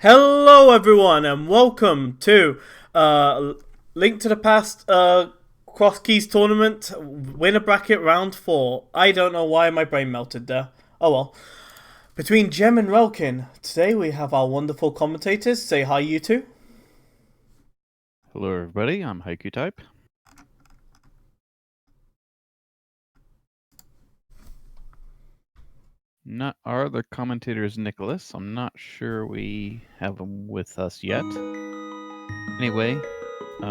Hello everyone and welcome to Link to the Past Cross Keys Tournament Winner Bracket Round 4. I don't know why my brain melted there. Oh well. Between Jem and Relkin, today we have our wonderful commentators. Say hi you two. Hello everybody, I'm Haiku Type. Not our other commentator is Nicholas. I'm not sure we have him with us yet. Anyway,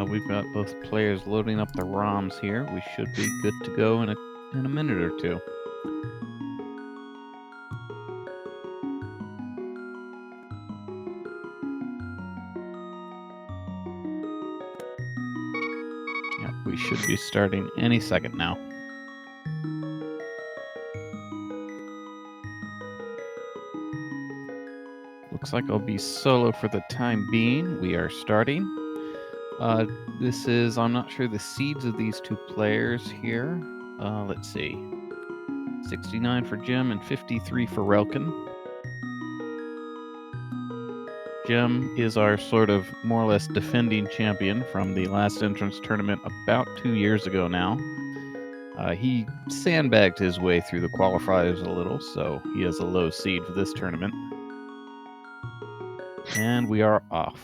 we've got both players loading up the ROMs here. We should be good to go in a minute or two. Yeah, we should be starting any second now. Looks like I'll be solo for the time being. We are starting. This is, I'm not sure the seeds of these two players here. Let's see. 69 for Jem and 53 for Relkin. Jem is our sort of more or less defending champion from the last entrance tournament about 2 years ago now. He sandbagged his way through the qualifiers a little, so he has a low seed for this tournament. And we are off.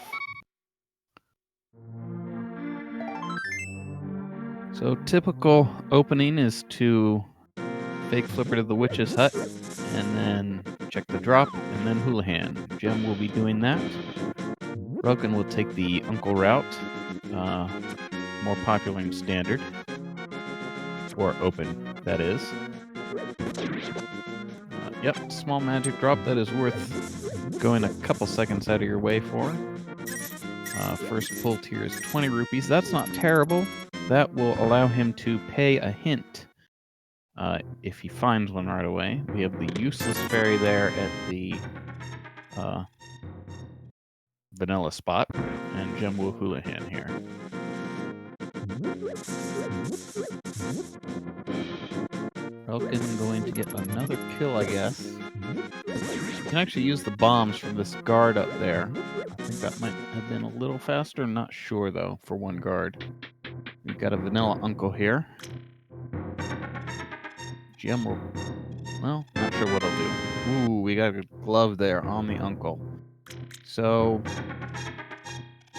So typical opening is to fake flipper to the witch's hut, and then check the drop, and then Houlihan. Jem will be doing that. Relkin will take the uncle route, more popular in standard, or open, that is. Yep, small magic drop that is worth going a couple seconds out of your way for. First pull tier is 20 rupees. That's not terrible. That will allow him to pay a hint if he finds one right away. We have the useless fairy there at the vanilla spot, and Jem will Houlihan here. Relkin going to get another kill, I guess. You can actually use the bombs from this guard up there. I think that might have been a little faster. I'm not sure, though, for one guard. We've got a vanilla uncle here. Jem will... Well, not sure what I'll do. Ooh, we got a glove there on the uncle. So...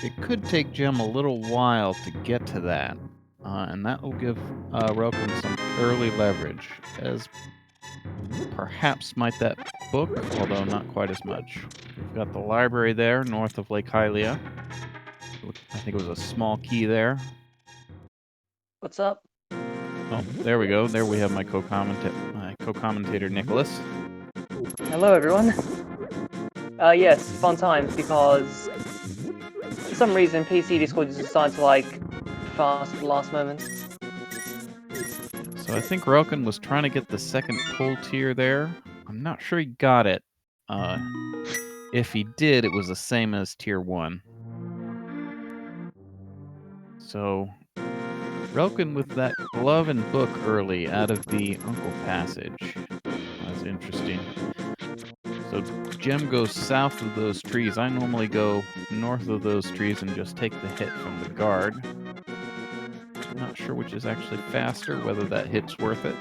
it could take Jem a little while to get to that. And that will give Relkin some early leverage, as perhaps might that book, although not quite as much. We've got the library there, north of Lake Hylia. I think it was a small key there. What's up? Oh, there we go. There we have my co-commentator Nicholas. Hello, everyone. Yes, fun times, because for some reason PC Discord just decided to, fast at the last moment. So I think Relkin was trying to get the second pull tier there. I'm not sure he got it. If he did, it was the same as tier 1. So Relkin with that glove and book early out of the Uncle Passage. That's interesting. So Jem goes south of those trees. I normally go north of those trees and just take the hit from the guard. I'm not sure which is actually faster, whether that hit's worth it.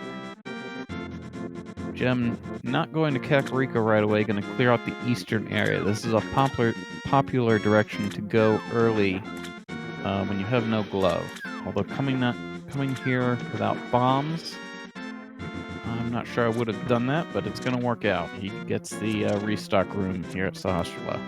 Jem not going to Kakariko right away, going to clear out the eastern area. This is a popular direction to go early when you have no glove. Although coming here without bombs, I'm not sure I would have done that, but it's going to work out. He gets the restock room here at Sahasrara.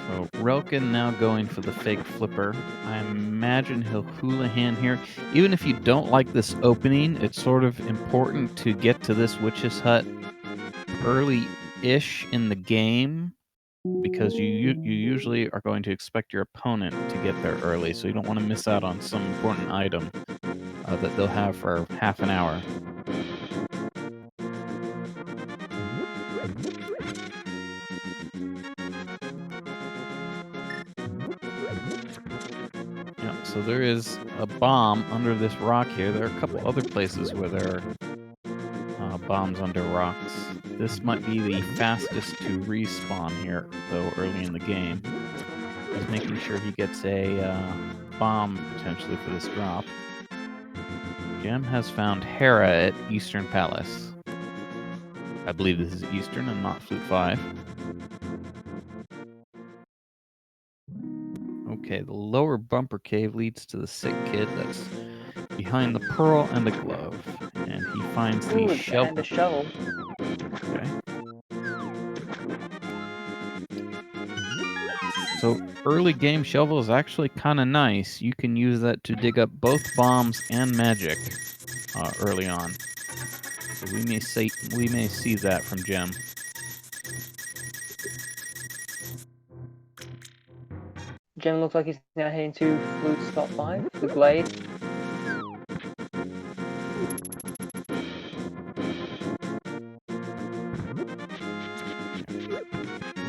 So Relkin now going for the fake flipper. I imagine he'll Houlihan here. Even if you don't like this opening, it's sort of important to get to this witch's hut early-ish in the game, because you usually are going to expect your opponent to get there early, so you don't want to miss out on some important item that they'll have for half an hour. Yeah, so So there is a bomb under this rock here. There are a couple other places where there are bombs under rocks. This might be the fastest to respawn here, though, early in the game. He's making sure he gets a bomb, potentially, for this drop. Gem has found Hera at Eastern Palace. I believe this is Eastern and not Flute 5. Okay, the lower bumper cave leads to the sick kid that's behind the pearl and the glove. And he finds the shovel. And the shovel. Okay. So early game shovel is actually kind of nice. You can use that to dig up both bombs and magic early on. So we may see that from Gem. Gem looks like he's now heading to Flute Spot 5, the Glade.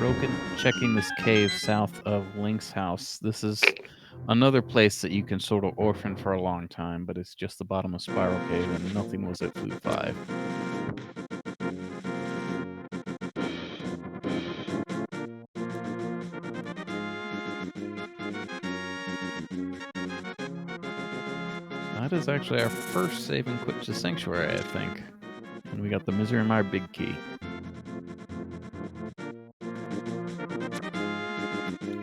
Relkin checking this cave south of Link's house. This is another place that you can sort of orphan for a long time, but it's just the bottom of Spiral Cave and nothing was at Flute 5. That is actually our first save and quit to Sanctuary, I think. And we got the Misery Mire big key.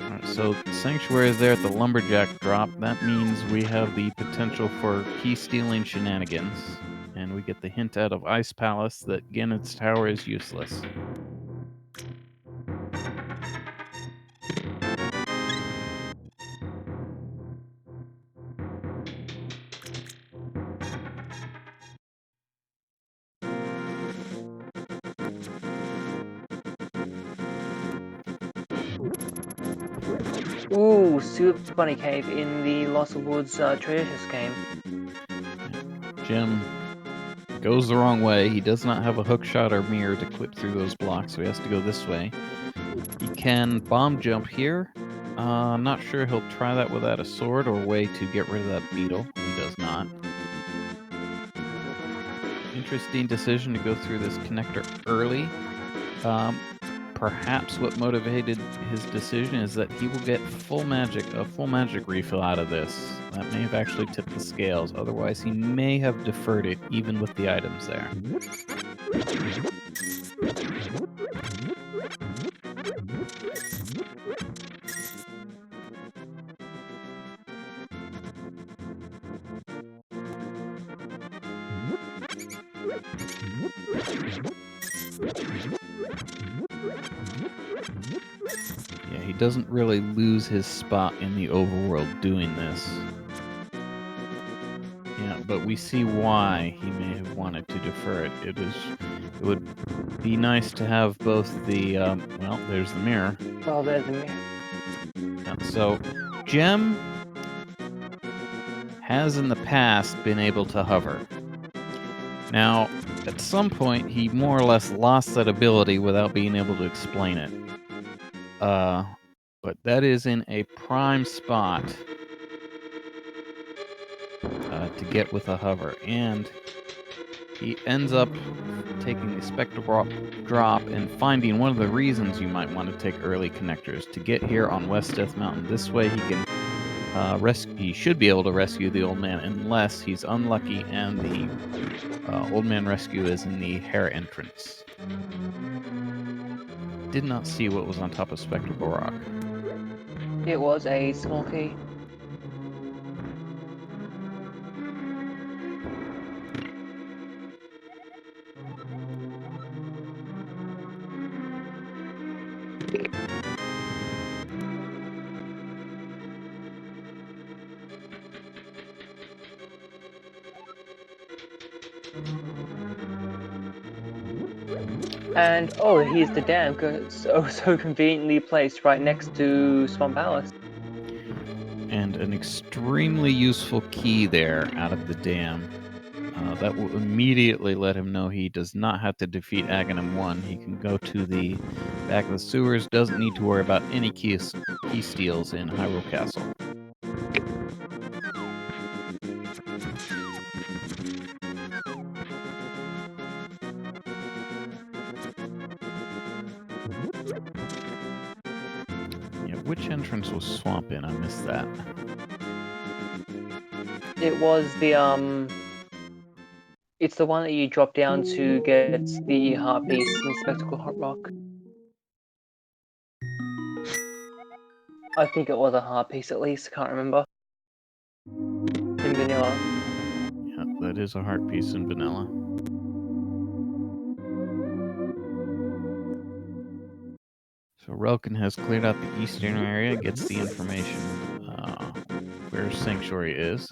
Alright, so Sanctuary is there at the Lumberjack drop. That means we have the potential for key stealing shenanigans. And we get the hint out of Ice Palace that Gannett's Tower is useless. Ooh, Super Bunny Cave in the Lost Woods Treasures game. Gem goes the wrong way. He does not have a hook shot or mirror to clip through those blocks, so he has to go this way. He can bomb jump here. I'm not sure he'll try that without a sword or a way to get rid of that beetle. He does not. Interesting decision to go through this connector early. Perhaps what motivated his decision is that he will get a full magic refill out of this. That may have actually tipped the scales. Otherwise, he may have deferred it, even with the items there. Yeah, he doesn't really lose his spot in the overworld doing this. Yeah, but we see why he may have wanted to defer it. It would be nice to have both the, well, there's the mirror. Oh, there's the mirror. So, Gem has in the past been able to hover. Now, at some point, he more or less lost that ability without being able to explain it. But that is in a prime spot to get with a hover. And he ends up taking the Spectral Drop and finding one of the reasons you might want to take early connectors. To get here on West Death Mountain, this way he can he should be able to rescue the old man, unless he's unlucky and the old man rescue is in the Hera entrance. Did not see what was on top of Spectacle Rock. It was a small key. And oh, here's the dam, so conveniently placed right next to Swamp Palace. And an extremely useful key there out of the dam. That will immediately let him know he does not have to defeat Aghanim 1. He can go to the back of the sewers, doesn't need to worry about any key steals in Hyrule Castle. which entrance was Swamp in? I missed that. It was the it's the one that you drop down to get the heart piece in Spectacle Hot Rock. I think it was a heart piece at least, I can't remember. In vanilla. Yeah, that is a heart piece in vanilla. So Relkin has cleared out the eastern area, gets the information where Sanctuary is.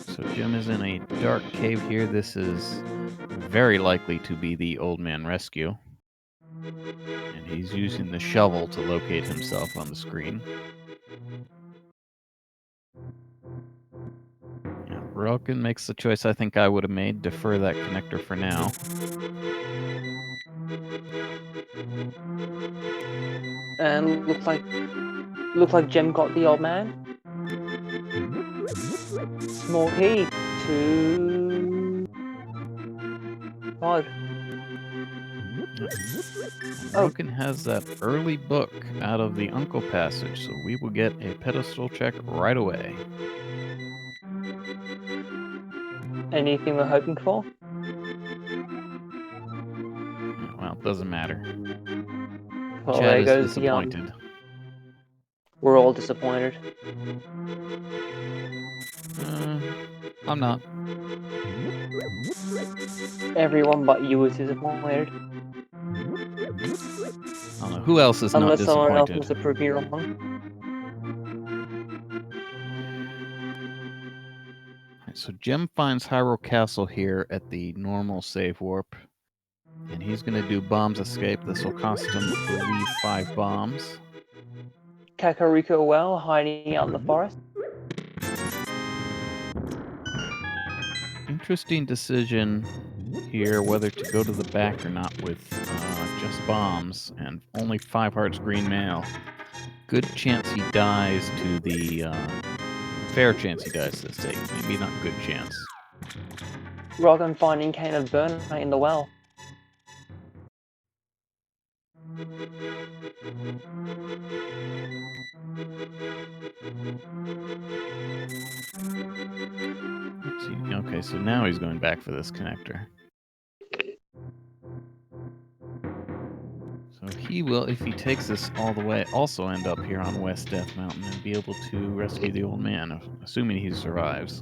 So Jim is in a dark cave here. This is very likely to be the Old Man Rescue. And he's using the shovel to locate himself on the screen. Yeah, Relkin makes the choice I think I would have made. Defer that connector for now. And looks like Jem got the old man. Small key to God. Relkin has that early book out of the Uncle Passage, so we will get a pedestal check right away. Anything we're hoping for? Well, it doesn't matter. Well, Chad there is goes disappointed. we're all disappointed. I'm not. Everyone but you is disappointed. I don't know. Who else is not Unless someone else disappointed? wants to prove me wrong. Alright, so Jim finds Hyrule Castle here at the normal save warp. And he's going to do bombs escape. This will cost him, I believe, 5 bombs. Kakariko well hiding out in the forest. Interesting decision here whether to go to the back or not with just bombs and only 5 hearts green mail. Good chance he dies to the fair chance he dies to the stake. Maybe not good chance. Rogan finding Cane of Burn in the well. Let's see. Okay, so now he's going back for this connector. So he will, if he takes this all the way, also end up here on West Death Mountain and be able to rescue the old man, assuming he survives.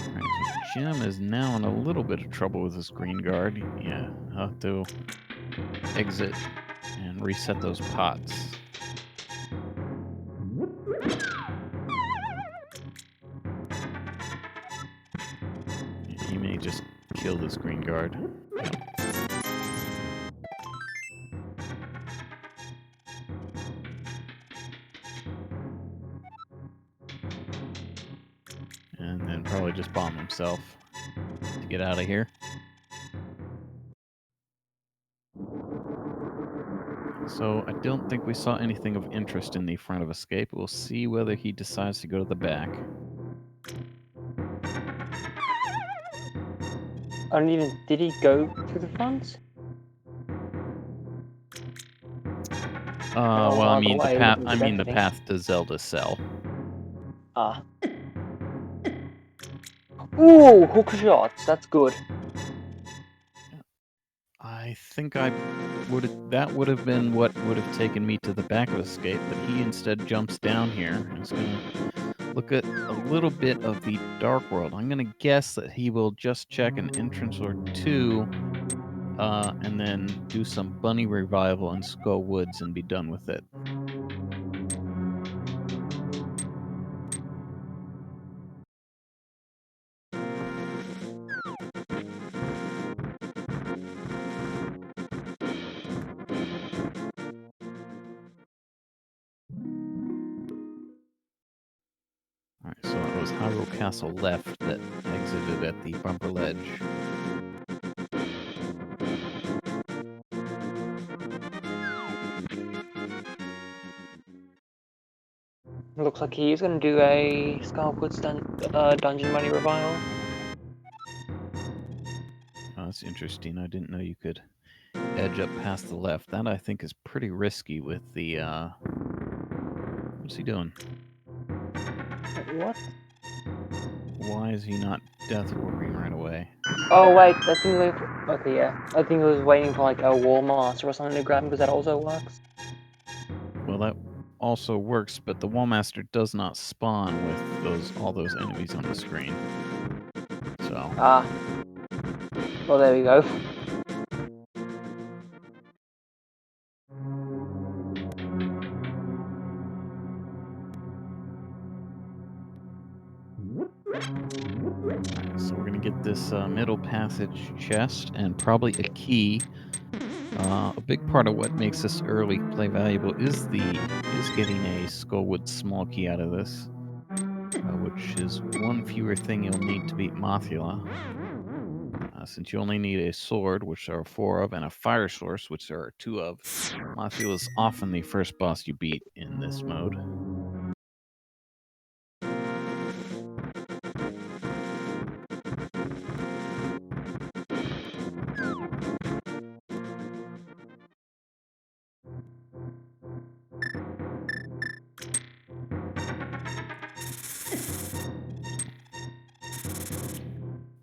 Alright, so Jim is now in a little bit of trouble with his green guard. Yeah, I'll have to exit and reset those pots. He may just kill this green guard. And then probably just bomb himself to get out of here. So I don't think we saw anything of interest in the front of escape. We'll see whether he decides to go to the back. I don't even. Did he go to the front? Well, I mean the way, path. looking I to mean the Bethany. path to Zelda's cell. Ah. Ooh, hook shots. That's good. I think I would. That would have been what would have taken me to the back of escape, but he instead jumps down here and is going to look at a little bit of the Dark World. I'm going to guess that he will just check an entrance or two, and then do some bunny revival in Skull Woods and be done with it. Alright, so it was Hyrule Castle left that exited at the bumper ledge. Looks like he's going to do a Skyward Dungeon Money Revival. Oh, that's interesting. I didn't know you could edge up past the left. That, I think, is pretty risky with the, What's he doing? What? Why is he not death warping right away? Oh, wait, I think okay, yeah. I think he was waiting for, like, a Wall Master or something to grab him, because that also works. Well, that also works, but the Wallmaster does not spawn with all those enemies on the screen. So. Ah. Well, there we go. So we're gonna get this middle passage chest and probably a key. A big part of what makes this early play valuable is getting a Skullwood small key out of this, which is one fewer thing you'll need to beat Mothula. Since you only need a sword, which there are 4 of, and a fire source, which there are 2 of, Mothula is often the first boss you beat in this mode.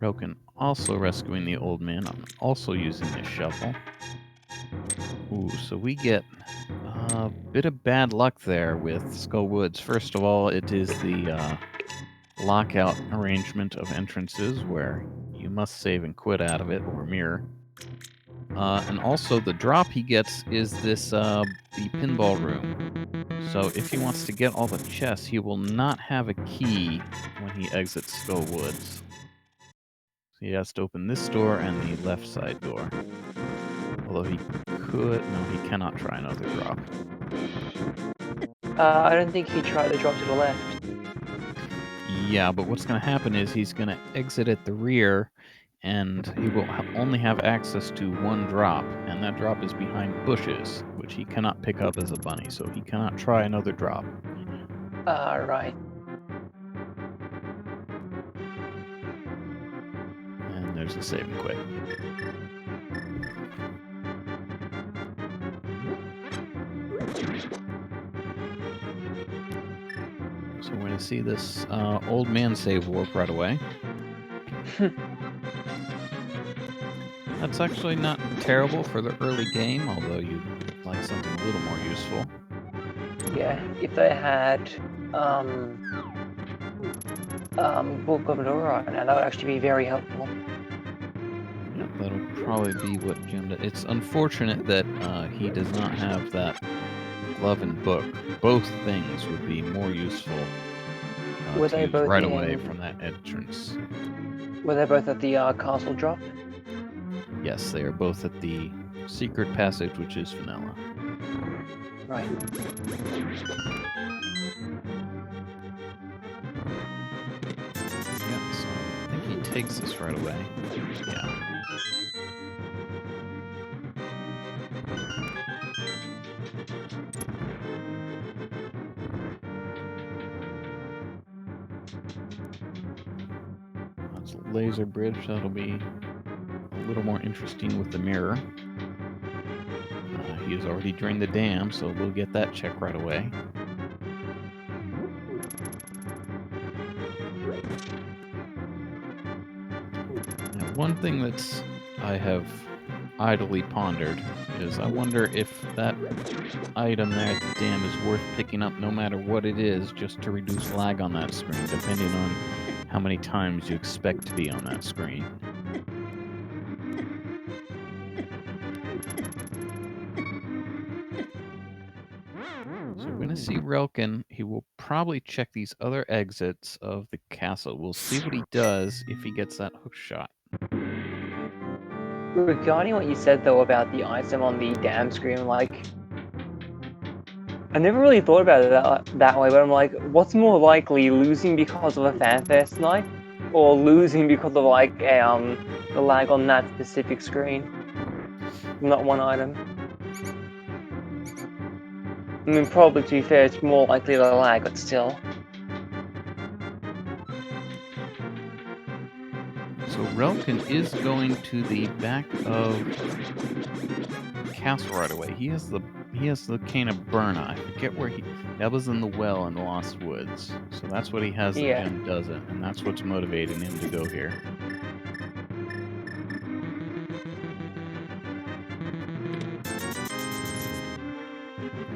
Relkin also rescuing the old man. I'm also using this shovel. Ooh, so we get a bit of bad luck there with Skull Woods. First of all, it is the lockout arrangement of entrances where you must save and quit out of it or mirror. And also the drop he gets is this the pinball room. So if he wants to get all the chests, he will not have a key when he exits Skull Woods. So he has to open this door and the left side door. Although he cannot try another drop. I don't think he tried the drop to the left. Yeah, but what's going to happen is he's going to exit at the rear, and he will only have access to one drop, and that drop is behind bushes, which he cannot pick up as a bunny, so he cannot try another drop. Right. And there's a save and quit. So we're going to see this old man save warp right away. That's actually not terrible for the early game, although you'd like something a little more useful. Yeah, if they had Book of Dora, now that would actually be very helpful. Yeah, that'll probably be what Jim did. It's unfortunate that he does not have that glove and book. Both things would be more useful Were to they use both right away from that entrance. Were they both at the castle drop? Yes, they are both at the secret passage, which is vanilla. Right. Yeah, so I think he takes this right away. Yeah. That's a laser bridge. That'll be a little more interesting with the mirror. He has already drained the dam, so we'll get that check right away. Now, one thing that's I have idly pondered is I wonder if that item there at the dam is worth picking up no matter what it is, just to reduce lag on that screen, depending on how many times you expect to be on that screen. So we're going to see Relkin. He will probably check these other exits of the castle. We'll see what he does if he gets that hook shot. Regarding what you said though about the item on the dam screen, like, I never really thought about it that way, but I'm like, what's more likely, losing because of a fanfest night, or losing because of like the lag on that specific screen, not one item? I mean, probably to be fair, it's more likely the lag, but still. So Relkin is going to the back of castle right away. He has the cane of Burna. I forget where that was in the well in the Lost Woods. So that's what he has that Yeah. Jim doesn't, and that's what's motivating him to go here.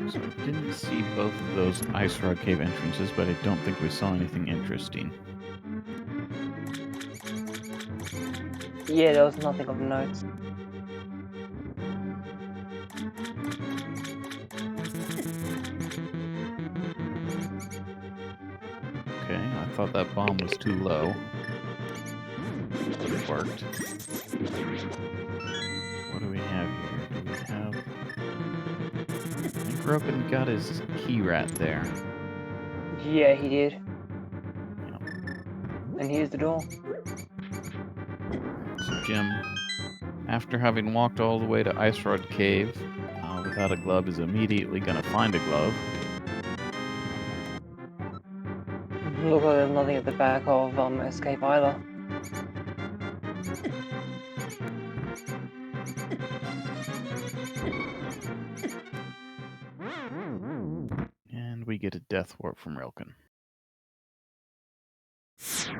So I didn't see both of those Ice Rod Cave entrances, but I don't think we saw anything interesting. Yeah, there was nothing of note. Okay, I thought that bomb was too low. But it worked. What do we have here? Do we have... I think Roken got his key rat there. Yeah, he did. Yep. And here's the door. So Jim, after having walked all the way to Ice Rod Cave without a glove, is immediately going to find a glove. Look, there's nothing at the back of Escape either. And we get a death warp from Relkin. So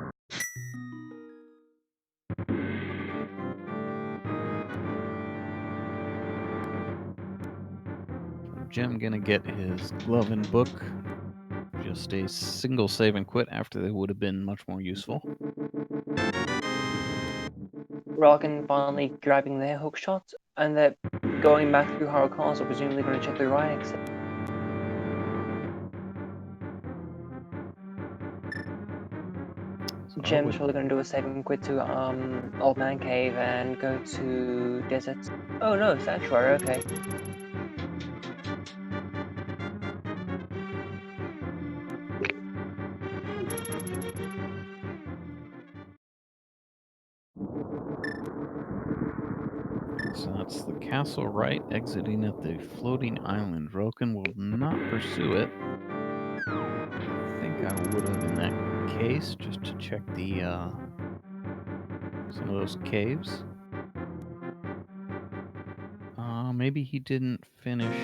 Jim gonna get his glove and book. Just a single save and quit after they would have been much more useful. Relkin finally grabbing their hook shot, and they're going back through Horror so presumably going to check the right exit. So Jim's probably going to do a save and quit to Old Man Cave and go to Desert. Oh no, Sanctuary, okay. So that's the castle right, exiting at the floating island. Roken will not pursue it. I think I would have in that case, just to check the some of those caves. Maybe he didn't finish.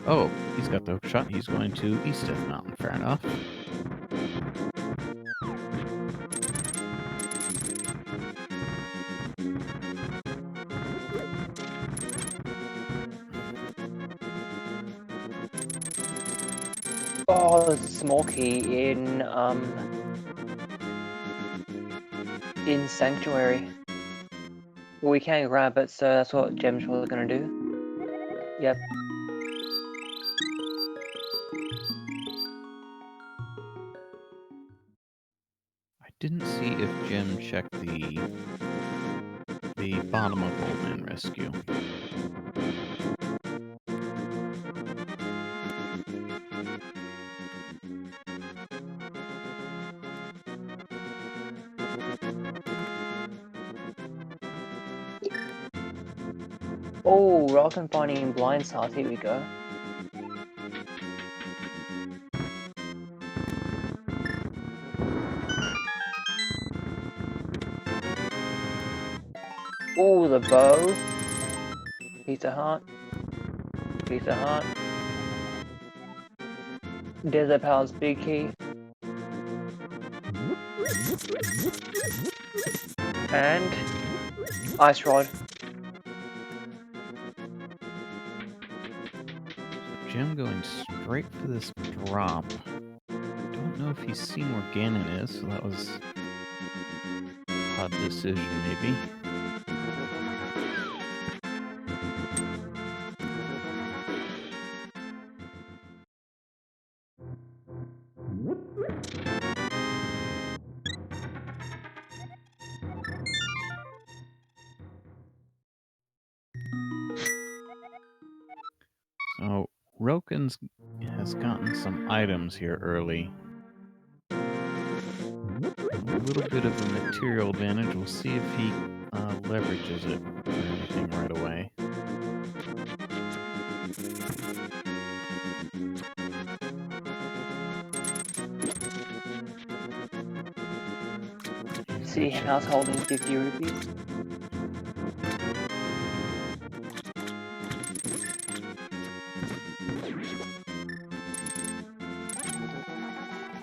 Oh, he's got the hook shot. He's going to East Death Mountain. Fair enough. Oh, there's a small key in Sanctuary. Well, we can't grab it, so that's what Jim's probably going to do. Yep. I didn't see if Jim checked the bottom of Old Man Rescue. Oh, Relkin finding blind sight. Here we go. Oh, the bow. Piece of heart. Piece of heart. Desert Power's big key. And Ice Rod. Jim going straight for this drop. Don't know if he's seen where Ganon is, so that was a odd decision, maybe. So Relkin has gotten some items here early. A little bit of a material advantage. We'll see if he leverages it or anything right away. See, household in 50 rupees.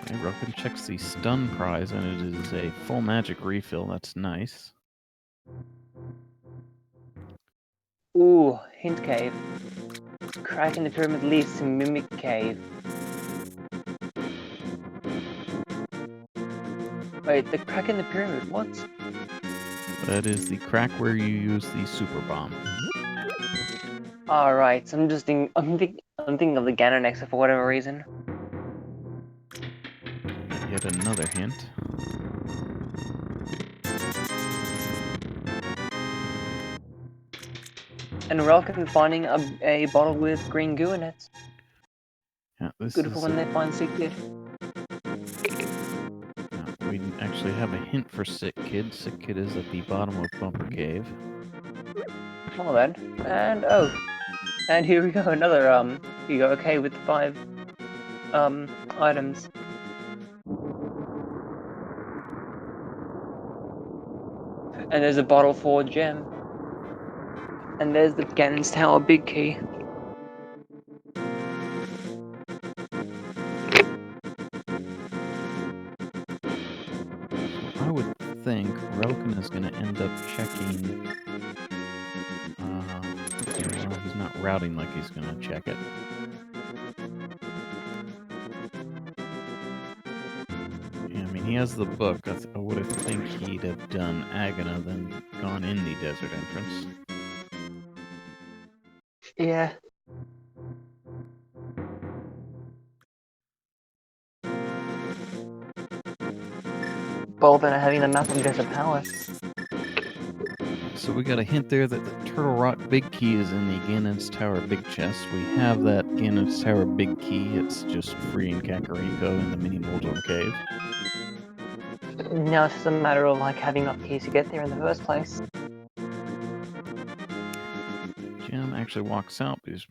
Okay, Relkin checks the stun prize, and it is a full magic refill. That's nice. Ooh, hint cave. Crack in the pyramid leads to mimic cave. Wait, the crack in the pyramid, what? That is the crack where you use the super bomb. Alright, so I'm thinking of the Ganon exit for whatever reason. Yet another hint. And Relkin finding a bottle with green goo in it. Yeah, this Good is for when they find Sick Kid. We actually have a hint for Sick Kid. Sick Kid is at the bottom of Bumper Cave. Well then, and oh, and here we go, another you go okay with 5 items. And there's a bottle for gem. And there's the Ganon's Tower big key. I would think Relkin is going to end up checking. Well, he's not routing like he's going to check it. Yeah, I mean, he has the book. I would have think he'd have done Agana, then gone in the desert entrance. Yeah. Well, then having the map of Desert Palace. So we got a hint there that the Turtle Rock Big Key is in the Ganon's Tower Big Chest. We have that Ganon's Tower Big Key. It's just free in Kakariko in the mini Moldorm Cave. Now it's just a matter of like having enough keys to get there in the first place. Jim actually walks out because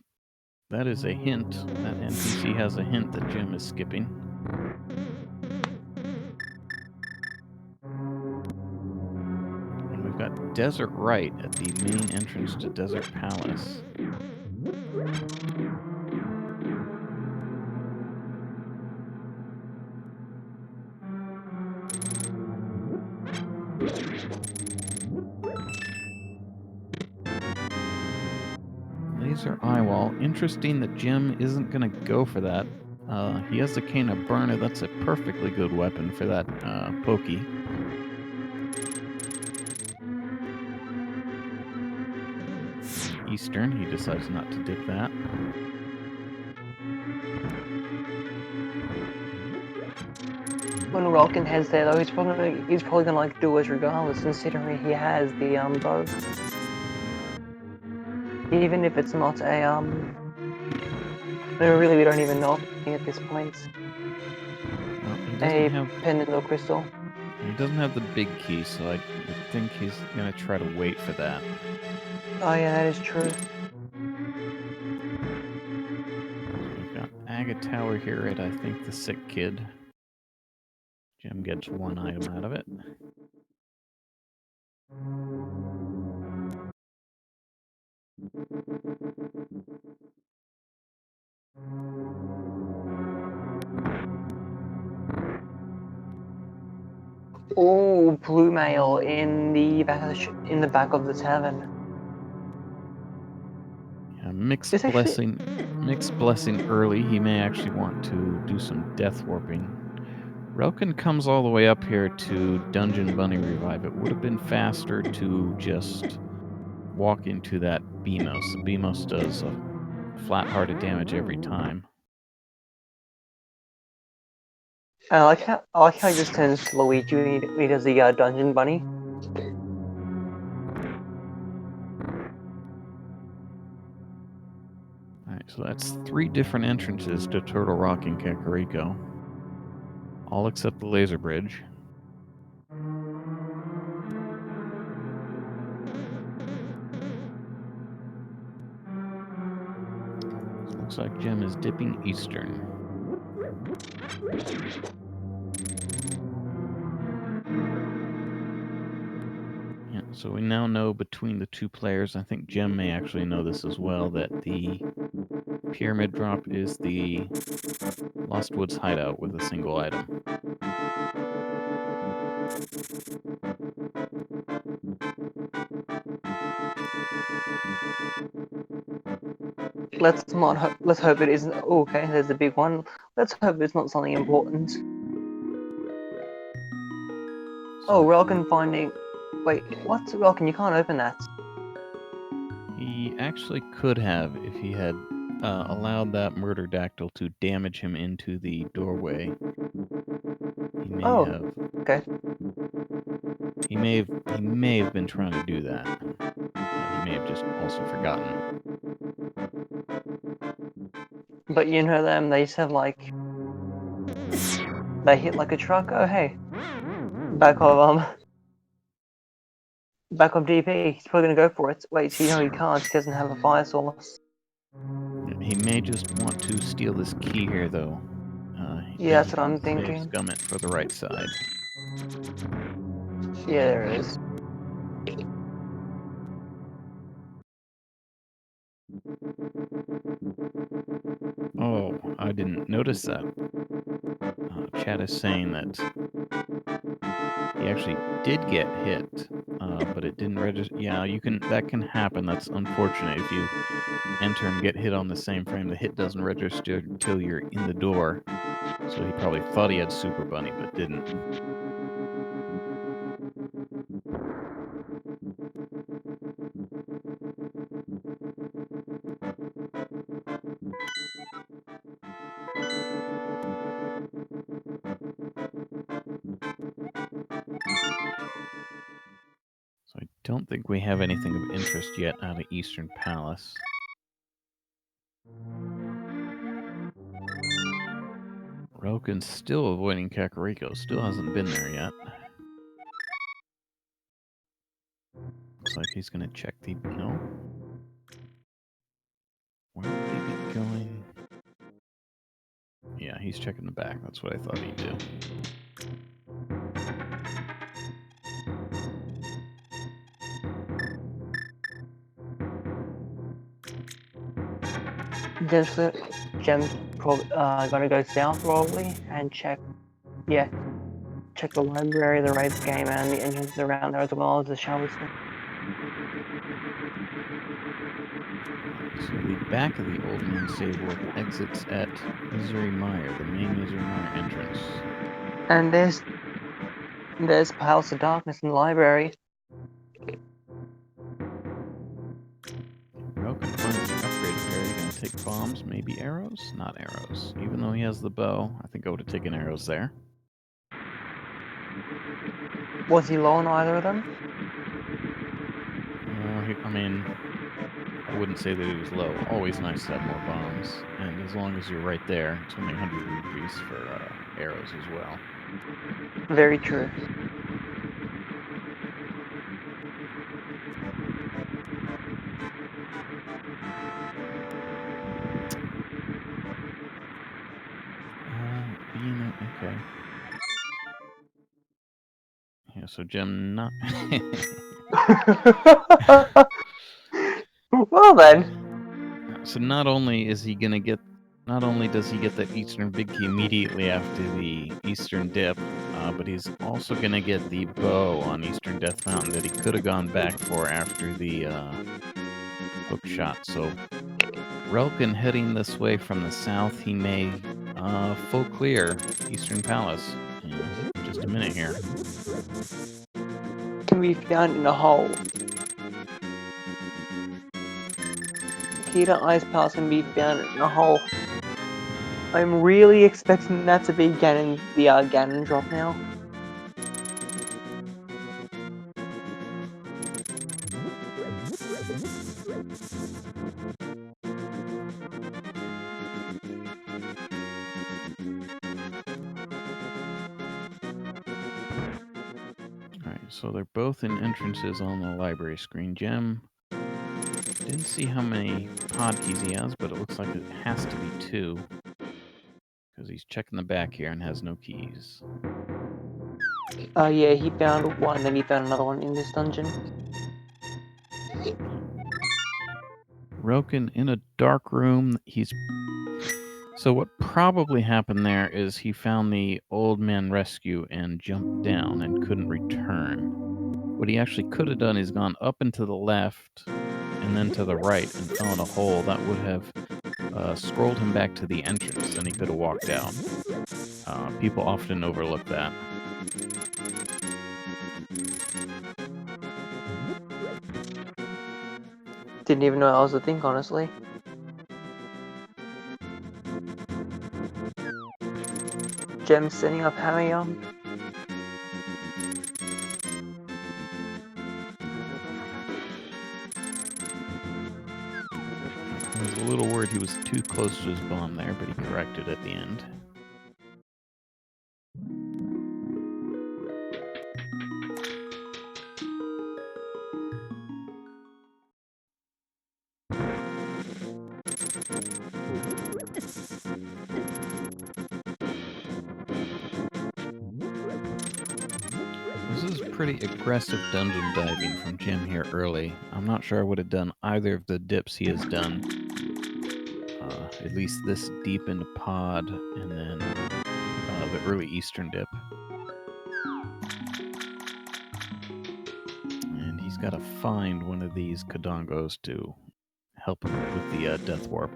that is a hint. That NPC has a hint that Jim is skipping. And we've got Desert Right at the main entrance to Desert Palace. Laser Eye Wall. Interesting that Jim isn't going to go for that. He has the Cane of Burner. That's a perfectly good weapon for that pokey. Eastern, he decides not to dip that. When Relkin heads there though, he's probably gonna like do it regardless, considering he has the bow. Even if it's not a really we don't even know at this point. Well, he A doesn't have pendant or crystal. He doesn't have the big key, so I would think he's gonna try to wait for that. Oh yeah, that is true. So we've got Aga Tower here at, I think, the Sick Kid. Jim gets one item out of it. Oh, blue mail in the back of the tavern. Yeah, mixed This actually- blessing early. He may actually want to do some death warping. Relkin comes all the way up here to Dungeon Bunny Revive. It would have been faster to just walk into that Beamos. The Beamos does a flat-hearted damage every time. I like how he just turns to Luigi when he does the dungeon bunny. Alright, so that's 3 different entrances to Turtle Rock in Kakariko. All except the laser bridge. So looks like Gem is dipping eastern. Yeah, so we now know between the 2 players, I think Gem may actually know this as well, that the pyramid drop is the Lost Woods hideout with a single item. Let's hope it isn't. Oh, okay, there's a big one. Let's hope it's not something important. So Oh, relkin finding. Wait, what's relkin? You can't open that. he actually could have if he had allowed that murder dactyl to damage him into the doorway. He may Oh, have. okay. He may have been trying to do that. He may have just also forgotten. But you know them, they just have like they hit like a truck. Oh hey, back of DP. He's probably gonna go for it. Wait, you know he can't. He doesn't have a fire source. He may just want to steal this key here, though. Yeah, that's He what I'm can save thinking. Scummit for the right side. Yeah, there it is. Oh, I didn't notice that. Chat is saying that he actually did get hit, but it didn't register. Yeah, that can happen. That's unfortunate. If you enter and get hit on the same frame, the hit doesn't register until you're in the door. So he probably thought he had Super Bunny, but didn't. So I don't think we have anything of interest yet out of Eastern Palace. Roken's still avoiding Kakariko. Still hasn't been there yet. Looks like he's gonna check the... No? Where would he be going? Yeah, he's checking the back. That's what I thought he'd do. Gem's probably gonna go south probably and check. Yeah, check the library, the raid game, and the engines around there as well as the shower. So the back of the Old Man Save World exits at Misery Mire, the main Misery Mire entrance. And there's Palace of Darkness in the library. Roken finds the upgrade area. Gonna take bombs, maybe arrows? Not arrows. Even though he has the bow, I think I would have taken arrows there. Was he low on either of them? I mean, I wouldn't say that he was low. Always nice to have more bombs. And as long as you're right there, it's only 100 rupees for arrows as well. Very true. Okay. Yeah, so Gem not... Well then. So not only does he get that Eastern Big Key immediately after the Eastern Dip, but he's also gonna get the bow on Eastern Death Mountain that he could have gone back for after the hook shot. So Relkin heading this way from the south, he may full clear Eastern Palace in just a minute here. Can be found in a hole. Kita Ice Palace can be found in a hole. I'm really expecting that to be Ganon, the Ganon drop now. So they're both in entrances on the library screen. Gem didn't see how many pod keys he has, but it looks like it has to be 2. Because he's checking the back here and has no keys. Yeah, he found one, then he found another one in this dungeon. Relkin in a dark room. So what probably happened there is he found the old man rescue and jumped down and couldn't return. What he actually could have done is gone up and to the left and then to the right and fell in a hole. That would have scrolled him back to the entrance, and he could have walked out. People often overlook that. Didn't even know that was a thing, honestly. Gem setting up Hammer. I was a little worried he was too close to his bomb there, but he corrected at the end. This is pretty aggressive dungeon diving from Jim here early. I'm not sure I would have done either of the dips he has done. At least this deep into pod and then the early Eastern dip. And he's got to find one of these Kadongos to help him with the Death Warp.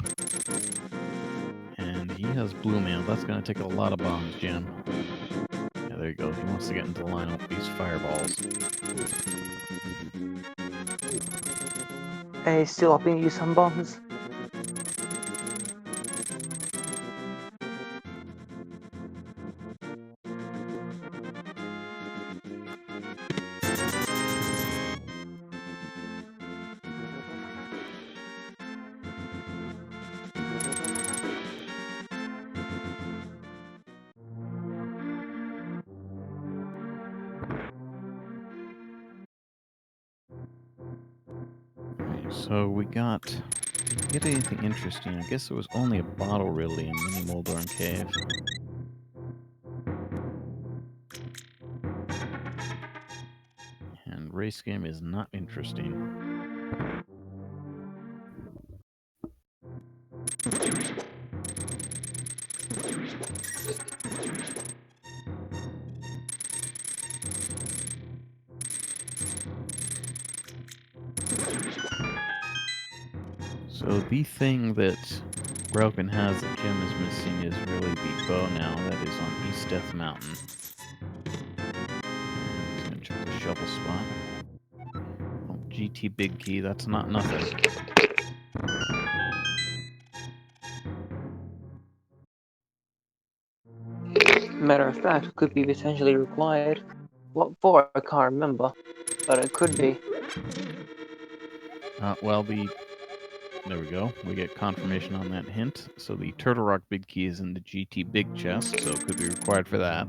And he has Blue Mail. That's going to take a lot of bombs, Jim. Yeah, there you go. He wants to get into the line with these fireballs. And he's still upping you some bombs. So we didn't get anything interesting. I guess it was only a bottle really in Mini Moldorn Cave. And race game is not interesting. So the thing that Relkin has that Jim is missing is really the bow now that is on East Death Mountain. And gonna check the shovel spot. Oh, GT Big Key, that's not nothing. Matter of fact, it could be potentially required. What for, I can't remember. But it could be. There we go. We get confirmation on that hint. So the Turtle Rock Big Key is in the GT Big Chest, so it could be required for that.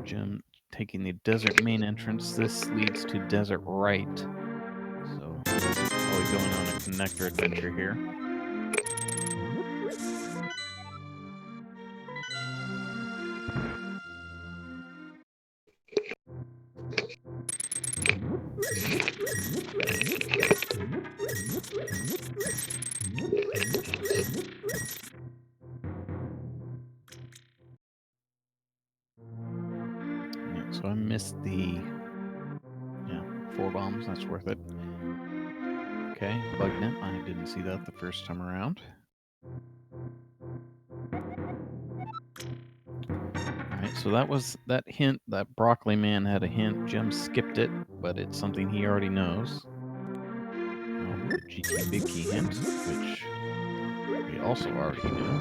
Jim taking the Desert main entrance. This leads to Desert Right. So he's probably going on a connector adventure here. Yeah, so I missed the 4 bombs. That's worth it. Okay, Bugnet. I didn't see that the first time around. Alright, so that was that hint. That Broccoli Man had a hint. Jim skipped it, but it's something he already knows. The GT Big Key hint, which we also already knew.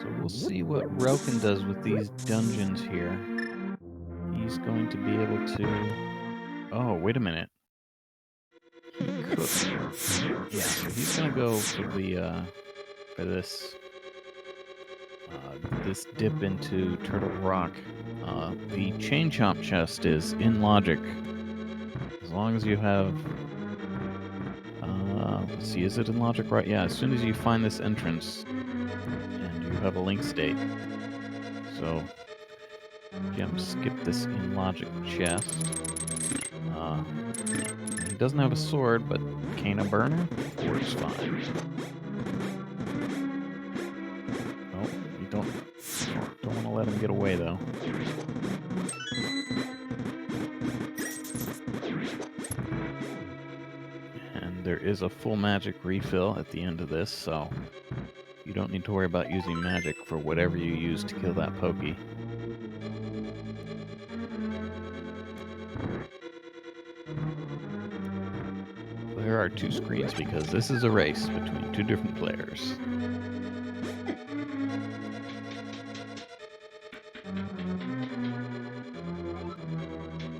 So we'll see what Relkin does with these dungeons here. He's going to be able to... Oh, wait a minute. Yeah, so he's gonna go for the for this this dip into Turtle Rock. The Chain Chomp chest is in logic. As long as you have let's see, is it in logic right? Yeah, as soon as you find this entrance and you have a link state. So Gem skipped this in logic chest. He doesn't have a sword, but Kana Burner works fine. Oh, you don't want to let him get away though. And there is a full magic refill at the end of this, so you don't need to worry about using magic for whatever you use to kill that pokey. There are two screens because this is a race between two different players.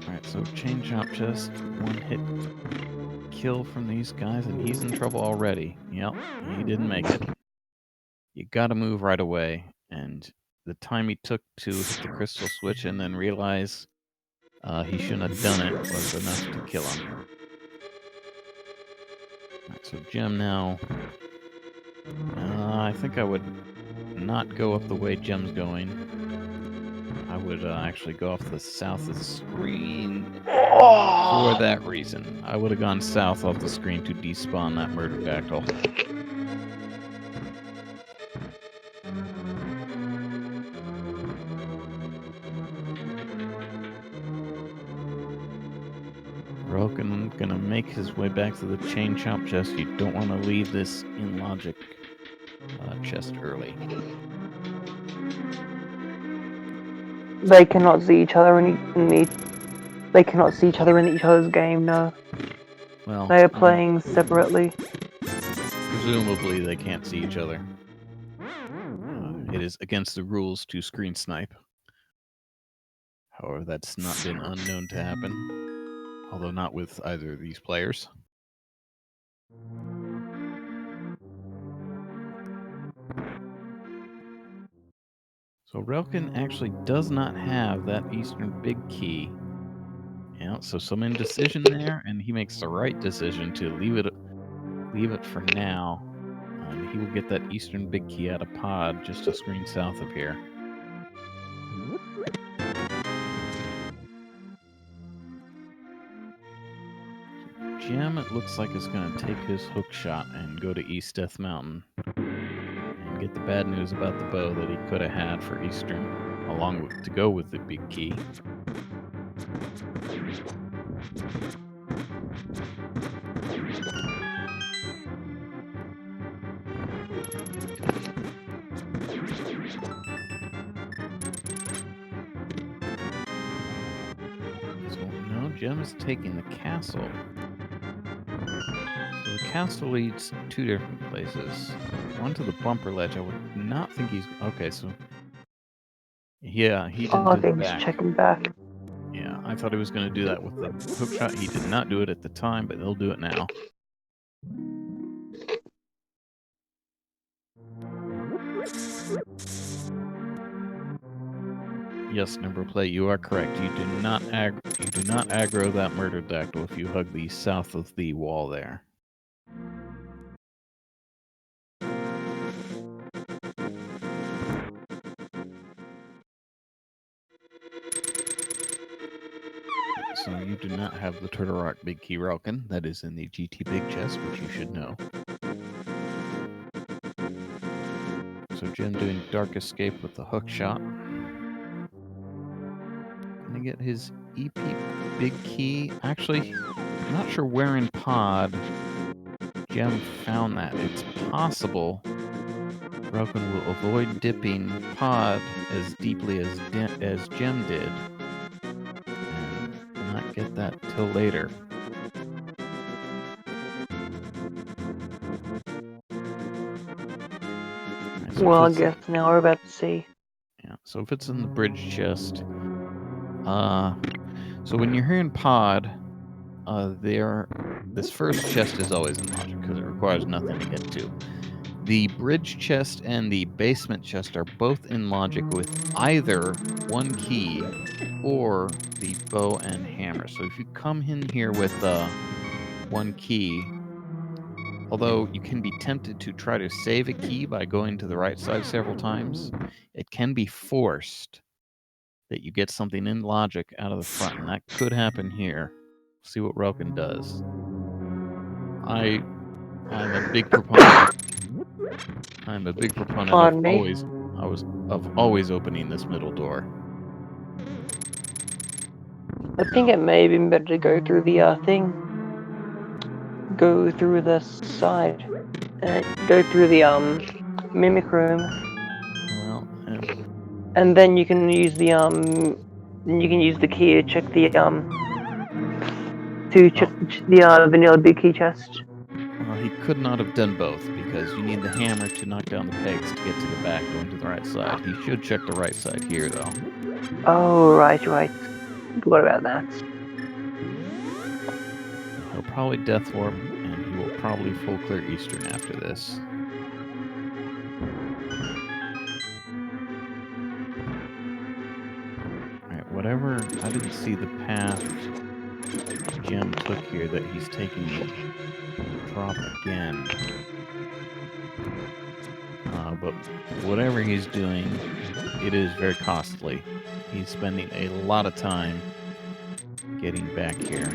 Alright, so Chain Chomp chest, one hit kill from these guys, and he's in trouble already. Yep, he didn't make it. You gotta move right away, and the time he took to hit the crystal switch and then realize he shouldn't have done it was enough to kill him. Alright, so Gem now. I think I would not go up the way Gem's going. I would actually go off the south of the screen for that reason. I would have gone south off the screen to despawn that Murderdactyl. Relkin gonna make his way back to the Chain Chomp chest. You don't want to leave this in logic chest early. They cannot see each other they cannot see each other in each other's game. No, Well, they are playing separately. Presumably, they can't see each other. It is against the rules to screen snipe. However, that's not been unknown to happen, although not with either of these players. So Relkin actually does not have that Eastern Big Key. Yeah, so some indecision there, and he makes the right decision to leave it for now. And he will get that Eastern Big Key out of pod just a screen south of here. Gem, it looks like, is going to take his hook shot and go to East Death Mountain and get the bad news about the bow that he could have had for Eastern, along with to go with the Big Key. So no, Gem is taking the castle. So the castle leads two different places. One to the bumper ledge. I would not think he's okay. So yeah, he didn't do the He's back. checking back. Yeah, I thought he was going to do that with the hook shot. He did not do it at the time, but he'll do it now. Yes, number play, you are correct. You do not aggro that Murderdactyl if you hug the south of the wall there. So you do not have the Turtle Rock Big Key Relkin. That is in the GT Big Chest, which you should know. So Gem doing Dark Escape with the hook shot. Gonna get his EP Big Key. Actually, I'm not sure where in pod Gem found that. It's possible Relkin will avoid dipping pod as deeply as Gem did and not get that till later. Right, so Well, I guess now we're about to see. Yeah, so if it's in the bridge chest, so when you're here in pod, there this first chest is always in logic because it requires nothing to get to. The bridge chest and the basement chest are both in logic with either one key or the bow and hammer. So if you come in here with one key, although you can be tempted to try to save a key by going to the right side several times, it can be forced that you get something in logic out of the front, and that could happen here. See what Relkin does. I'm a big proponent. I'm a big proponent Pardon me. of always opening this middle door. I think it may have been better to go through the thing. Go through the side. And go through the mimic room. Well, And then you can use the key to check the vanilla big key chest. well, he could not have done both because you need the hammer to knock down the pegs to get to the back going to the right side. He should check the right side here though. Oh, right. Forgot about that. He'll probably death warp and he will probably full clear Eastern after this. Alright, whatever, I didn't see the path Jim took here that he's taking the drop again. But whatever he's doing, it is very costly. He's spending a lot of time getting back here.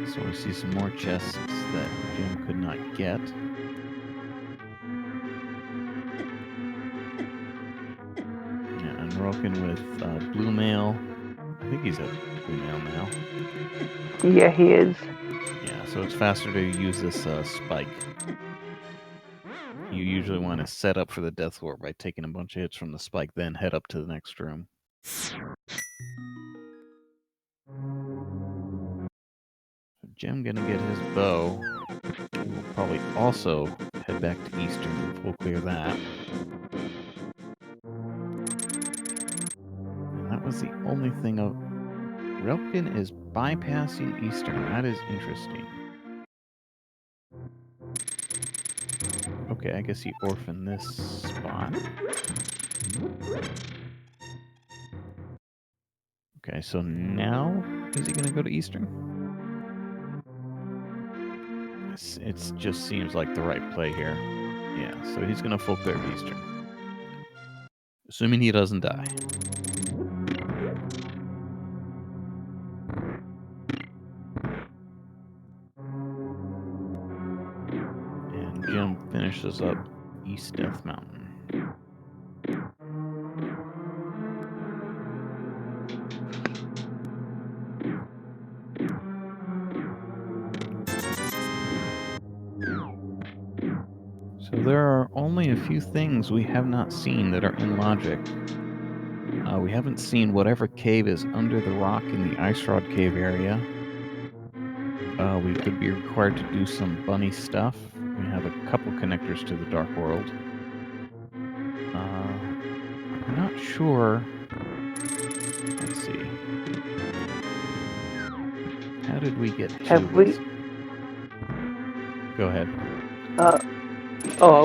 So we see some more chests that Jim could not get. Yeah, and Roken with blue mail. I think he's at blue mail now. Yeah, he is. Yeah, so it's faster to use this spike. You usually want to set up for the death warp by taking a bunch of hits from the spike, then head up to the next room. Jim gonna get his bow. He will probably also head back to Eastern and full clear that. And that was the only thing of... Relkin is bypassing Eastern. That is interesting. Okay, I guess he orphaned this spot. Okay, so now is he gonna go to Eastern? It just seems like the right play here. Yeah, so he's gonna full clear Eastern. Assuming he doesn't die. And Jim finishes up East Death Mountain. So there are only a few things we have not seen that are in logic. We haven't seen whatever cave is under the rock in the Ice Rod Cave area. We could be required to do some bunny stuff. We have a couple connectors to the Dark World. I'm not sure. Let's see. How did we get to this? Go ahead.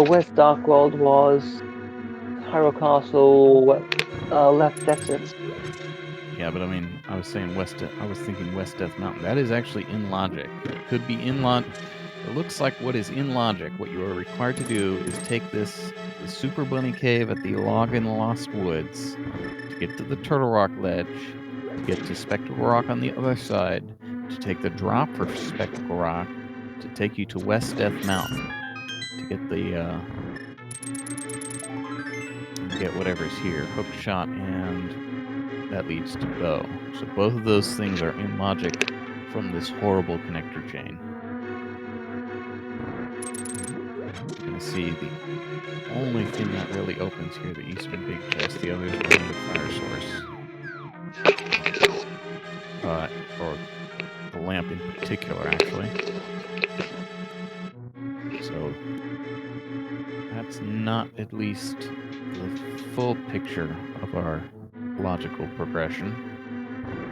West Dark World was Hyrule Castle, left exit. Yeah, but I mean, I was thinking West Death Mountain. That is actually in logic. It could be in logic. It looks like what is in logic. What you are required to do is take the Super Bunny Cave at the Log in the Lost Woods to get to the Turtle Rock Ledge, to get to Spectacle Rock on the other side, to take the drop for Spectacle Rock, to take you to West Death Mountain, to get get whatever's here, Hook Shot, and that leads to Bow. So both of those things are in logic from this horrible connector chain. You can see the only thing that really opens here, the Eastern Big Chest, the others are the fire source. Or the lamp in particular, actually. That's not at least the full picture of our logical progression.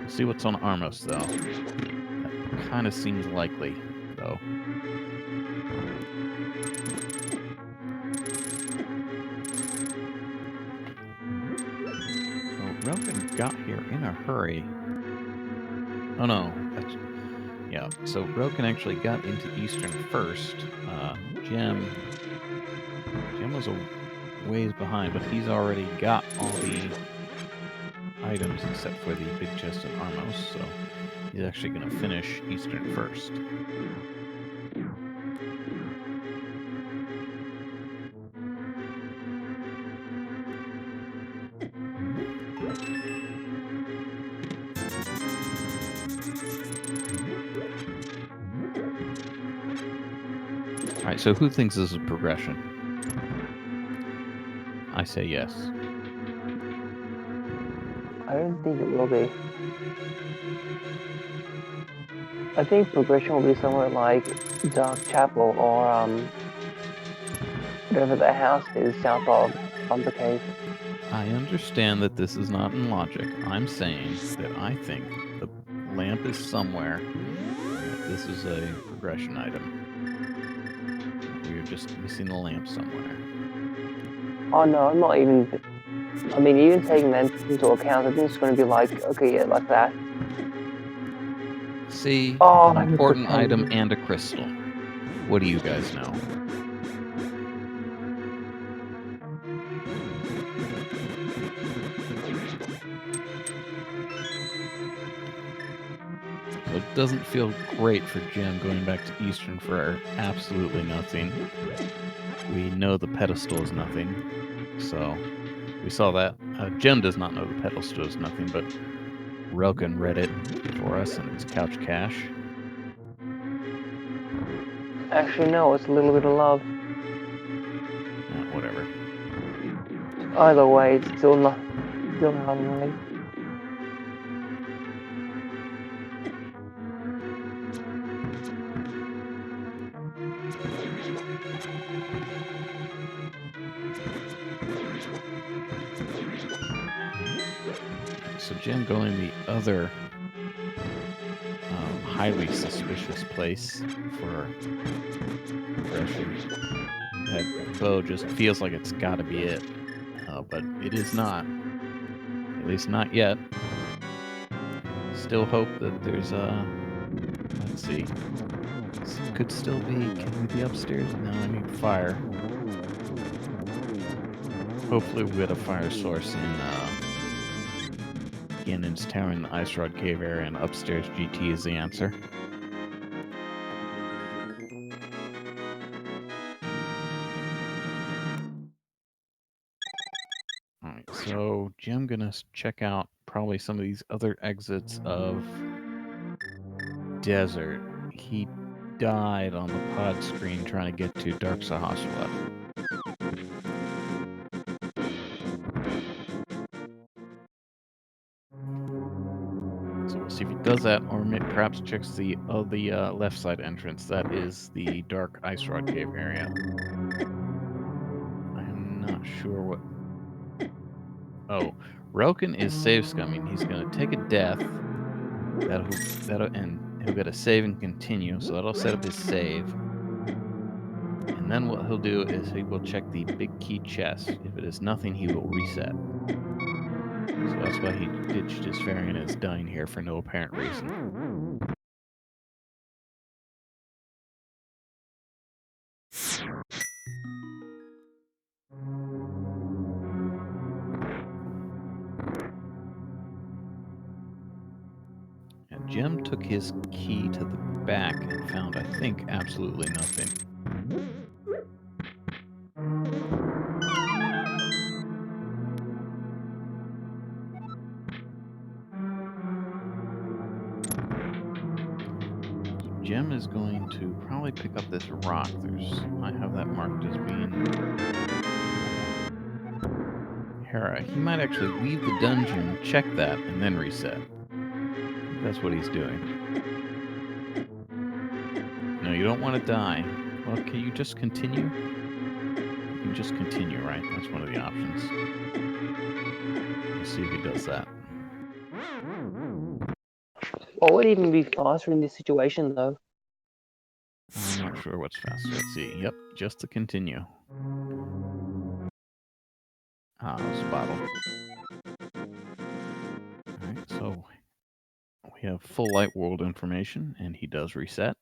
We'll see what's on Armos, though. That kind of seems likely, though. So Relkin got here in a hurry. Oh no, yeah. So Relkin actually got into Eastern first. Gem was a ways behind, but he's already got all the items except for the big chest and Armos, so he's actually going to finish Eastern first. Alright, so who thinks this is progression? I say yes. I don't think it will be. I think progression will be somewhere like Dark Chapel or whatever the house is south of the cave. I understand that this is not in logic. I'm saying that I think the lamp is somewhere, and that this is a progression item. We're just missing the lamp somewhere. Oh no, I'm not even. I mean, even taking that into account, I think it's going to be like, okay, yeah, like that. See, Oh, an important item and a crystal. What do you guys know? So it doesn't feel great for Jim going back to Eastern for absolutely nothing. We know the pedestal is nothing, so we saw that. Jim does not know the pedestal is nothing, but Relkin read it for us, and it's couch cash. Actually, no, it's a little bit of love. Whatever. Either way, it's still not right. So Jim going the other highly suspicious place for progression. That bow just feels like it's got to be it, but it is not. At least not yet. Still hope that there's let's see. This could still be. Can we be upstairs? No, I need fire. Hopefully we get a fire source in Ganon's Tower in the Ice Rod Cave area, and upstairs GT is the answer. Alright, so Jim gonna check out probably some of these other exits of Desert. He died on the pod screen trying to get to Dark Sahasra. So we'll see if he does that, or perhaps checks the left side entrance. That is the Dark Ice Rod Cave area. I am not sure what. Oh, Relkin is save scumming. He's gonna take a death. And he'll get a save and continue. So that'll set up his save. And then what he'll do is he will check the big key chest. If it is nothing, he will reset. So that's why he ditched his fairy and is dying here for no apparent reason. And Jim took his key to the back and found, I think, absolutely nothing. Jim is going to probably pick up this rock. I have that marked as being Hera. He might actually leave the dungeon, check that, and then reset. That's what he's doing. No, you don't want to die. Well, can you just continue? You can can just continue, right? That's one of the options. We'll see if he does that. What would even be faster in this situation, though? I'm not sure what's faster. Let's see. Yep, just to continue. Spottle. Alright, so we have full light world information, and he does reset.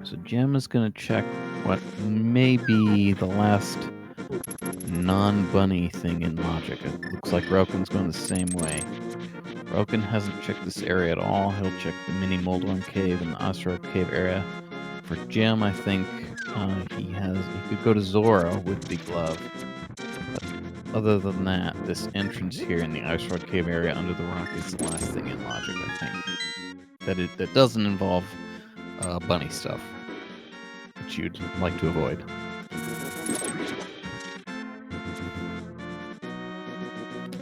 So Jim is going to check what may be the last non-bunny thing in logic. It looks like Relkin's going the same way. Relkin hasn't checked this area at all. He'll check the mini Moldworm Cave and the Asteroid Cave area. For Jim, I think he could go to Zora with the glove. But other than that, this entrance here in the Asteroid Cave area under the rock is the last thing in logic, I think. That doesn't involve bunny stuff, which you'd like to avoid.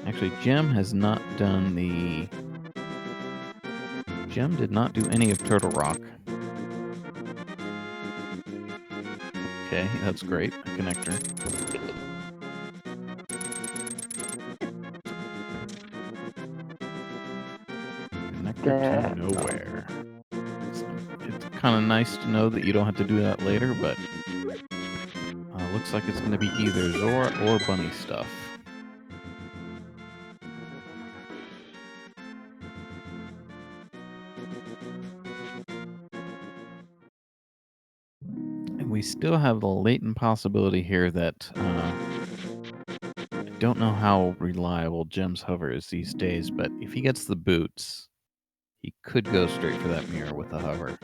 Actually, Gem has not done the... Gem did not do any of Turtle Rock. Okay, that's great. A connector. Connector to nowhere. It's kind of nice to know that you don't have to do that later, but looks like it's going to be either Zora or bunny stuff. And we still have the latent possibility here that I don't know how reliable Gem's hover is these days, but if he gets the boots, he could go straight for that mirror with the hover.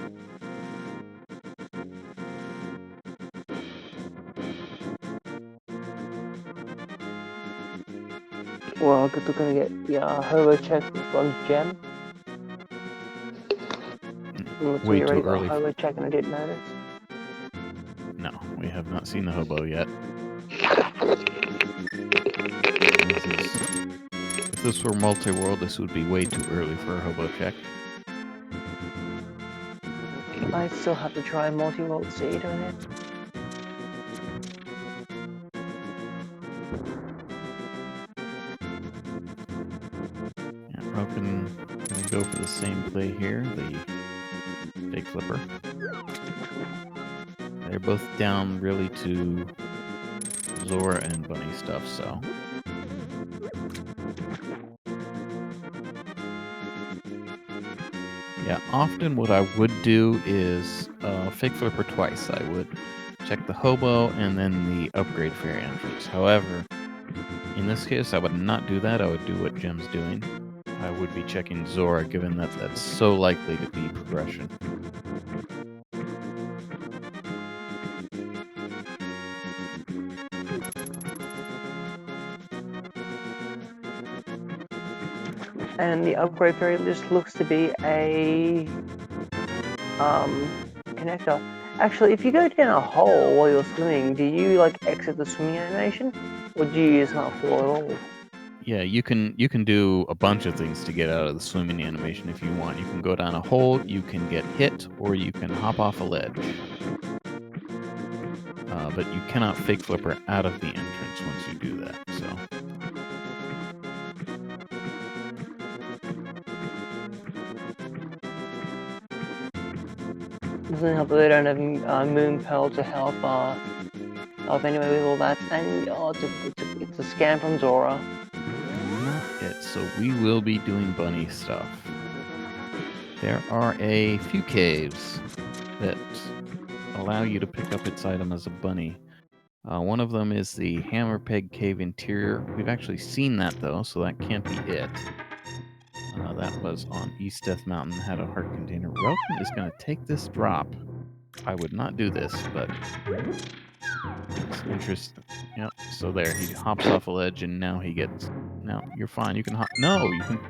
Well, good to gonna get the hover check from Gem. Way too early. Hover check and I didn't notice. No, we have not seen the hobo yet. If this were multi-world, this would be way too early for a hobo check. I still have to try multi-world seed on it. Yeah, Roken gonna go for the same play here, the fake flipper. They're both down really to Zora and bunny stuff, so. Yeah, often what I would do is fake flipper twice. I would check the hobo and then the upgrade fairy entrance. However, in this case, I would not do that. I would do what Gem's doing. I would be checking Zora, given that that's so likely to be progression. And the upgrade fairy just looks to be a connector. Actually, if you go down a hole while you're swimming, do you like exit the swimming animation, or do you just not fall at all? Yeah, you can do a bunch of things to get out of the swimming animation if you want. You can go down a hole, you can get hit, or you can hop off a ledge. But you cannot fake flipper out of the entrance once you do that. So. Doesn't help that they don't have Moon Pearl to help anyway with all that. And it's a scam from Zora. Not yet, so we will be doing bunny stuff. There are a few caves that allow you to pick up its item as a bunny. One of them is the Hammer Peg Cave Interior. We've actually seen that though, so that can't be it. That was on East Death Mountain, had a heart container. Relkin is going to take this drop. I would not do this, but it's interesting. Yep, so there, he hops off a ledge, and now he gets... Now, you're fine, you can hop... No, you can...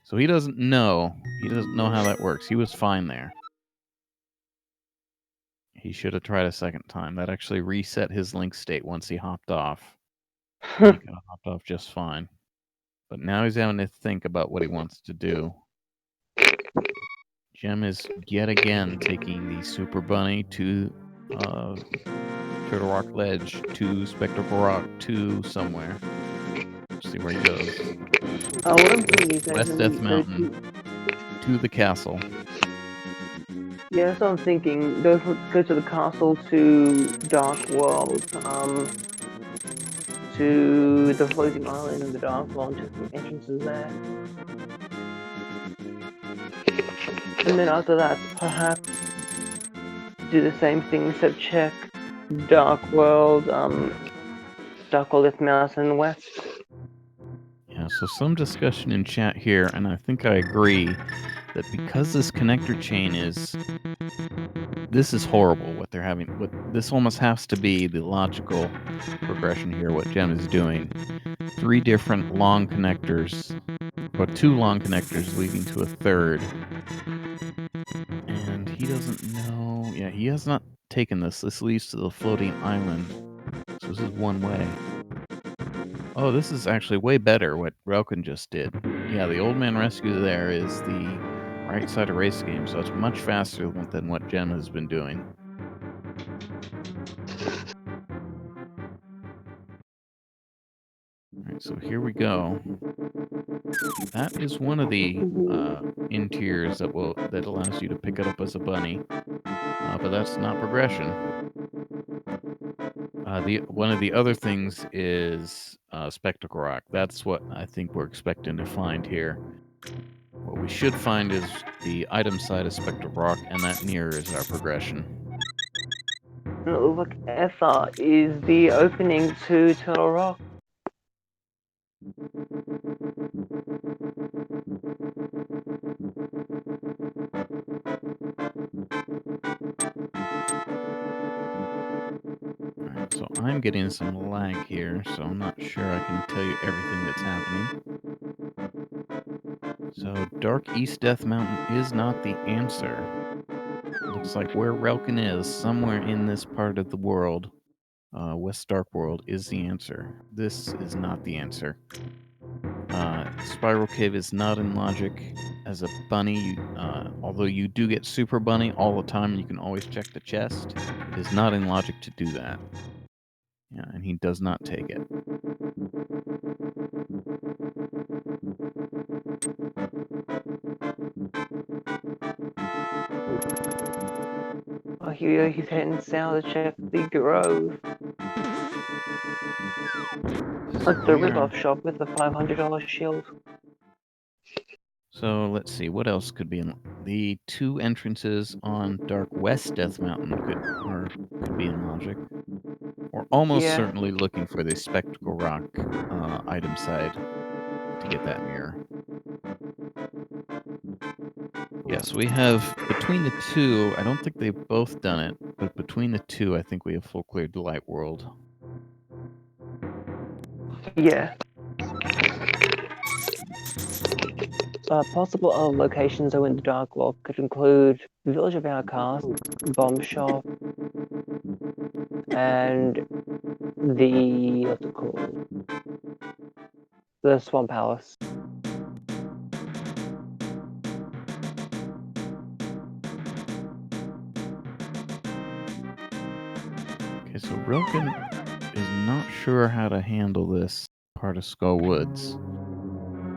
So he doesn't know. He doesn't know how that works. He was fine there. He should have tried a second time. That actually reset his link state once he hopped off. He could have hopped off just fine. But now he's having to think about what he wants to do. Gem is yet again taking the Super Bunny to Turtle Rock Ledge, to Spectacle Rock, to somewhere. Let's see where he goes. What I'm thinking is West Death Mountain, to the castle. Yeah, that's what I'm thinking. Go to the castle, to Dark World, to the floating island and the Dark World, just the entrances there. And then after that, perhaps do the same thing, except check Dark World, Death Mountain West. Yeah, so some discussion in chat here, and I think I agree that because this connector chain this is horrible what they're having. This almost has to be the logical progression here, what Gem is doing. 3 different long connectors, or 2 long connectors leading to a third. And he doesn't know. Yeah, he has not taken this. This leads to the floating island. So this is one way. Oh, this is actually way better what Relkin just did. Yeah, the Old Man Rescue there is the right side of race game, so it's much faster than what Gem has been doing. Alright, so here we go. That is one of the interiors that allows you to pick it up as a bunny, but that's not progression. One of the other things is Spectacle Rock. That's what I think we're expecting to find here. What we should find is the item side of Spectacle Rock, and that mirrors our progression. Look, Ether is the opening to Turtle Rock. Alright, so I'm getting some lag here, so I'm not sure I can tell you everything that's happening. So, Dark East Death Mountain is not the answer. Looks like where Relkin is, somewhere in this part of the world, West Dark World, is the answer. This is not the answer. Spiral Cave is not in logic as a bunny, although you do get Super Bunny all the time and you can always check the chest. It is not in logic to do that. Yeah, and he does not take it. Oh, he's heading south to check the Grove. Like the rip-off shop with the $500 shield. So let's see, what else could be in the 2 entrances on Dark West Death Mountain could be in logic. We're almost certainly looking for the Spectacle Rock item side to get that mirror. Yes, we have, between the 2, I don't think they've both done it, but between the 2, I think we have full cleared the Light World. Yeah. Possible other locations though in the Dark World could include Village of Outcast, Bomb Shop, and what's it called? The Swamp Palace. Okay, so Relkin is not sure how to handle this part of Skull Woods,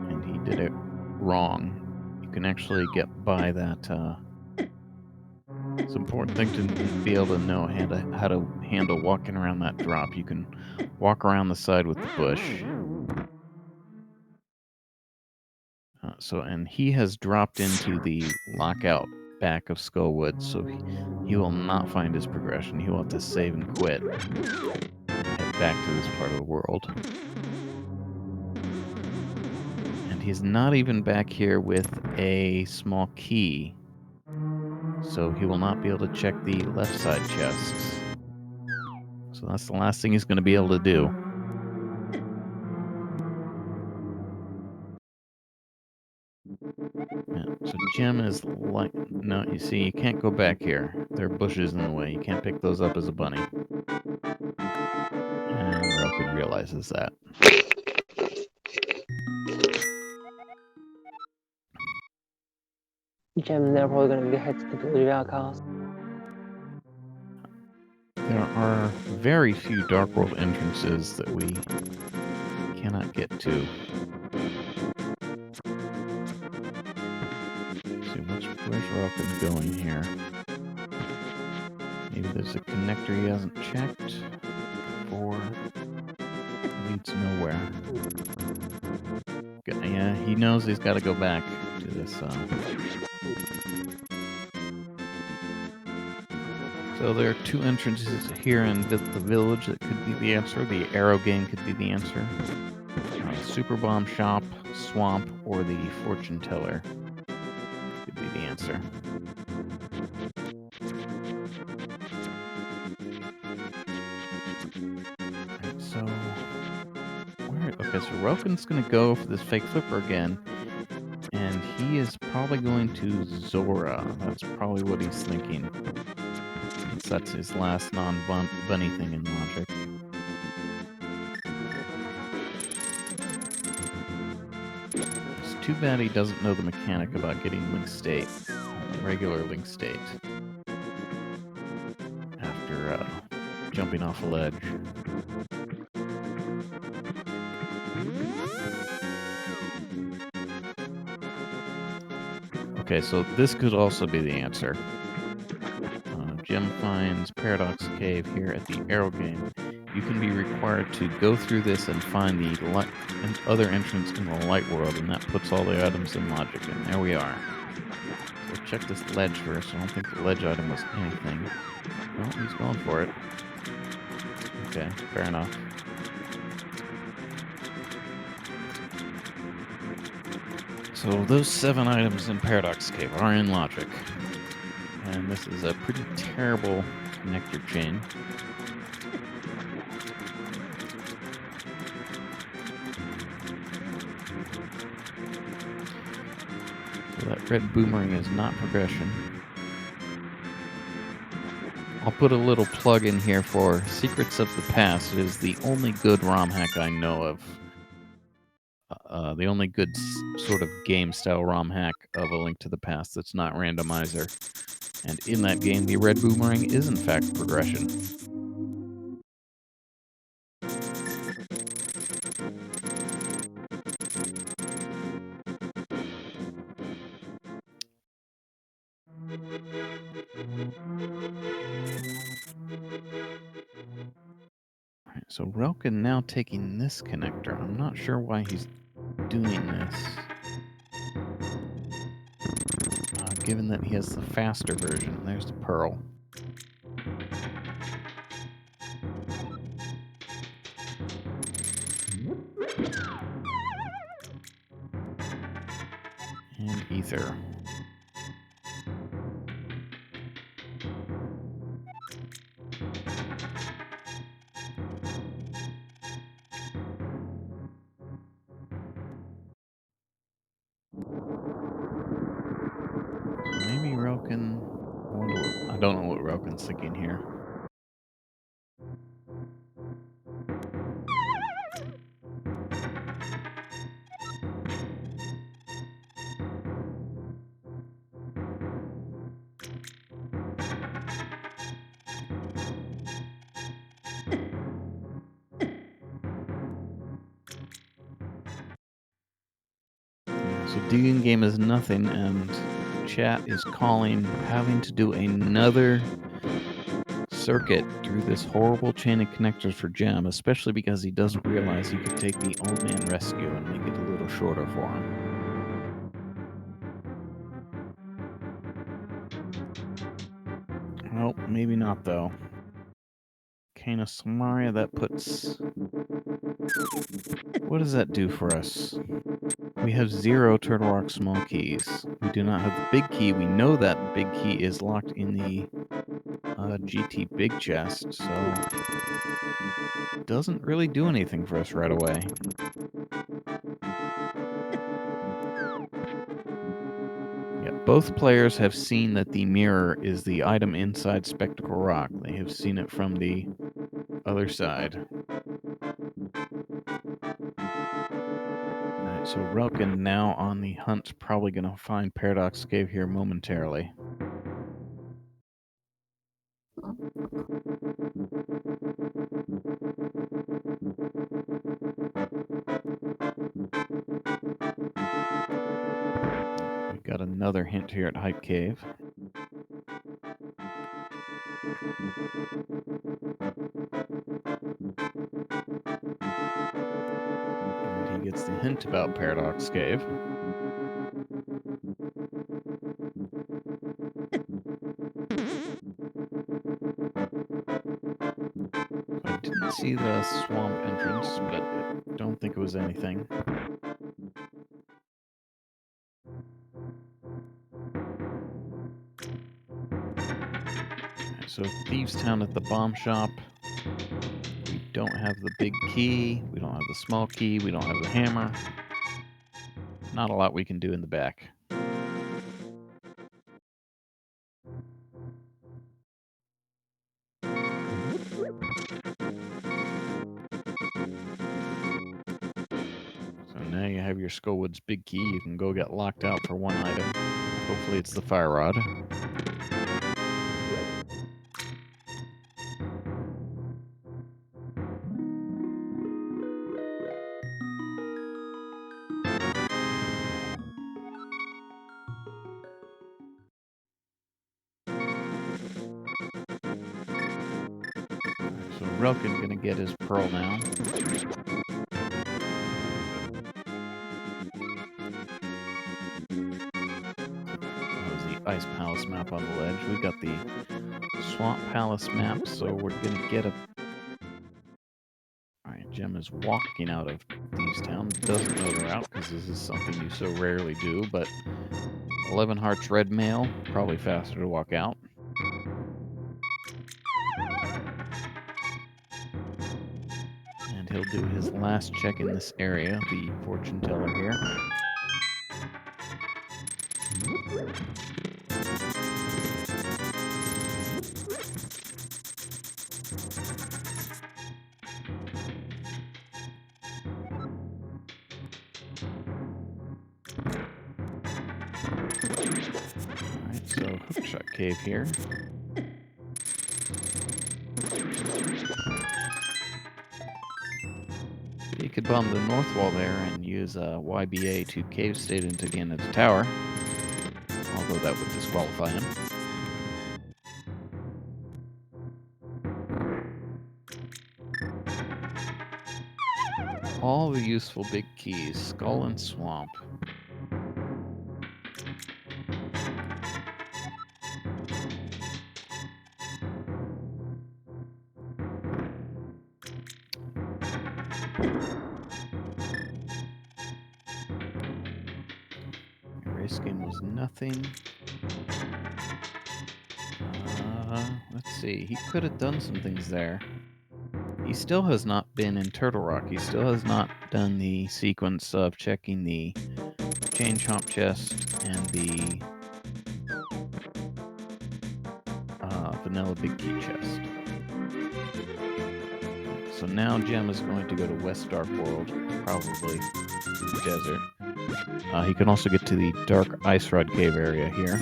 and he did it wrong. You can actually get by that. It's an important thing to be able to know how to handle walking around that drop. You can walk around the side with the bush. And he has dropped into the lockout back of Skullwood, so he will not find his progression. He will have to save and quit and head back to this part of the world. And he's not even back here with a small key, so he will not be able to check the left side chests. So that's the last thing he's going to be able to do. Yeah, so Jim is like, no, you see, you can't go back here. There are bushes in the way. You can't pick those up as a bunny. And Relkin realizes that. Gems now are probably going to be the heads of the village outcast. There are very few Dark World entrances that we cannot get to. Let's see, where's Relkin going here? Maybe there's a connector he hasn't checked, or leads nowhere. Yeah, he knows he's got to go back to this. So there are two entrances here in the village that could be the answer. The arrow game could be the answer. Super Bomb Shop, Swamp, or the Fortune Teller could be the answer. Right, so so Relkin's gonna go for this fake flipper again, and he is probably going to Zora. That's probably what he's thinking. Since that's his last non-bunny thing in Logic. It's too bad he doesn't know the mechanic about getting Link State, regular Link State, after jumping off a ledge. Okay, so this could also be the answer. Gem finds Paradox Cave here at the Arrow Game. You can be required to go through this and find the other entrance in the Light World, and that puts all the items in Logic, and there we are. So check this ledge first. I don't think the ledge item was anything. Well, he's going for it. Okay, fair enough. So those 7 items in Paradox Cave are in Logic. And this is a pretty terrible connector chain. So that red boomerang is not progression. I'll put a little plug in here for Secrets of the Past. It is the only good ROM hack I know of. The only good sort of game-style ROM hack of A Link to the Past that's not randomizer. And in that game, the red boomerang is in fact progression. Alright, so Relkin now taking this connector. I'm not sure why he's doing this. Given that he has the faster version. There's the pearl. And ether. Maybe Relkin... I don't know what Relkin's thinking here. So digging game is nothing, and chat is calling having to do another circuit through this horrible chain of connectors for Gem, especially because he doesn't realize he could take the Old Man Rescue and make it a little shorter for him. Well, maybe not though. Cane of Samaria, that puts... What does that do for us? We have 0 Turtle Rock small keys. We do not have the big key. We know that big key is locked in the GT big chest, so it doesn't really do anything for us right away. Yeah, both players have seen that the mirror is the item inside Spectacle Rock. They have seen it from the other side. Alright, So Relkin now on the hunt, probably going to find Paradox Cave here momentarily. We've got another hint here at Hype Cave. And he gets the hint about Paradox Cave. I didn't see the swamp entrance, but I don't think it was anything. So Thieves Town at the bomb shop. We don't have the big key. We don't have the small key. We don't have the hammer. Not a lot we can do in the back. So now you have your Skullwoods big key. You can go get locked out for one item. Hopefully it's the fire rod. So Relkin gonna get his pearl now. That was the Ice Palace map on the ledge. We've got the Swamp Palace map, so we're gonna get a... Alright, Gem is walking out of Thieves Town. Doesn't know they're out, because this is something you so rarely do, but 11 hearts red mail, probably faster to walk out. And he'll do his last check in this area, the fortune teller here. Alright, so Hookshot Cave here. He could bomb the north wall there and use a YBA to cave state into the end of the tower, although that would disqualify him. All the useful big keys, Skull and Swamp. Skin was nothing. Let's see. He could have done some things there. He still has not been in Turtle Rock. He still has not done the sequence of checking the Chain Chomp chest and the Vanilla Big Key chest. So now Gem is going to go to West Dark World, probably the desert. He can also get to the Dark Ice Rod Cave area here.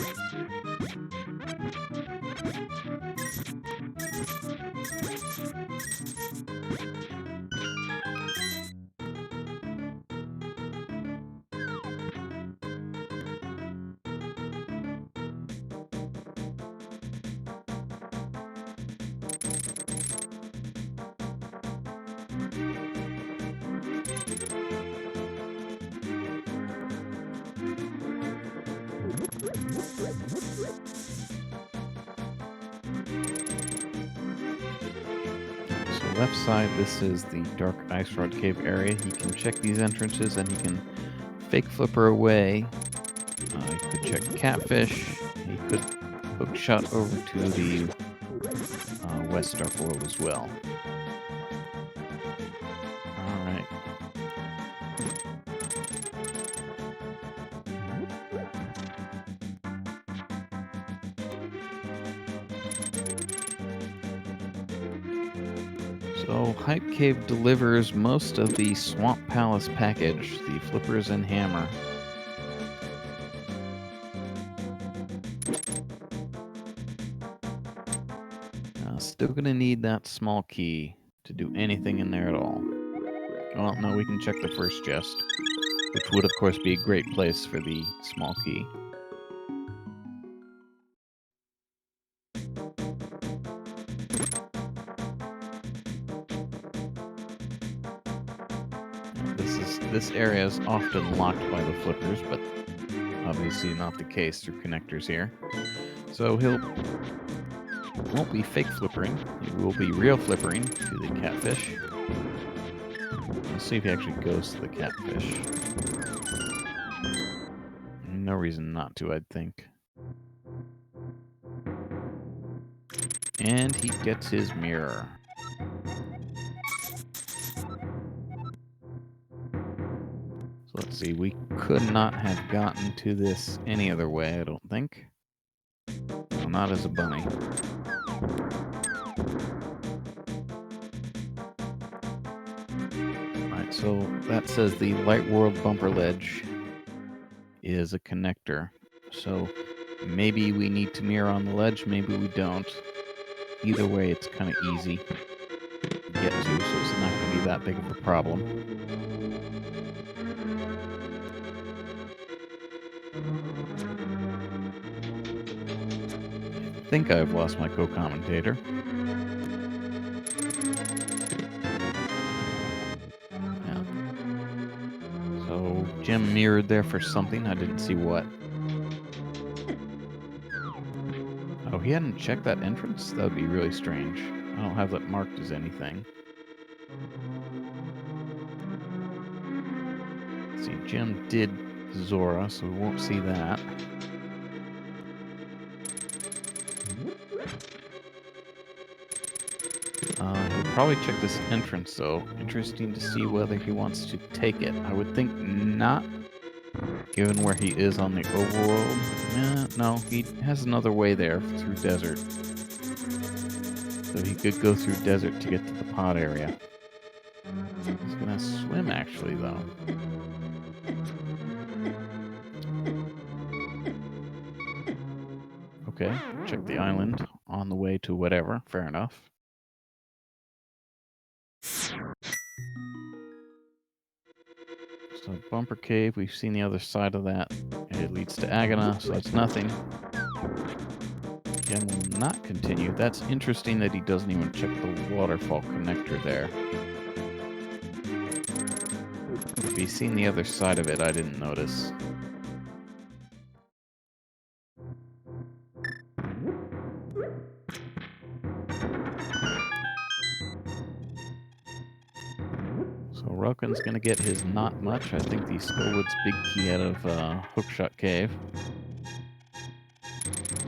So left side, this is the Dark Ice Rod Cave area. He can check these entrances and he can fake flipper away. He could check Catfish. He could hook shot over to the West Dark World as well. Alright. So So, Hype Cave delivers most of the Swamp Palace package, the flippers and hammer. Still gonna need that small key to do anything in there at all. Well, no, we can check the first chest, which would, of course, be a great place for the small key. This area is often locked by the flippers, but obviously not the case through connectors here. So won't be fake flippering, he will be real flippering to the catfish. Let's see if he actually goes to the catfish. No reason not to, I'd think. And he gets his mirror. So let's see, we could not have gotten to this any other way, I don't think. No, not as a bunny. Alright, so that says the Light World bumper ledge is a connector. So maybe we need to mirror on the ledge, maybe we don't. Either way, it's kind of easy to get to, so it's not going to be that big of a problem. I think I've lost my co-commentator. Yeah. So Jim mirrored there for something. I didn't see what. Oh, he hadn't checked that entrance? That would be really strange. I don't have that marked as anything. Let's see, Jim did Zora, so we won't see that. He'll probably check this entrance, though. Interesting to see whether he wants to take it. I would think not, given where he is on the overworld. No, he has another way there through desert. So he could go through desert to get to the pod area. He's gonna swim, actually, though. Okay, check the island on the way to whatever. Fair enough. So bumper cave, we've seen the other side of that. It leads to Agana, so that's nothing. Again, will not continue. That's interesting that he doesn't even check the waterfall connector there. If he's seen the other side of it, I didn't notice. So Roken's gonna get his not much. I think the Skullwood's big key out of Hookshot Cave.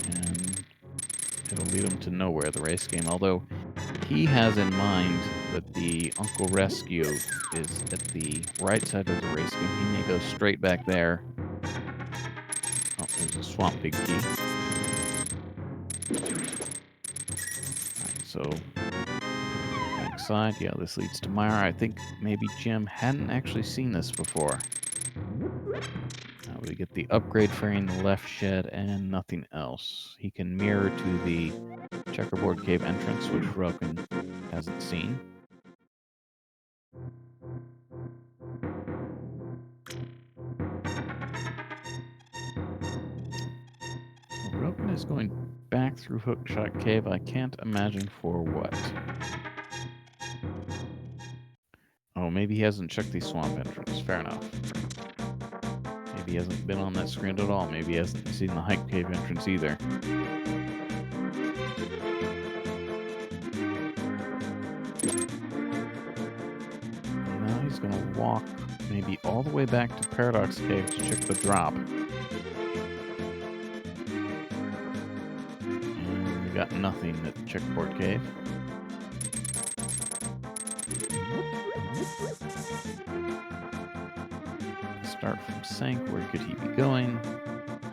And it'll lead him to nowhere, the race game. Although he has in mind that the Uncle Rescue is at the right side of the race game. He may go straight back there. Oh, there's a Swamp Big Key. Alright, so backside, yeah, this leads to Myra. I think maybe Jim hadn't actually seen this before. We get the upgrade fairy in the left shed and nothing else. He can mirror to the checkerboard cave entrance, which Roken hasn't seen. So Roken is going back through Hookshot Cave. I can't imagine for what. Oh, maybe he hasn't checked the swamp entrance. Fair enough. Maybe he hasn't been on that screen at all. Maybe he hasn't seen the Hype Cave entrance either. Now he's going to walk maybe all the way back to Paradox Cave to check the drop. And we got nothing at the checkerboard cave. Start from Sink. Where could he be going?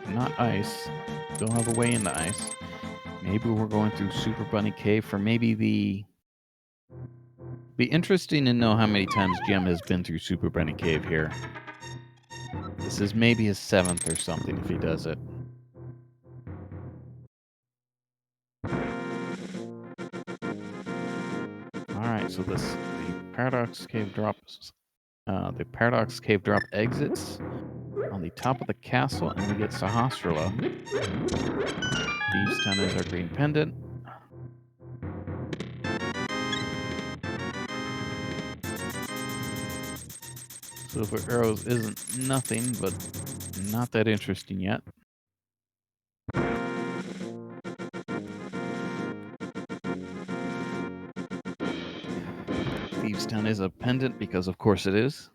Not ice. Don't have a way into ice. Maybe we're going through Super Bunny Cave for maybe the Be interesting to know how many times Gem has been through Super Bunny Cave here. This is maybe his 7th or something if he does it. Alright, so the Paradox Cave drops. The Paradox Cave drop exits on the top of the castle, and we get Sahasrara. Thieves' Town is our green pendant. Silver Arrows isn't nothing, but not that interesting yet. Thieves' Town is a pendant because, of course, it is.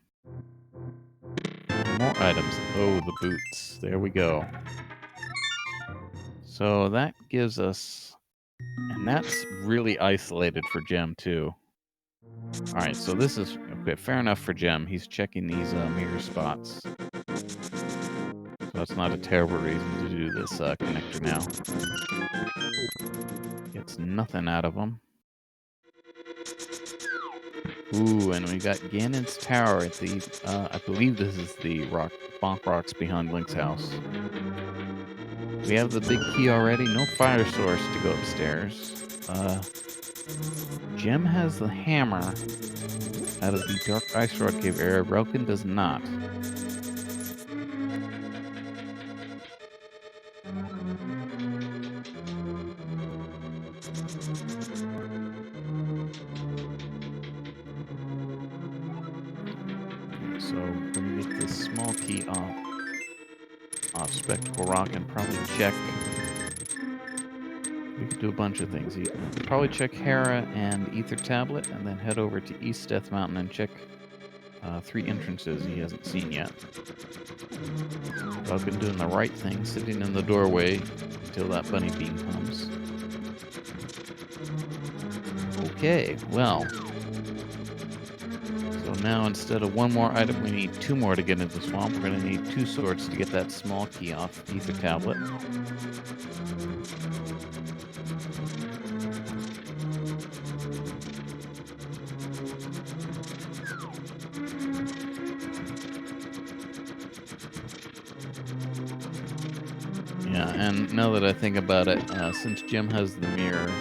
More items. Oh, the boots. There we go. So that gives us... And that's really isolated for Gem, too. Alright, so this is... Okay, fair enough for Gem. He's checking these mirror spots. So that's not a terrible reason to do this connector now. Gets nothing out of them. Ooh, and we got Ganon's Tower at the... I believe this is the bonk rocks behind Link's house. We have the big key already. No fire source to go upstairs. Gem has the hammer out of the Dark Ice Rod Cave area. Relkin does not. So we're going to get this small key off Spectacle Rock and probably check... We could do a bunch of things. You could probably check Hera and Ether Tablet, and then head over to East Death Mountain and check 3 entrances he hasn't seen yet. I've been doing the right thing, sitting in the doorway until that bunny beam comes. Okay, well. So now instead of 1 more item, we need 2 more to get into the swamp. We're going to need 2 swords to get that small key off Ether Tablet. Yeah, and now that I think about it, since Gem has the mirror...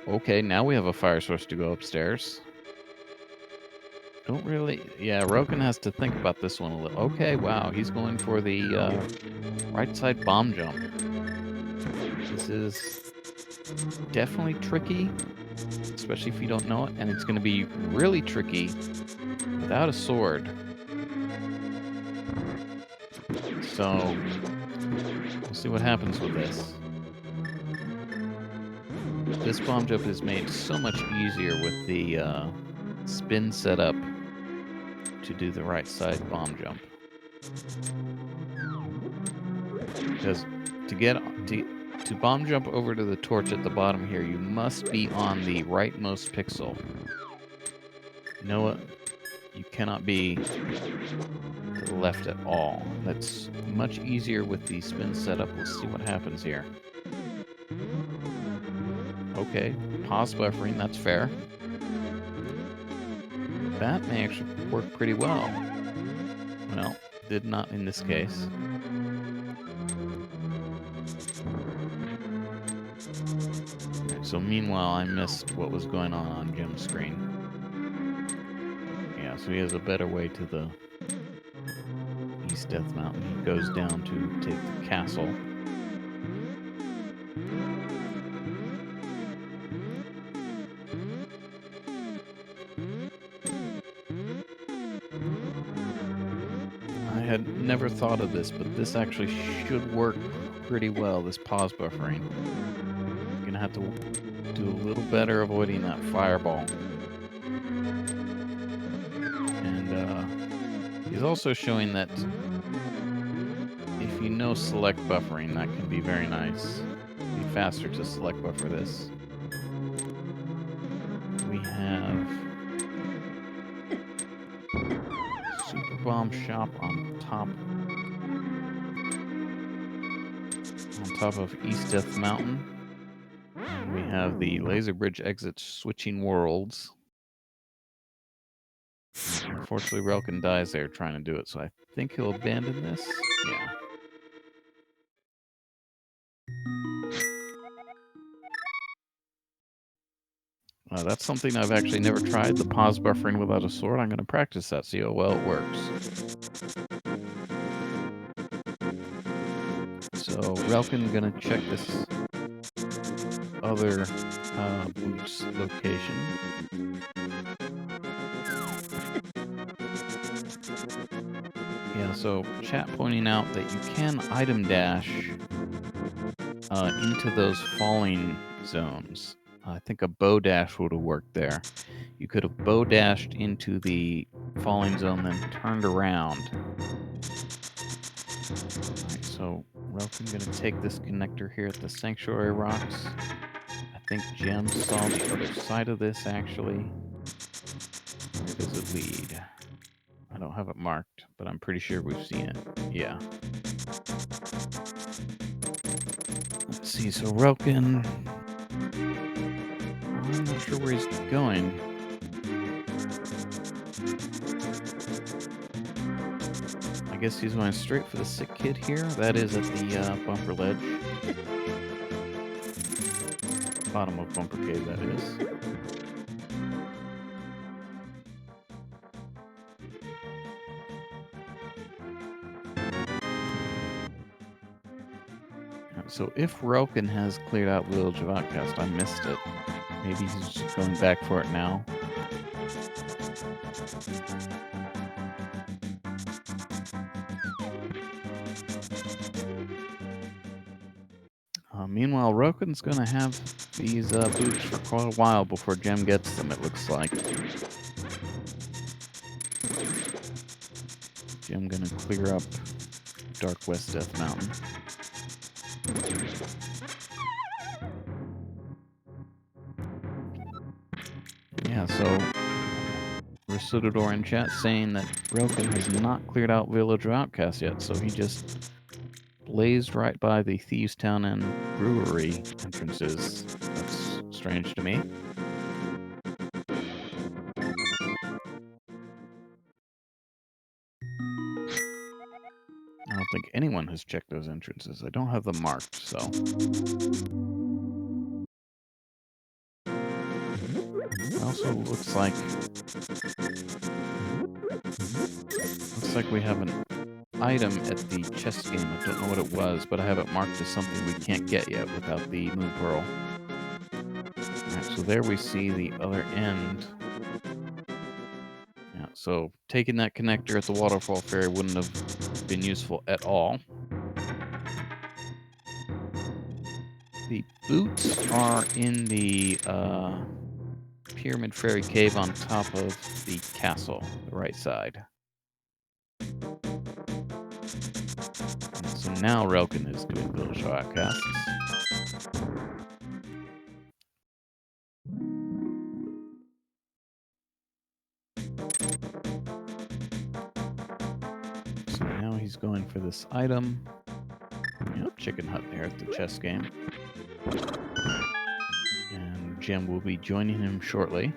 Okay, now we have a fire source to go upstairs. Don't really... Yeah, Roken has to think about this one a little. Okay, wow, he's going for the right side bomb jump. This is definitely tricky, especially if you don't know it, and it's going to be really tricky without a sword. So... We'll see what happens with this. This bomb jump is made so much easier with the spin setup to do the right side bomb jump. Because to bomb jump over to the torch at the bottom here, you must be on the rightmost pixel. Noah, you cannot be to the left at all. That's much easier with the spin setup. We'll see what happens here. Okay, pause buffering, that's fair. That may actually work pretty well. Well, did not in this case. So meanwhile, I missed what was going on Gem's screen. Yeah, so he has a better way to the East Death Mountain. He goes down to take the castle. I had never thought of this, but this actually should work pretty well, this pause buffering. You're gonna have to do a little better avoiding that fireball. And he's also showing that if you know select buffering, that can be very nice. It'd be faster to select buffer this. We have Super Bomb Shop on top of East Death Mountain. And we have the Laser Bridge exit switching worlds. Unfortunately, Relkin dies there trying to do it, so I think he'll abandon this. Yeah. That's something I've actually never tried, the pause buffering without a sword. I'm going to practice that, see how well it works. So Relkin going to check this other boots location. Yeah, so chat pointing out that you can item dash into those falling zones. I think a bow dash would have worked there. You could have bow dashed into the falling zone, then turned around. Alright, so Relkin gonna take this connector here at the Sanctuary Rocks. I think Gem saw the other side of this, actually. Where does it lead? I don't have it marked, but I'm pretty sure we've seen it. Yeah. Let's see, so Relkin... I'm not sure where he's going. I guess he's going straight for the sick kid here. That is at the bumper ledge. Bottom of bumper cave, that is. So if Relkin has cleared out Village of Outcast, I missed it. Maybe he's just going back for it now. Meanwhile, Relkin's going to have these boots for quite a while before Gem gets them, it looks like. Gem going to clear up Dark West Death Mountain. Yeah, so Resudador in chat saying that Relkin has not cleared out Village of Outcast yet, so he just blazed right by the Thieves Town and Brewery entrances. That's strange to me. I don't think anyone has checked those entrances. I don't have them marked, so. It also looks like we have an item at the chess game. I don't know what it was, but I have it marked as something we can't get yet without the Moon Pearl. Alright, so there we see the other end. Yeah, so taking that connector at the Waterfall Ferry wouldn't have been useful at all. The boots are in the Pyramid Fairy Cave on top of the castle, the right side. So now Relkin is doing Village of Outcasts. So now he's going for this item. Yep, Chicken Hut there at the chess game. And Gem will be joining him shortly.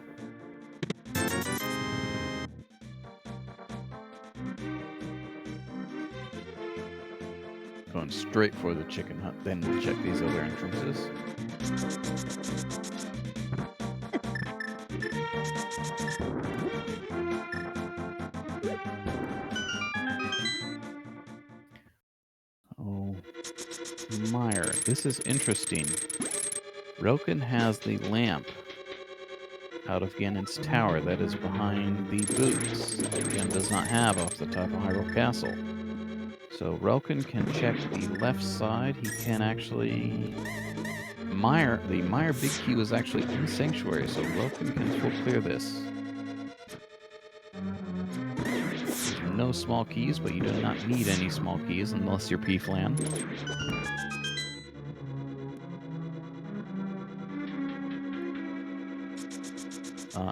Going straight for the Chicken Hut, then we'll check these other entrances. Oh, Meyer, this is interesting. Relkin has the lamp out of Ganon's tower that is behind the boots that Gem does not have off the top of Hyrule Castle. So Relkin can check the left side. He can actually... the Meyer Big Key was actually in Sanctuary, so Relkin can full clear this. No small keys, but you do not need any small keys unless you're P-Flan.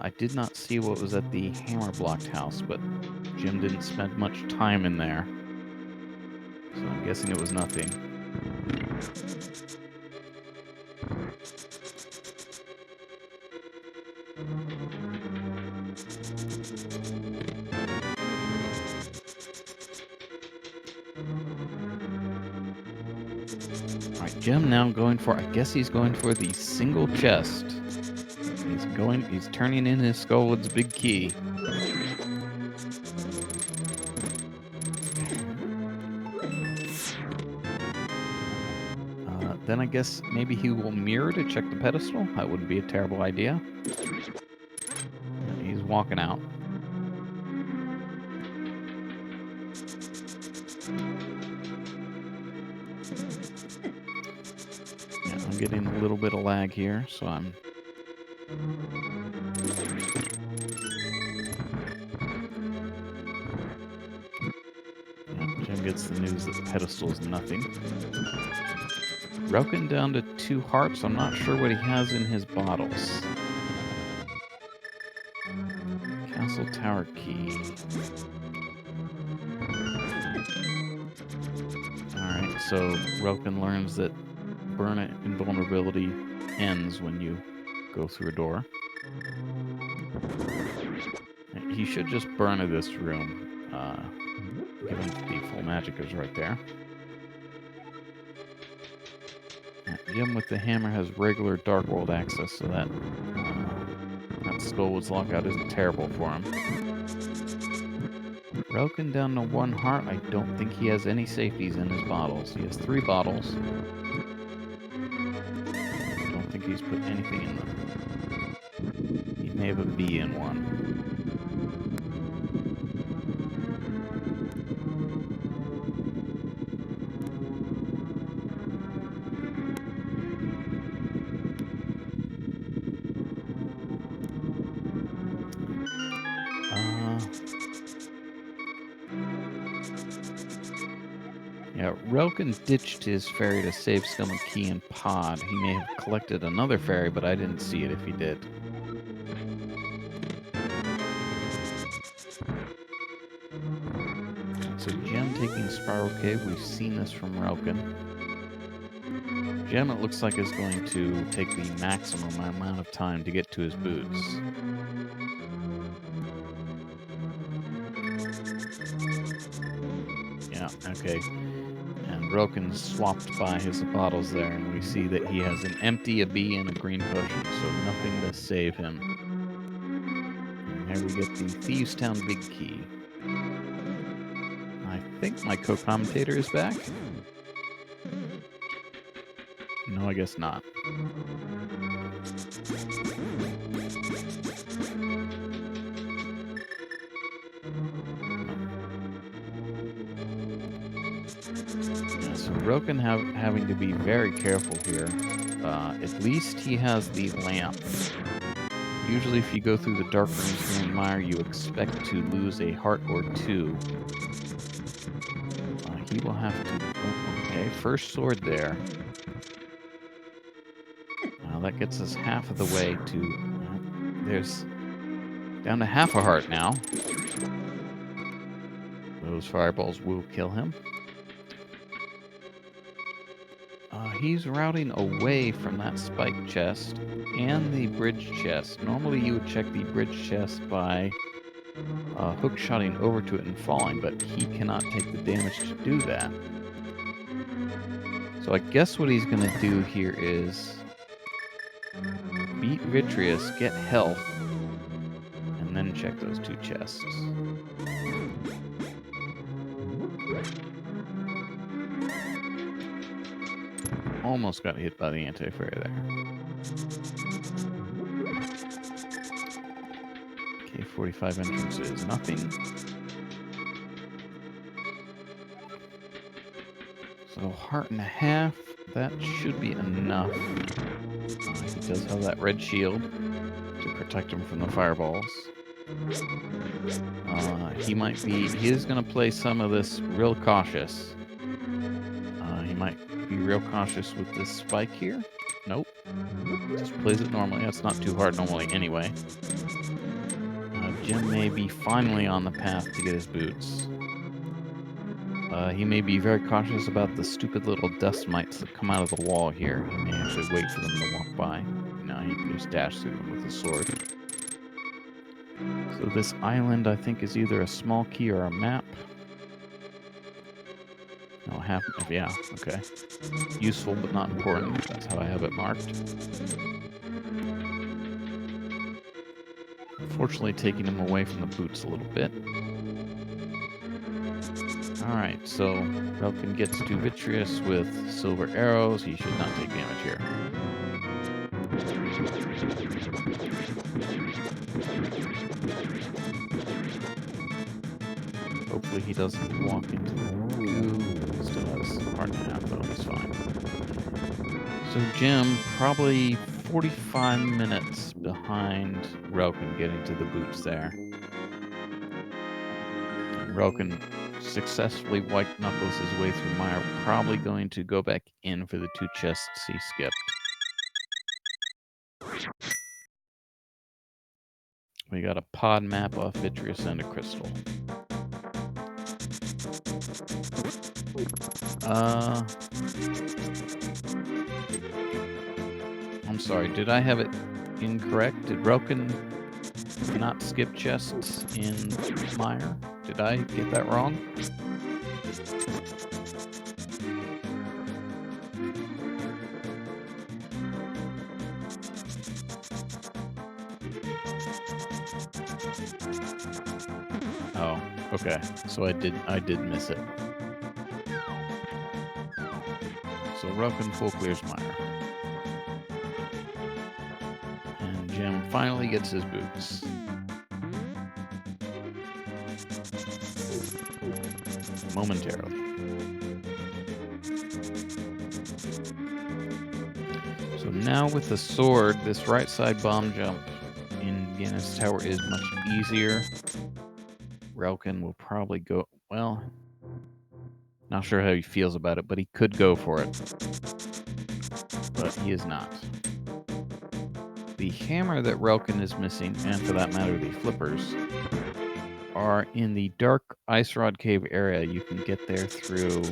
I did not see what was at the hammer-blocked house, but Jim didn't spend much time in there. So I'm guessing it was nothing. Alright, Gem now going for, I guess he's going for the single chest. He's turning in his Skullwood's big key. Then I guess maybe he will mirror to check the pedestal. That wouldn't be a terrible idea. He's walking out. Yeah, I'm getting a little bit of lag here, so I'm... Yeah, Jim gets the news that the pedestal is nothing. Relkin down to 2 hearts. I'm not sure what he has in his bottles. Castle Tower Key. Alright, so Relkin learns that burn invulnerability ends when you go through a door. He should just burn this room. Given the full magic is right there. Jim with the hammer has regular Dark World access, so that Skullwood's lockout isn't terrible for him. Relkin down to 1 heart. I don't think he has any safeties in his bottles. He has 3 bottles. I don't think he's put anything in them. He may have a bee in one. Yeah, Relkin ditched his fairy to save Scum and Key and Pod. He may have collected another fairy, but I didn't see it if he did. So Gem taking Spiral Cave. We've seen this from Relkin. Gem, it looks like, is going to take the maximum amount of time to get to his boots. Yeah, okay. And Relkin swapped by his bottles there, and we see that he has an empty, a bee, and a green potion, so nothing to save him. And here we get the Thieves' Town Big Key. I think my co-commentator is back. No, I guess not. Yeah, so Relkin having to be very careful here. At least he has the lamp. Usually if you go through the dark rooms here in Mire, you expect to lose a heart or 2. He will have to... Okay, first sword there. That gets us half of the way to... there's... down to half a heart now. Those fireballs will kill him. He's routing away from that spike chest and the bridge chest. Normally you would check the bridge chest by hook-shotting over to it and falling, but he cannot take the damage to do that. So I guess what he's going to do here is beat Vitreous, get health, and then check those 2 chests. Almost got hit by the anti-fairy there. K45 entrance is nothing. So heart and a half, that should be enough. He does have that red shield to protect him from the fireballs. He is going to play some of this real cautious. He might be real cautious with this spike here. Nope. Just plays it normally. That's not too hard normally anyway. Jim may be finally on the path to get his boots. He may be very cautious about the stupid little dust mites that come out of the wall here. He may actually wait for them to walk by. No, he can just dash through them with his sword. So this island, I think, is either a small key or a map. No, have... Yeah, okay. Useful but not important. That's how I have it marked. Unfortunately, taking him away from the boots a little bit. Alright, so Relkin gets 2 Vitreous with silver arrows. He should not take damage here. Hopefully he doesn't walk into the goo. Still has a heart and a half, though. He's fine. So Jim, probably 45 minutes behind Relkin getting to the boots there. Relkin successfully white knuckles his way through Mire. Probably going to go back in for the 2 chests he skipped. We got a pod map off Vitreous and a crystal. I'm sorry, did I have it incorrect? Did Relkin not skip chests in Mire? Did I get that wrong? Oh, okay. So I did miss it. So Relkin full clears Mire. And Jim finally gets his boots. Momentarily. So now with the sword, this right side bomb jump in Gannis Tower is much easier. Relkin will probably go, well, not sure how he feels about it, but he could go for it. But he is not. The hammer that Relkin is missing, and for that matter the flippers, are in the dark ice rod cave area. You can get there through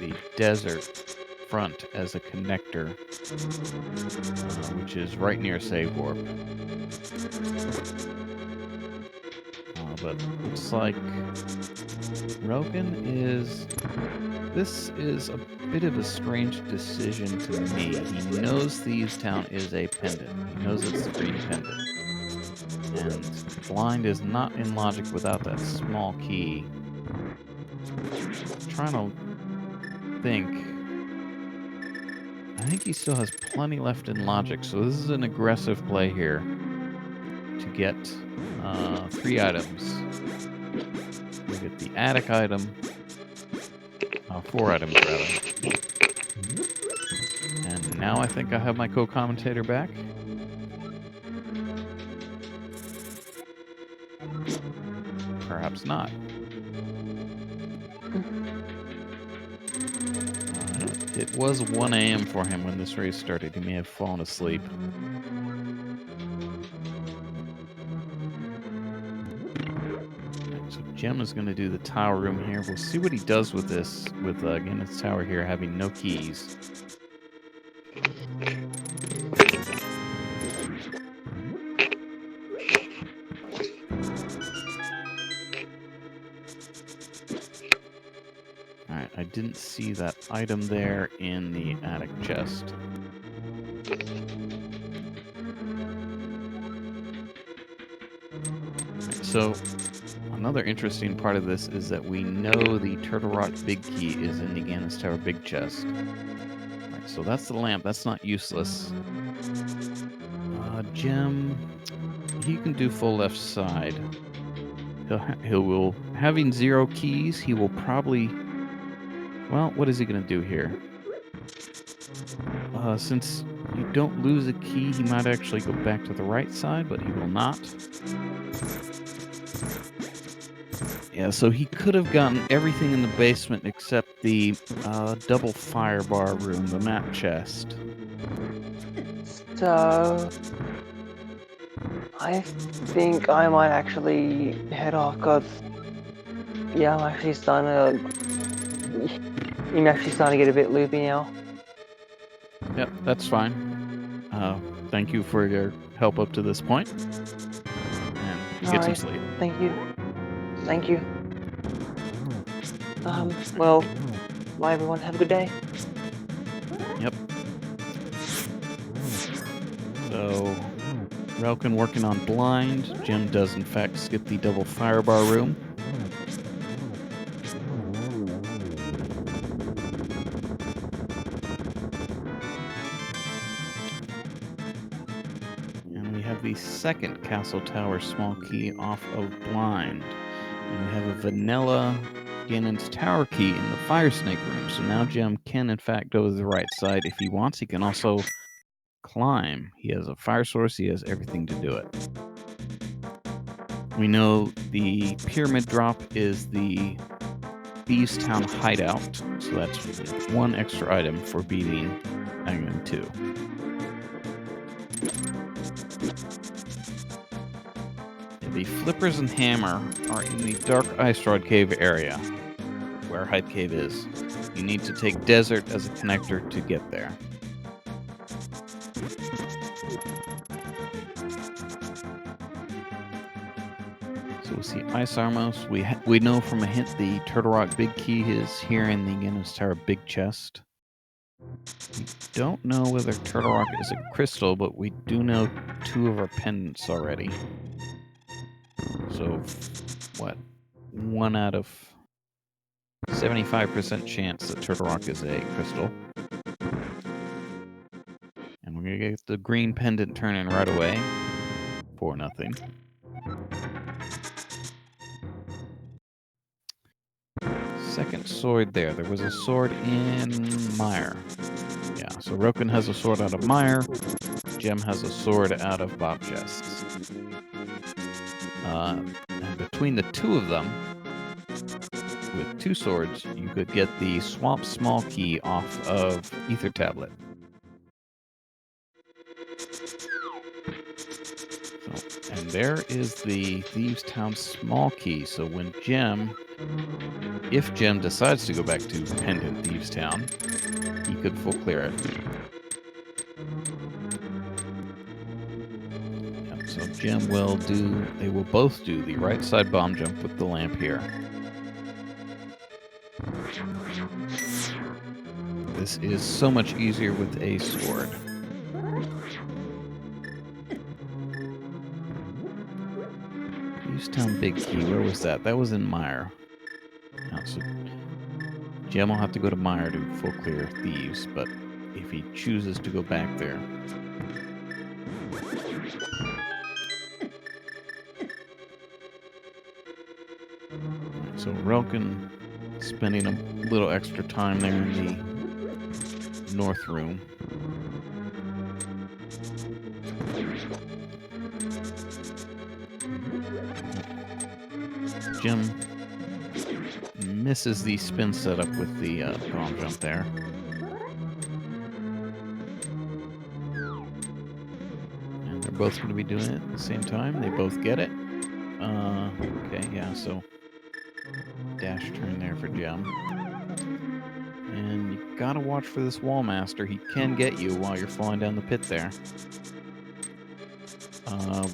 the desert front as a connector, which is right near Save Warp. But looks like Relkin is... This is a bit of a strange decision to me. He knows Thieves' Town is a pendant. He knows it's the green pendant. And blind is not in logic without that small key. I'm trying to think. I think he still has plenty left in logic, so this is an aggressive play here to get 3 items. We get the attic item, 4 items rather. And now I think I have my co-commentator back. Perhaps not. It was 1 a.m. for him when this race started. He may have fallen asleep. So Jim is going to do the tower room here. We'll see what he does with this, with Gannis Tower here having no keys. Alright, I didn't see that item there in the attic chest. So, another interesting part of this is that we know the Turtle Rock Big Key is in the Gannis Tower Big Chest. Right, so that's the lamp. That's not useless. Jim, he can do full left side. Having 0 keys, he will probably... Well, what is he going to do here? Since you don't lose a key, he might actually go back to the right side, but he will not. Yeah, so he could have gotten everything in the basement except the double fire bar room, the map chest. So I think I might actually head off, because yeah, I'm actually starting to get a bit loopy now. Yep, that's fine. Thank you for your help up to this point. And get some sleep. Thank you. Thank you. Well, bye everyone. Have a good day. Yep. So, Relkin working on blind. Jim does in fact skip the double firebar room. And we have the second Castle Tower small key off of blind. And we have a vanilla Ganon's tower key in the fire snake room. So now Jim can in fact go to the right side if he wants. He can also climb. He has a fire source. He has everything to do it. We know the pyramid drop is the Thieves Town hideout, so that's one extra item for beating Aghanim 2. The flippers and hammer are in the Dark Ice Rod Cave area, where Hype Cave is. You need to take Desert as a connector to get there. So we see Ice Armos. We know from a hint the Turtle Rock Big Key is here in the Ganon's Tower Big Chest. We don't know whether Turtle Rock is a crystal, but we do know 2 of our pendants already. So, what? 1 out of 75% chance that Turtle Rock is a crystal. And we're going to get the green pendant turning right away. For nothing. Second sword there. There was a sword in Mire. Yeah, so Roken has a sword out of Mire. Jem has a sword out of Bob Chests. And between the 2 of them, with 2 swords, you could get the Swamp Small Key off of Ether Tablet. So, and there is the Thieves Town Small Key. So when if Jem decides to go back to Pendant Thieves Town, he could full clear it. Yep, so Jem they will both do the right side bomb jump with the lamp here. This is so much easier with a sword. Thieves Town Big Key, where was that? That was in Mire. So Jem will have to go to Mire to full clear Thieves, but if he chooses to go back there. Right, so Relkin spending a little extra time there in the north room. Jem misses the spin setup with the bomb jump there. And they're both going to be doing it at the same time. They both get it. Okay, yeah, so dash turn there for Jem. And you gotta watch for this Wall Master. He can get you while you're falling down the pit there.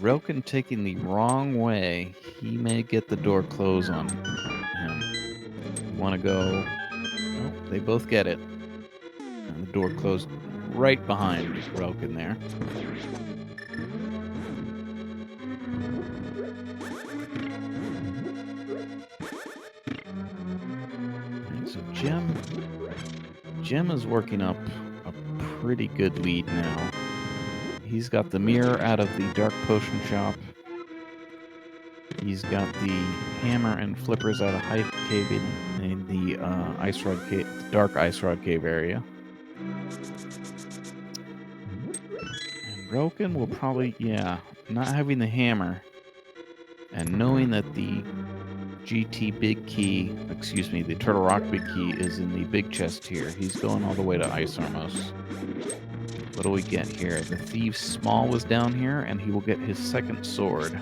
Relkin taking the wrong way. He may get the door closed on him. You want to go... Oh, they both get it. And the door closed right behind Relkin there. Right, so Jem is working up a pretty good lead now. He's got the mirror out of the Dark Potion Shop. He's got the hammer and flippers out of Hype Cave in the Ice Rod Cave, Dark Ice Rod Cave area. And Roken will probably, not having the hammer and knowing that the the Turtle Rock Big Key is in the big chest here. He's going all the way to Ice Armos. What do we get here? The Thieves Small was down here, and he will get his second sword.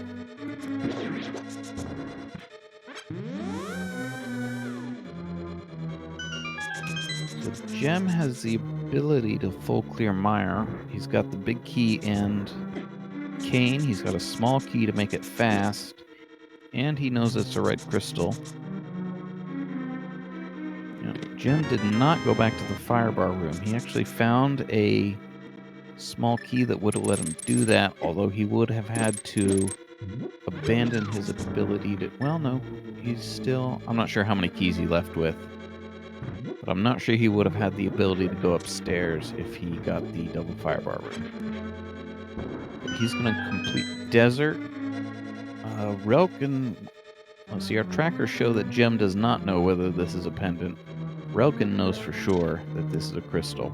So Jem has the ability to full clear Mire. He's got the big key and cane. He's got a small key to make it fast. And he knows it's a red crystal. Jim did not go back to the firebar room. He actually found a small key that would have let him do that, although he would have had to abandon his ability to... Well, no, he's still... I'm not sure how many keys he left with, but I'm not sure he would have had the ability to go upstairs if he got the double firebar room. But he's going to complete Desert. Relkin... Let's see, our trackers show that Jim does not know whether this is a pendant. Relkin knows for sure that this is a crystal.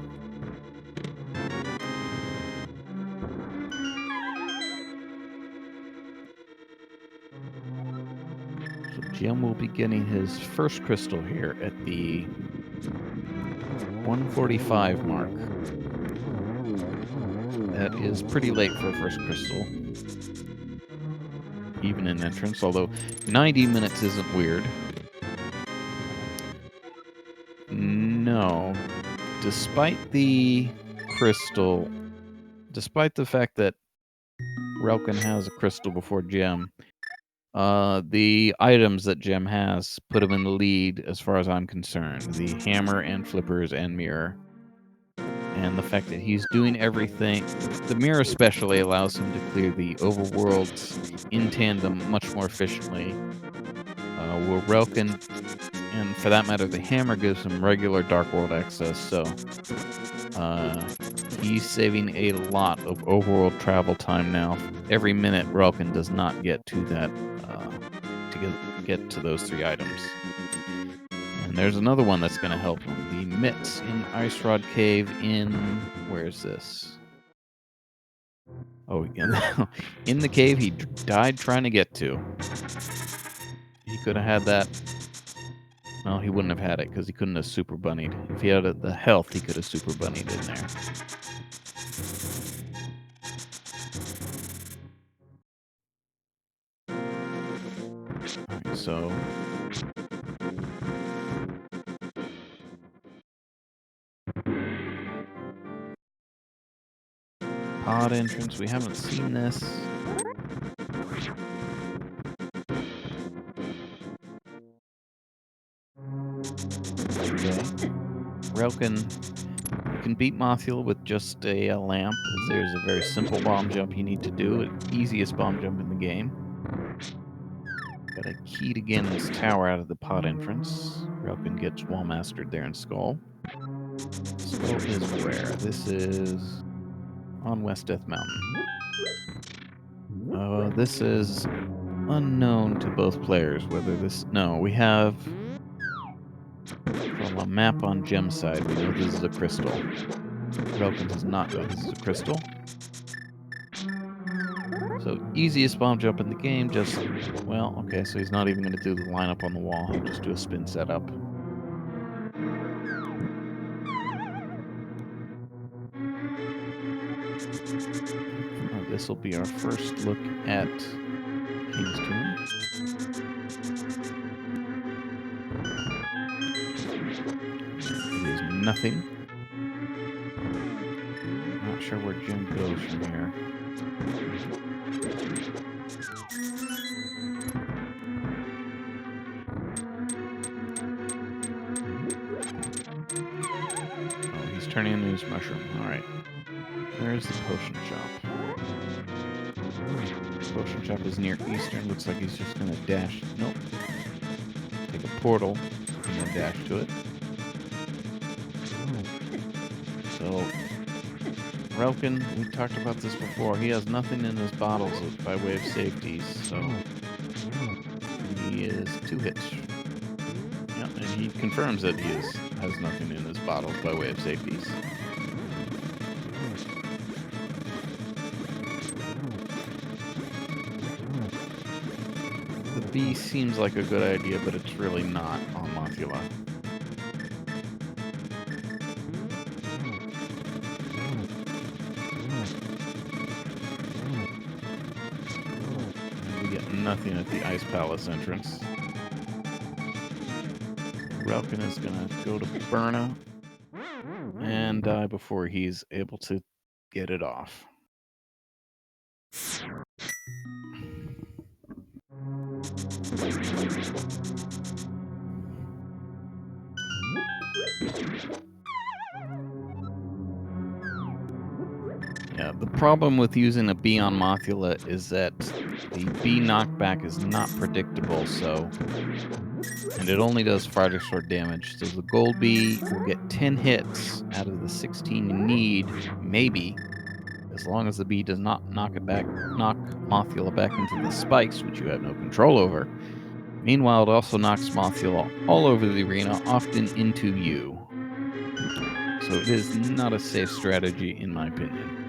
So Jim will be getting his first crystal here at the 145 mark. That is pretty late for a first crystal, even in entrance, although 90 minutes isn't weird. No. Despite the crystal, despite the fact that Relkin has a crystal before Jim, the items that Jim has put him in the lead as far as I'm concerned. The hammer and flippers and mirror. And the fact that he's doing everything. The mirror especially allows him to clear the overworlds in tandem much more efficiently. Where Relkin, and for that matter, the hammer gives him regular Dark World access, so he's saving a lot of overworld travel time now. Every minute Relkin does not get to that, get to those 3 items. And there's another one that's going to help him. The mitts in Ice Rod Cave in... Where is this? Oh, in the cave he died trying to get to. He could have had that... Well, he wouldn't have had it because he couldn't have super bunnied. If he had the health, he could have super bunnied in there. Alright, so... Pod entrance, we haven't seen this. Okay. Relkin, you can beat Mothula with just a lamp. There's a very simple bomb jump you need to do. Easiest bomb jump in the game. Got a key to Ganon's tower out of the pod entrance. Relkin gets wall mastered there in Skull. Skull is where? This is on West Death Mountain. This is unknown to both players whether this... No, we have... From a map on Gem's side, we know this is a crystal. Relkin does not know this is a crystal. So, easiest bomb jump in the game, just... Well, okay, so he's not even going to do the lineup on the wall. He'll just do a spin setup. This will be our first look at King's Tomb. It is nothing. Not sure where Jim goes from here. Oh, he's turning into his mushroom. Alright. Where's the potion shop? Potion shop is near Eastern. Looks like he's just gonna dash. Nope. Take a portal and then dash to it. So, Relkin, we talked about this before. He has nothing in his bottles by way of safeties, so he is 2 hits. Yeah, and he confirms that he has nothing in his bottles by way of safeties. The B seems like a good idea, but it's really not on Mothula. We get nothing at the Ice Palace entrance. Relkin is gonna go to Burna and die before he's able to get it off. Yeah, the problem with using a bee on Mothula is that the bee knockback is not predictable, and it only does farther sword damage. So the gold bee will get 10 hits out of the 16 you need, maybe, as long as the bee does not knock Mothula back into the spikes, which you have no control over. Meanwhile, it also knocks Mothula all over the arena, often into you. So it is not a safe strategy, in my opinion.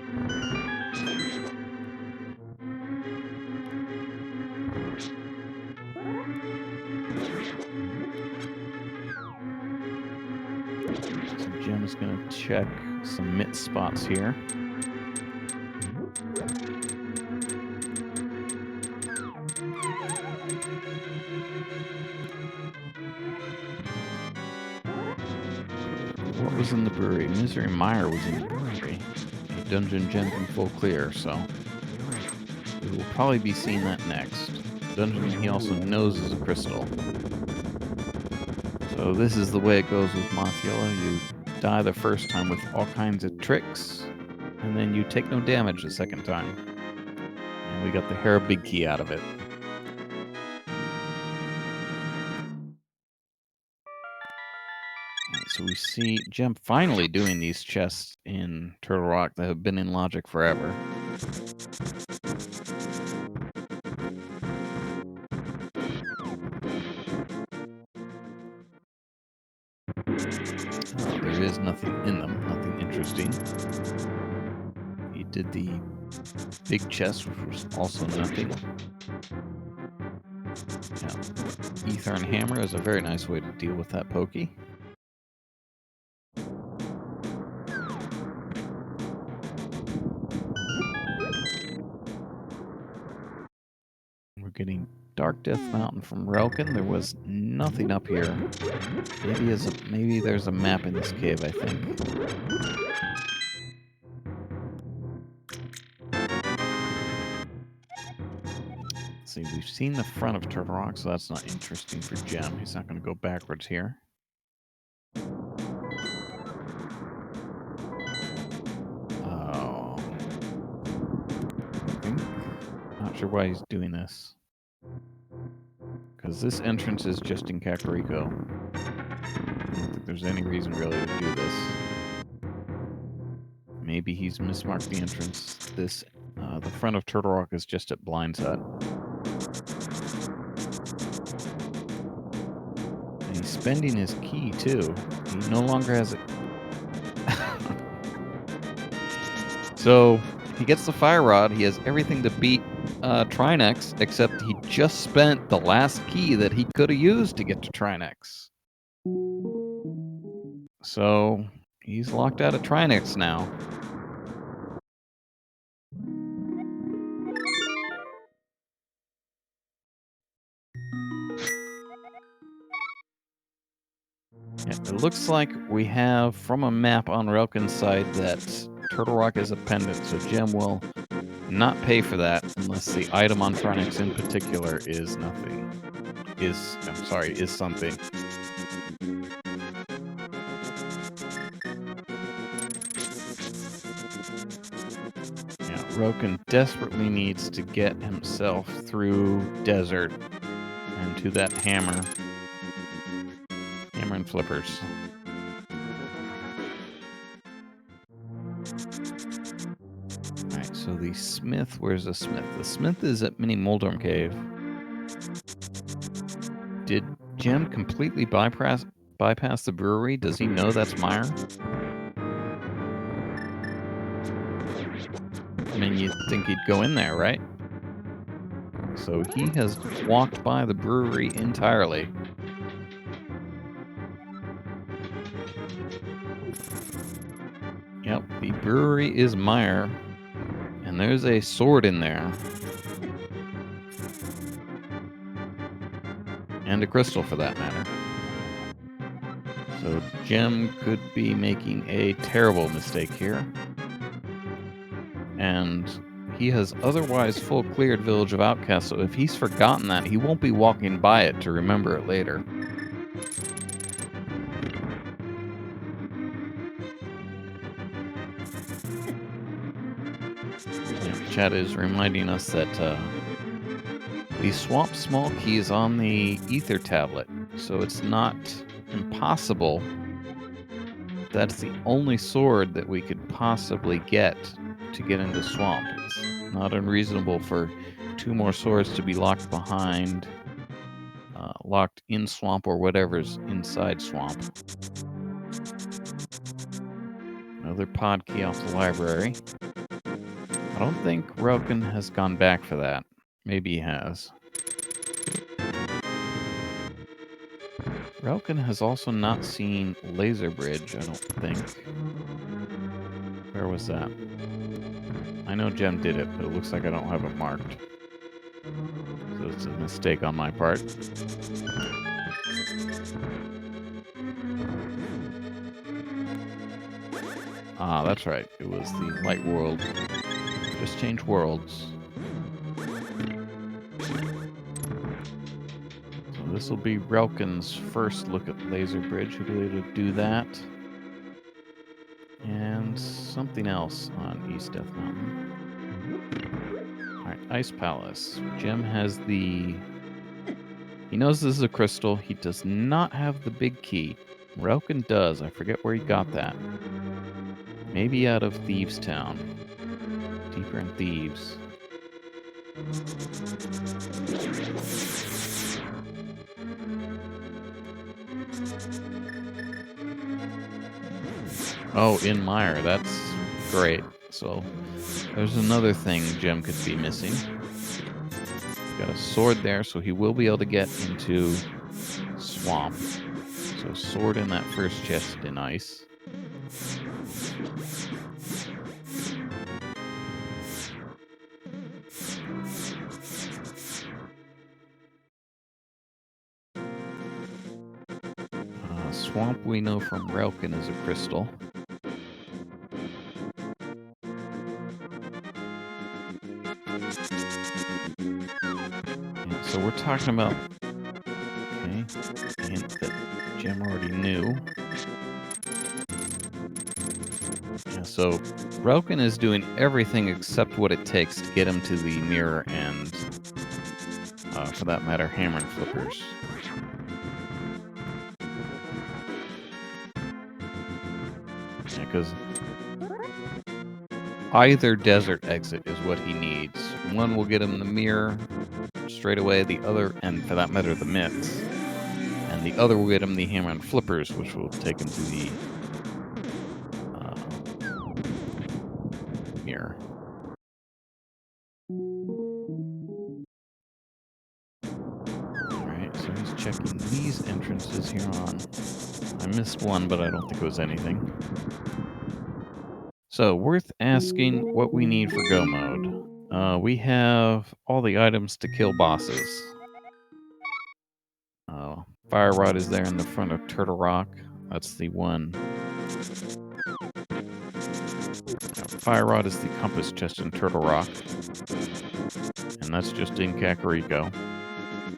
So Jim's going to check some mitt spots here. What was in the brewery? Misery Mire was in the brewery. A dungeon gem from full clear, so we will probably be seeing that next. Dungeon he also knows is a crystal. So this is the way it goes with Mothula. You die the first time with all kinds of tricks, and then you take no damage the second time. And we got the Hera Big Key out of it. So we see Gem finally doing these chests in Turtle Rock that have been in Logic forever. There is nothing in them, nothing interesting. He did the big chest, which was also nothing. Yeah. Ether and Hammer is a very nice way to deal with that pokey. We're getting Dark Death Mountain from Relkin. There was nothing up here. Maybe there's a map in this cave, I think. See, we've seen the front of Turtle Rock, so that's not interesting for Gem. He's not going to go backwards here. Oh. Not sure why he's doing this. Because this entrance is just in Kakariko. I don't think there's any reason really to do this. Maybe he's mismarked the entrance. The front of Turtle Rock is just at Blind's Hut. And he's spending his key, too. He no longer has it. So, he gets the Fire Rod. He has everything to beat Trinex, except he just spent the last key that he could have used to get to Trinex. So, he's locked out of Trinex now. Yeah, it looks like we have from a map on Relkin's side that Turtle Rock is a pendant, so Gem will not pay for that unless the item on Trinex in particular is something. Yeah, Relkin desperately needs to get himself through Desert and to that hammer and flippers. Alright, so the smith, where's the smith? The smith is at Mini Moldorm Cave. Did Gem completely bypass the brewery? Does he know that's Meyer? I mean, you'd think he'd go in there, right? So he has walked by the brewery entirely. Yep, the brewery is Meyer, and there's a sword in there. And a crystal, for that matter. So Gem could be making a terrible mistake here. And he has otherwise full cleared Village of Outcasts, so if he's forgotten that, he won't be walking by it to remember it later. Yeah, chat is reminding us that we swapped small keys on the ether tablet, so it's not impossible. That's the only sword that we could possibly get to get into swamp. It's not unreasonable for 2 more swords to be locked behind, locked in swamp or whatever's inside swamp. Another pod key off the library. I don't think Relkin has gone back for that. Maybe he has. Relkin has also not seen Laser Bridge, I don't think. Where was that? I know Gem did it, but it looks like I don't have it marked. So it's a mistake on my part. Ah, that's right. It was the Light World. Just change worlds. So this will be Relkin's first look at Laser Bridge. He'll be able to do that. And something else on East Death Mountain. Alright, Ice Palace. Gem has the... He knows this is a crystal. He does not have the big key. Relkin does. I forget where he got that. Maybe out of Thieves Town. Deeper in Thieves. Oh, in Mire. That's great. So, there's another thing Gem could be missing. Got a sword there, so he will be able to get into swamp. So, sword in that first chest in ice. Swamp we know from Relkin is a crystal. Yeah, so we're talking about, okay, a hint that Gem already knew. Yeah, so Relkin is doing everything except what it takes to get him to the mirror and, for that matter, hammer and flippers. Yeah, because either desert exit is what he needs. One will get him the mirror straight away, the other, and for that matter, the myths. And the other will get him the hammer and flippers, which will take him to the mirror. Alright, so he's checking these entrances here on. I missed one, but I don't think it was anything. So, worth asking what we need for go mode. We have all the items to kill bosses. Fire Rod is there in the front of Turtle Rock. That's the one. Fire Rod is the compass chest in Turtle Rock. And that's just in Kakariko.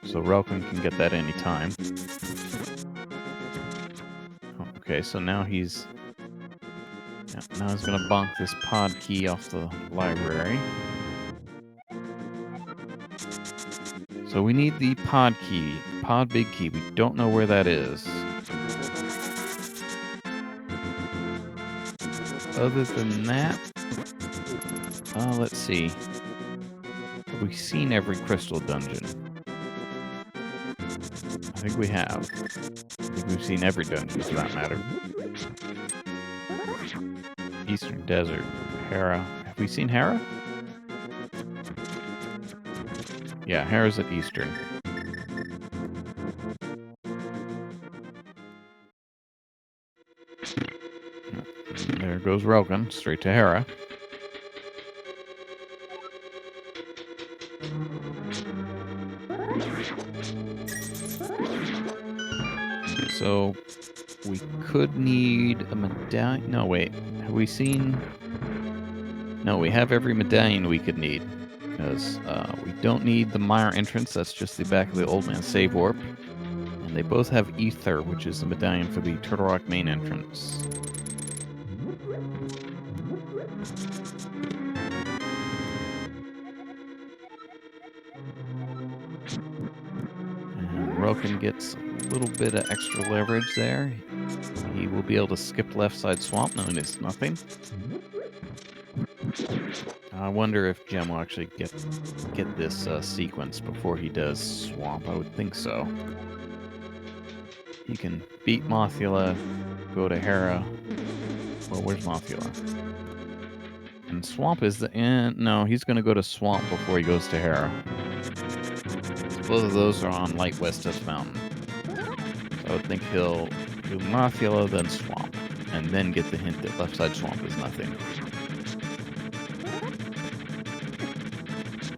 So Relkin can get that anytime. Okay, so now he's... Yeah, now he's gonna bonk this pod key off the library. So we need the pod key. Pod big key. We don't know where that is. Other than that... let's see. Have we seen every crystal dungeon? I think we have. I think we've seen every dungeon for that matter. Eastern Desert. Hera. Have we seen Hera? Yeah, Hera's at Eastern. There goes Relkin, straight to Hera. So, we could need a medallion. No, wait. Have we seen... No, we have every medallion we could need. Because we don't need the Mire entrance. That's just the back of the Old Man Save Warp. And they both have Ether, which is the medallion for the Turtle Rock main entrance. Relkin gets a little bit of extra leverage there. He will be able to skip left side swamp, knowing it's nothing. I wonder if Gem will actually get this sequence before he does swamp. I would think so. He can beat Mothula, go to Hera. Well, where's Mothula? And swamp is the end. No, he's going to go to swamp before he goes to Hera. Both of those are on Light Westus Mountain. So I would think he'll do Mothula, then swamp, and then get the hint that left side swamp is nothing.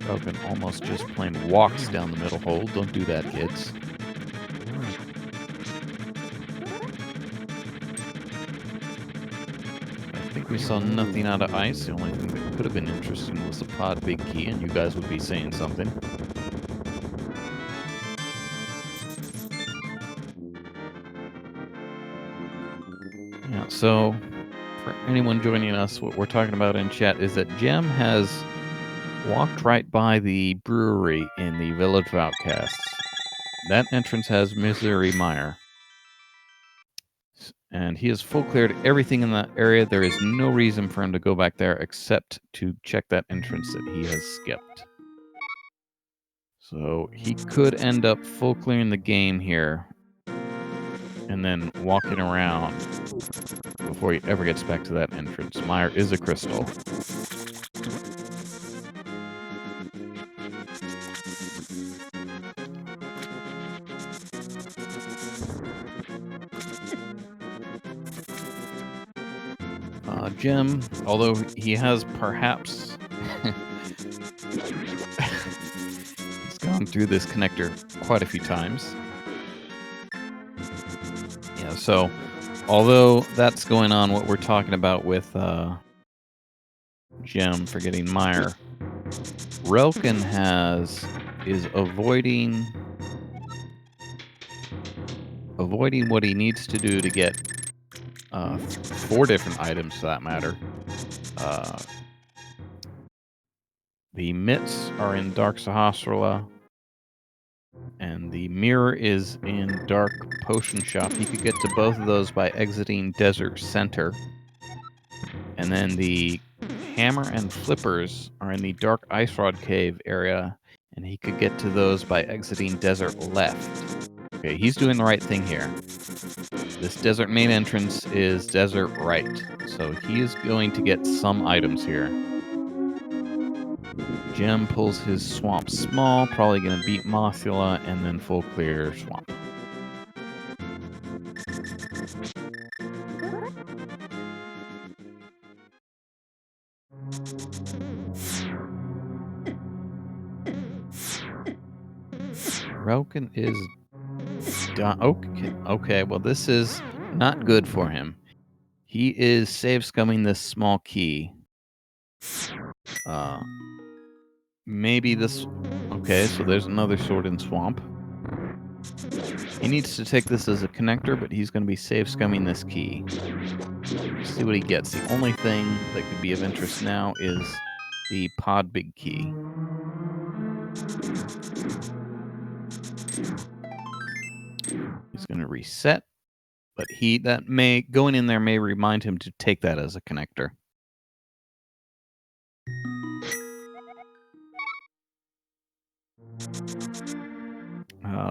Broken almost just plain walks down the middle hole. Don't do that, kids. I think we saw nothing out of ice. The only thing that could have been interesting was the pod big key, and you guys would be saying something. Yeah, so for anyone joining us, what we're talking about in chat is that Gem has walked right by the brewery in the Village of Outcasts. That entrance has Misery Mire. And he has full cleared everything in that area. There is no reason for him to go back there except to check that entrance that he has skipped. So he could end up full clearing the game here and then walking around before he ever gets back to that entrance. Mire is a crystal. Gem, although he has perhaps he's gone through this connector quite a few times. Yeah, so although that's going on, what we're talking about with Gem for getting Mire, Relkin is avoiding what he needs to do to get 4 different items, for that matter. The mitts are in Dark Sahasrara, and the mirror is in Dark Potion Shop. He could get to both of those by exiting Desert Center. And then the hammer and flippers are in the Dark Ice Rod Cave area, and he could get to those by exiting Desert Left. Okay, he's doing the right thing here. This desert main entrance is desert right, so he is going to get some items here. Gem pulls his swamp small, probably going to beat Mothula, and then full clear swamp. Relkin is done. Okay, well, this is not good for him. He is save scumming this small key. Maybe this... Okay, so there's another sword in swamp. He needs to take this as a connector, but he's going to be save scumming this key. Let's see what he gets. The only thing that could be of interest now is the pod big key. He's going to reset, but going in there may remind him to take that as a connector.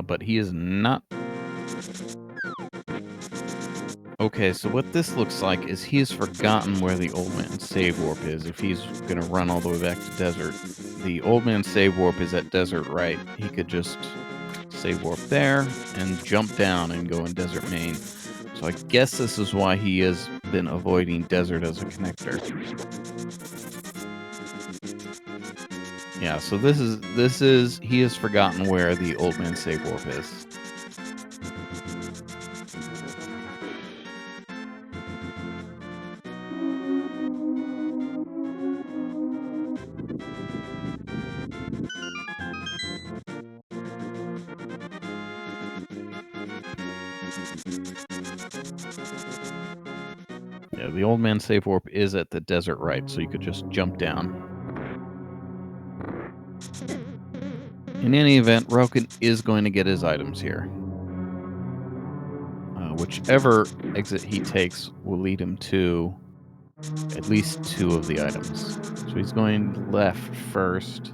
But he is not. Okay, so what this looks like is he has forgotten where the Old Man's Save Warp is. If he's going to run all the way back to Desert, the Old Man's Save Warp is at Desert Right. He could just Save Warp there and jump down and go in Desert Main. So I guess this is why he has been avoiding Desert as a connector. Yeah, so he has forgotten where the Old Man's Save Warp is. Yeah, the Old Man's Save Warp is at the Desert Right, so you could just jump down. In any event, Relkin is going to get his items here. whichever exit he takes will lead him to at least 2 of the items. So he's going left first.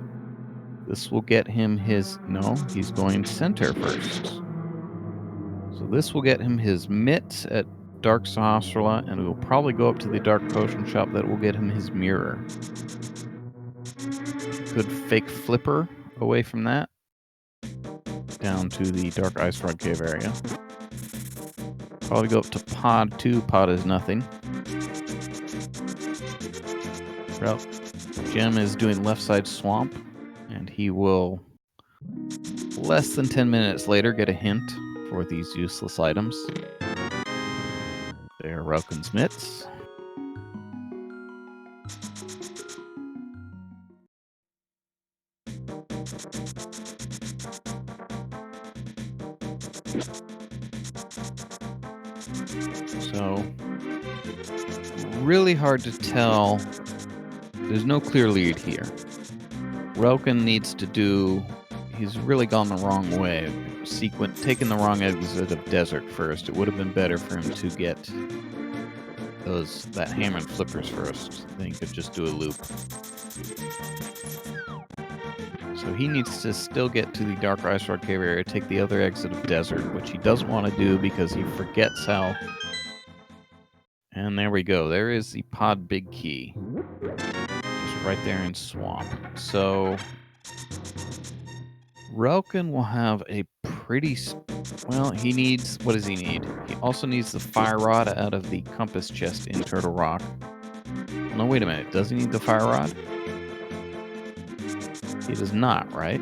This will get him his... No, he's going center first. So this will get him his mitts at Dark Sahasrahla, and we'll probably go up to the Dark Potion Shop. That will get him his mirror. Good fake flipper away from that. Down to the Dark Ice Rod Cave area. Probably go up to Pod 2. Pod is nothing. Well, Gem is doing left side swamp, and he will, less than 10 minutes later, get a hint for these useless items. They are Relkin's mitts. So, really hard to tell. There's no clear lead here. Relkin needs to do... He's really gone the wrong way. Taking the wrong exit of Desert first. It would have been better for him to get that hammer and flippers first. Then he could just do a loop. So he needs to still get to the Dark Ice Rod Cave area, take the other exit of Desert, which he doesn't want to do because he forgets how... And there we go. There is the Pod Big Key. Just right there in Swamp. So... Relkin will have a pretty... Well, he needs... What does he need? He also needs the Fire Rod out of the Compass Chest in Turtle Rock. No, wait a minute. Does he need the Fire Rod? He does not, right?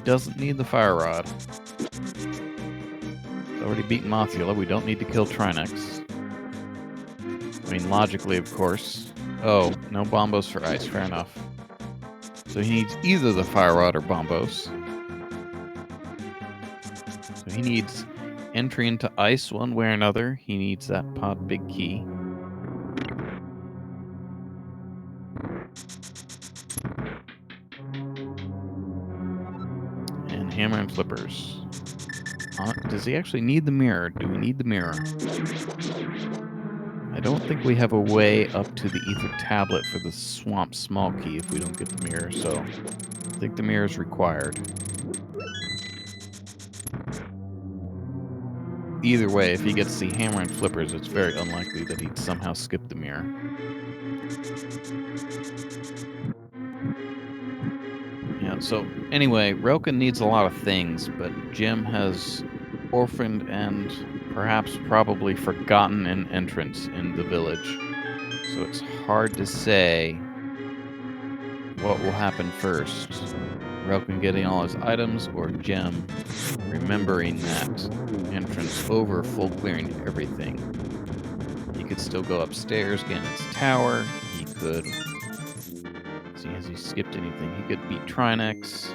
Doesn't need the Fire Rod. He's already beaten Mothula. We don't need to kill Trinex. I mean, logically, of course. Oh, no Bombos for Ice. Fair enough. So he needs either the Fire Rod or Bombos. So he needs entry into Ice one way or another. He needs that Pod Big Key. And Hammer and Flippers. Does he actually need the mirror? Do we need the mirror? I don't think we have a way up to the Ether Tablet for the Swamp Small Key if we don't get the mirror, so I think the mirror is required. Either way, if he gets the Hammer and Flippers, it's very unlikely that he'd somehow skip the mirror. Yeah, so anyway, Relkin needs a lot of things, but Jim has orphaned and perhaps probably forgotten an entrance in the village. So it's hard to say what will happen first. Relkin getting all his items, or Gem remembering that entrance over full clearing everything. He could still go upstairs, get in its tower. He could... See, has he skipped anything? He could beat Trinex.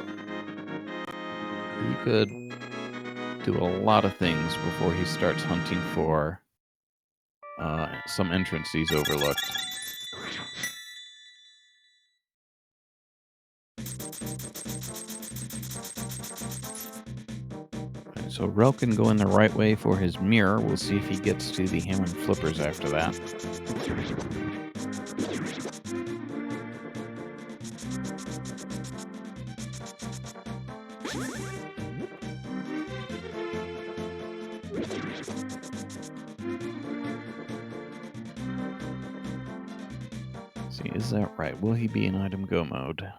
He could do a lot of things before he starts hunting for some entrance he's overlooked. Okay, so Relkin going the right way for his mirror. We'll see if he gets to the Hammer and Flippers after that. See, is that right? Will he be in item go mode?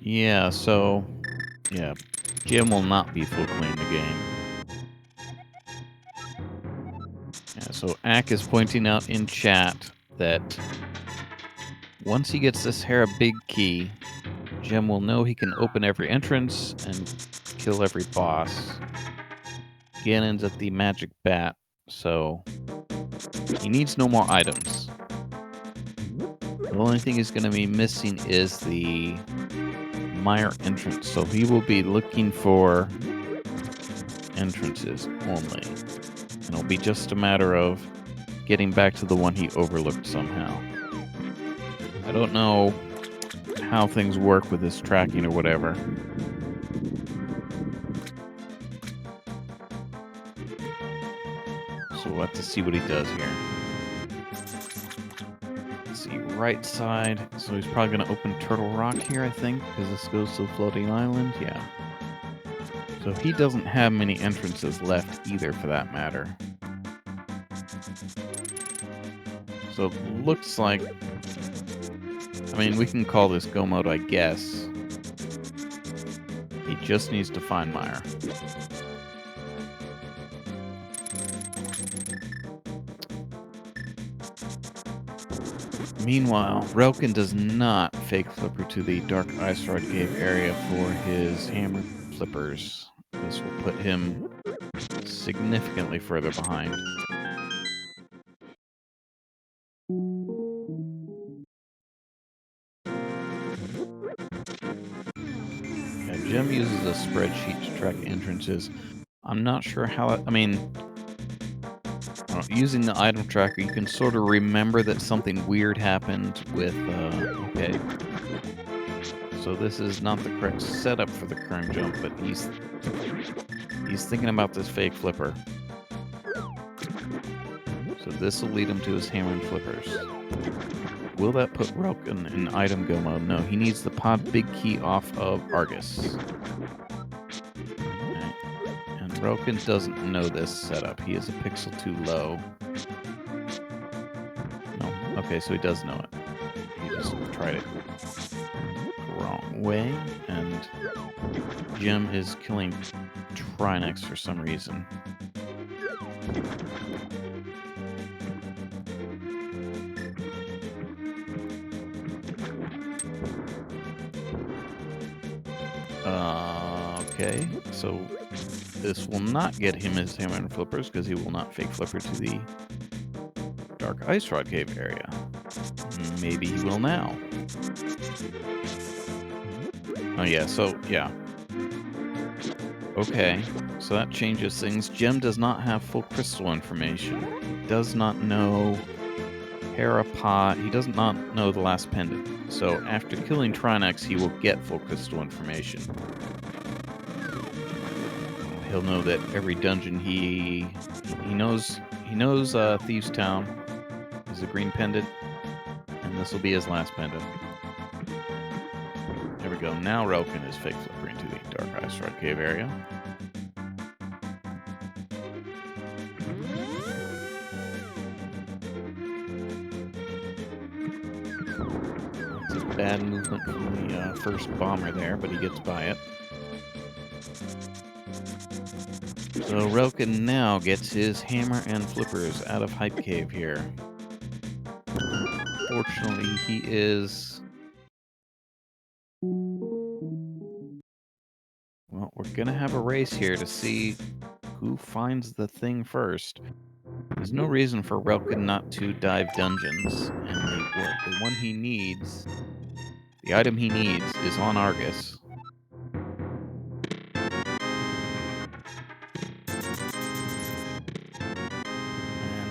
Yeah, so... Yeah, Jim will not be full clean the game. Yeah, so Ack is pointing out in chat that once he gets this Hera Big Key, Jim will know he can open every entrance and kill every boss. Ganon's at the Magic Bat, so he needs no more items. The only thing he's going to be missing is the Mire entrance, so he will be looking for entrances only. And it'll be just a matter of getting back to the one he overlooked somehow. I don't know how things work with this tracking or whatever. So we'll have to see what he does here. Let's see, right side. So he's probably going to open Turtle Rock here, I think, because this goes to the floating island. Yeah. So he doesn't have many entrances left either, for that matter. So it looks like... I mean, we can call this go mode, I guess. He just needs to find Meyer. Meanwhile, Relkin does not fake flipper to the Dark Ice Rod Cave area for his hammer flippers. This will put him significantly further behind. Yeah, Jim uses a spreadsheet to track entrances. I'm not sure how... I mean... using the item tracker, you can sort of remember that something weird happened with, okay. So this is not the correct setup for the current jump, but he's thinking about this fake flipper. So this will lead him to his hammer and flippers. Will that put Relkin in item go mode? No, he needs the pod big key off of Argus. Relkin doesn't know this setup. He is a pixel too low. No. Okay, so he does know it. He just tried it the wrong way, and Jim is killing Trinex for some reason. Okay, so this will not get him his hammer and flippers because he will not fake flipper to the Dark Ice Rod Cave area. Maybe he will now. Oh yeah, so yeah. Okay, so that changes things. Jim does not have full crystal information. He does not know Parapod. He does not know the last pendant. So after killing Trinex, he will get full crystal information. He'll know that every dungeon he knows Thieves Town is a green pendant, and this will be his last pendant. There we go. Now Relkin is fake flippering to the Dark Ice Rod Cave area. It's a bad movement from the first bomber there, but he gets by it. So Relkin now gets his hammer and flippers out of Hype Cave here. Fortunately, he is... Well, we're gonna have a race here to see who finds the thing first. There's no reason for Relkin not to dive dungeons, and the one he needs, the item he needs, is on Argus.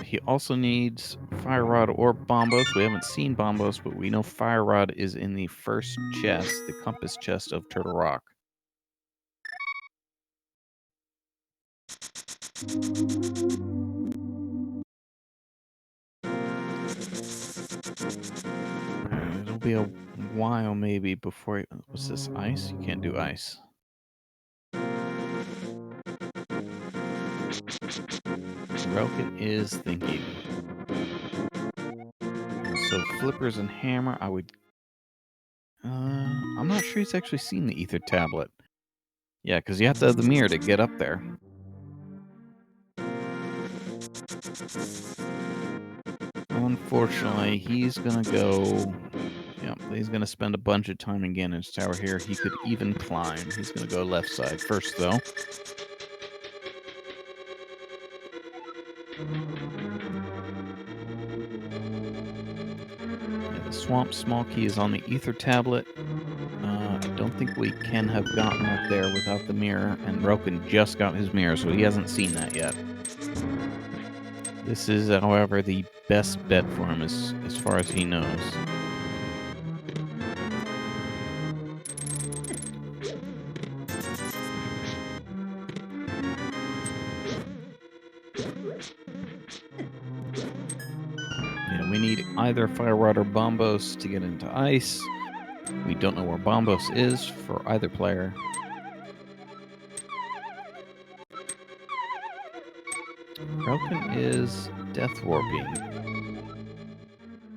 He also needs Fire Rod or Bombos. We haven't seen Bombos, but we know Fire Rod is in the first chest, the compass chest of Turtle Rock. It'll be a while maybe before... What's this, ice? You can't do ice. Relkin is thinking. So flippers and hammer, I would... I'm not sure he's actually seen the ether tablet. Yeah, because you have to have the mirror to get up there. Unfortunately, he's gonna go... Yeah, he's gonna spend a bunch of time again in his tower here. He could even climb. He's gonna go left side first, though. Yeah, the Swamp Small Key is on the ether tablet. I don't think we can have gotten up there without the mirror, and Relkin just got his mirror, so he hasn't seen that yet. This is, however, the best bet for him as far as he knows. Yeah, we need either Fire Rod or Bombos to get into ice. We don't know where Bombos is for either player. Relkin is Death Warping.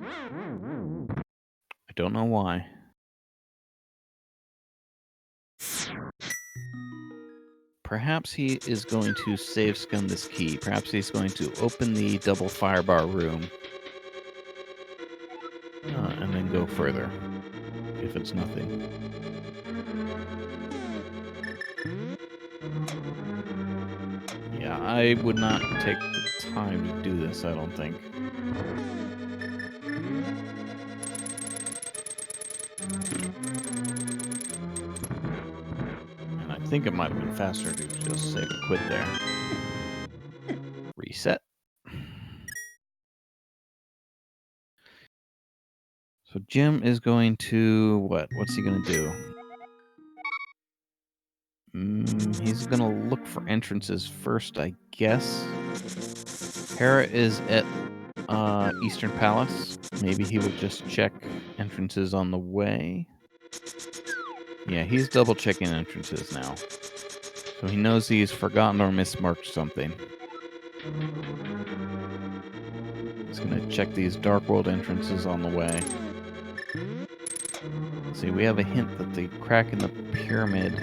I don't know why. Perhaps he is going to save scum this key. Perhaps he's going to open the double firebar room and then go further, if it's nothing. Yeah, I would not take the time to do this, I don't think. And I think it might have been faster to just save and quit there. Reset. So Jim is going to what? What's he going to do? He's going to look for entrances first, I guess. Hera is at Eastern Palace. Maybe he will just check entrances on the way. Yeah, he's double checking entrances now. So he knows he's forgotten or mismarked something. He's going to check these Dark World entrances on the way. See, we have a hint that the crack in the pyramid...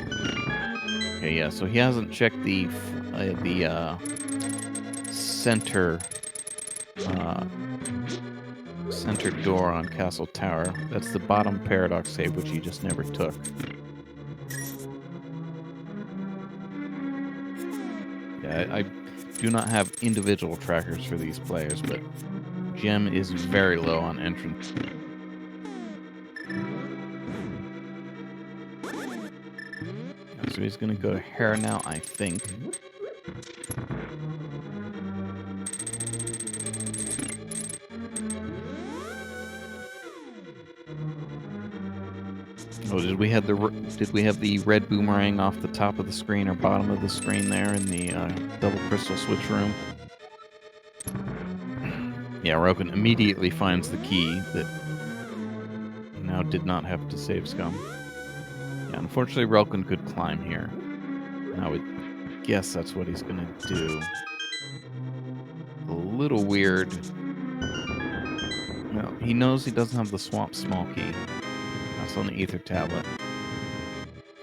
Okay, yeah, so he hasn't checked the center door on Castle Tower. That's the bottom paradox save, which he just never took. Yeah, I do not have individual trackers for these players, but Gem is very low on entrance. So he's going to go to Hera now, I think. Oh, did we have the red boomerang off the top of the screen or bottom of the screen there in the double crystal switch room? Yeah, Roken immediately finds the key that now did not have to save scum. Yeah, unfortunately, Relkin could climb here. I would guess that's what he's going to do. A little weird. No, he knows he doesn't have the swamp small key. That's on the ether tablet.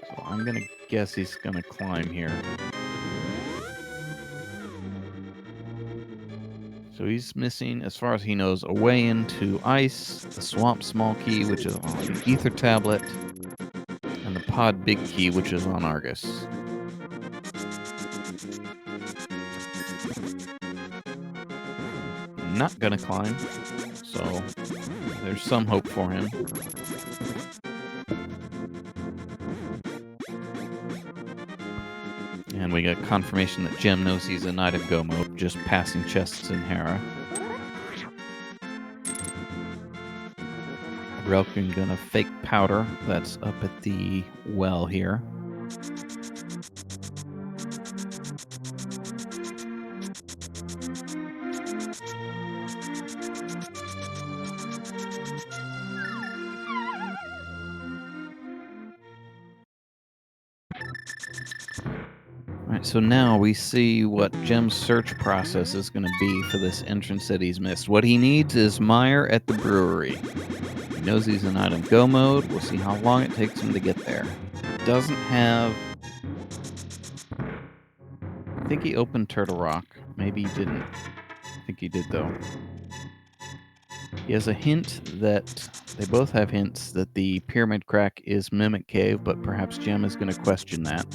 So I'm going to guess he's going to climb here. So he's missing, as far as he knows, a way into ice, the swamp small key, which is on the ether tablet, and the pod big key, which is on Argus. Not gonna climb, so there's some hope for him. And we got confirmation that Gem knows he's in item go mode, just passing chests in Hera. Relkin gonna fake powder. That's up at the well here. Alright, so now we see what Gem's search process is going to be for this entrance that he's missed. What he needs is Meyer at the brewery. He knows he's in item go mode. We'll see how long it takes him to get there. Doesn't have... I think he opened Turtle Rock. Maybe he didn't. I think he did, though. He has a hint that... They both have hints that the Pyramid Crack is Mimic Cave, but perhaps Gem is going to question that.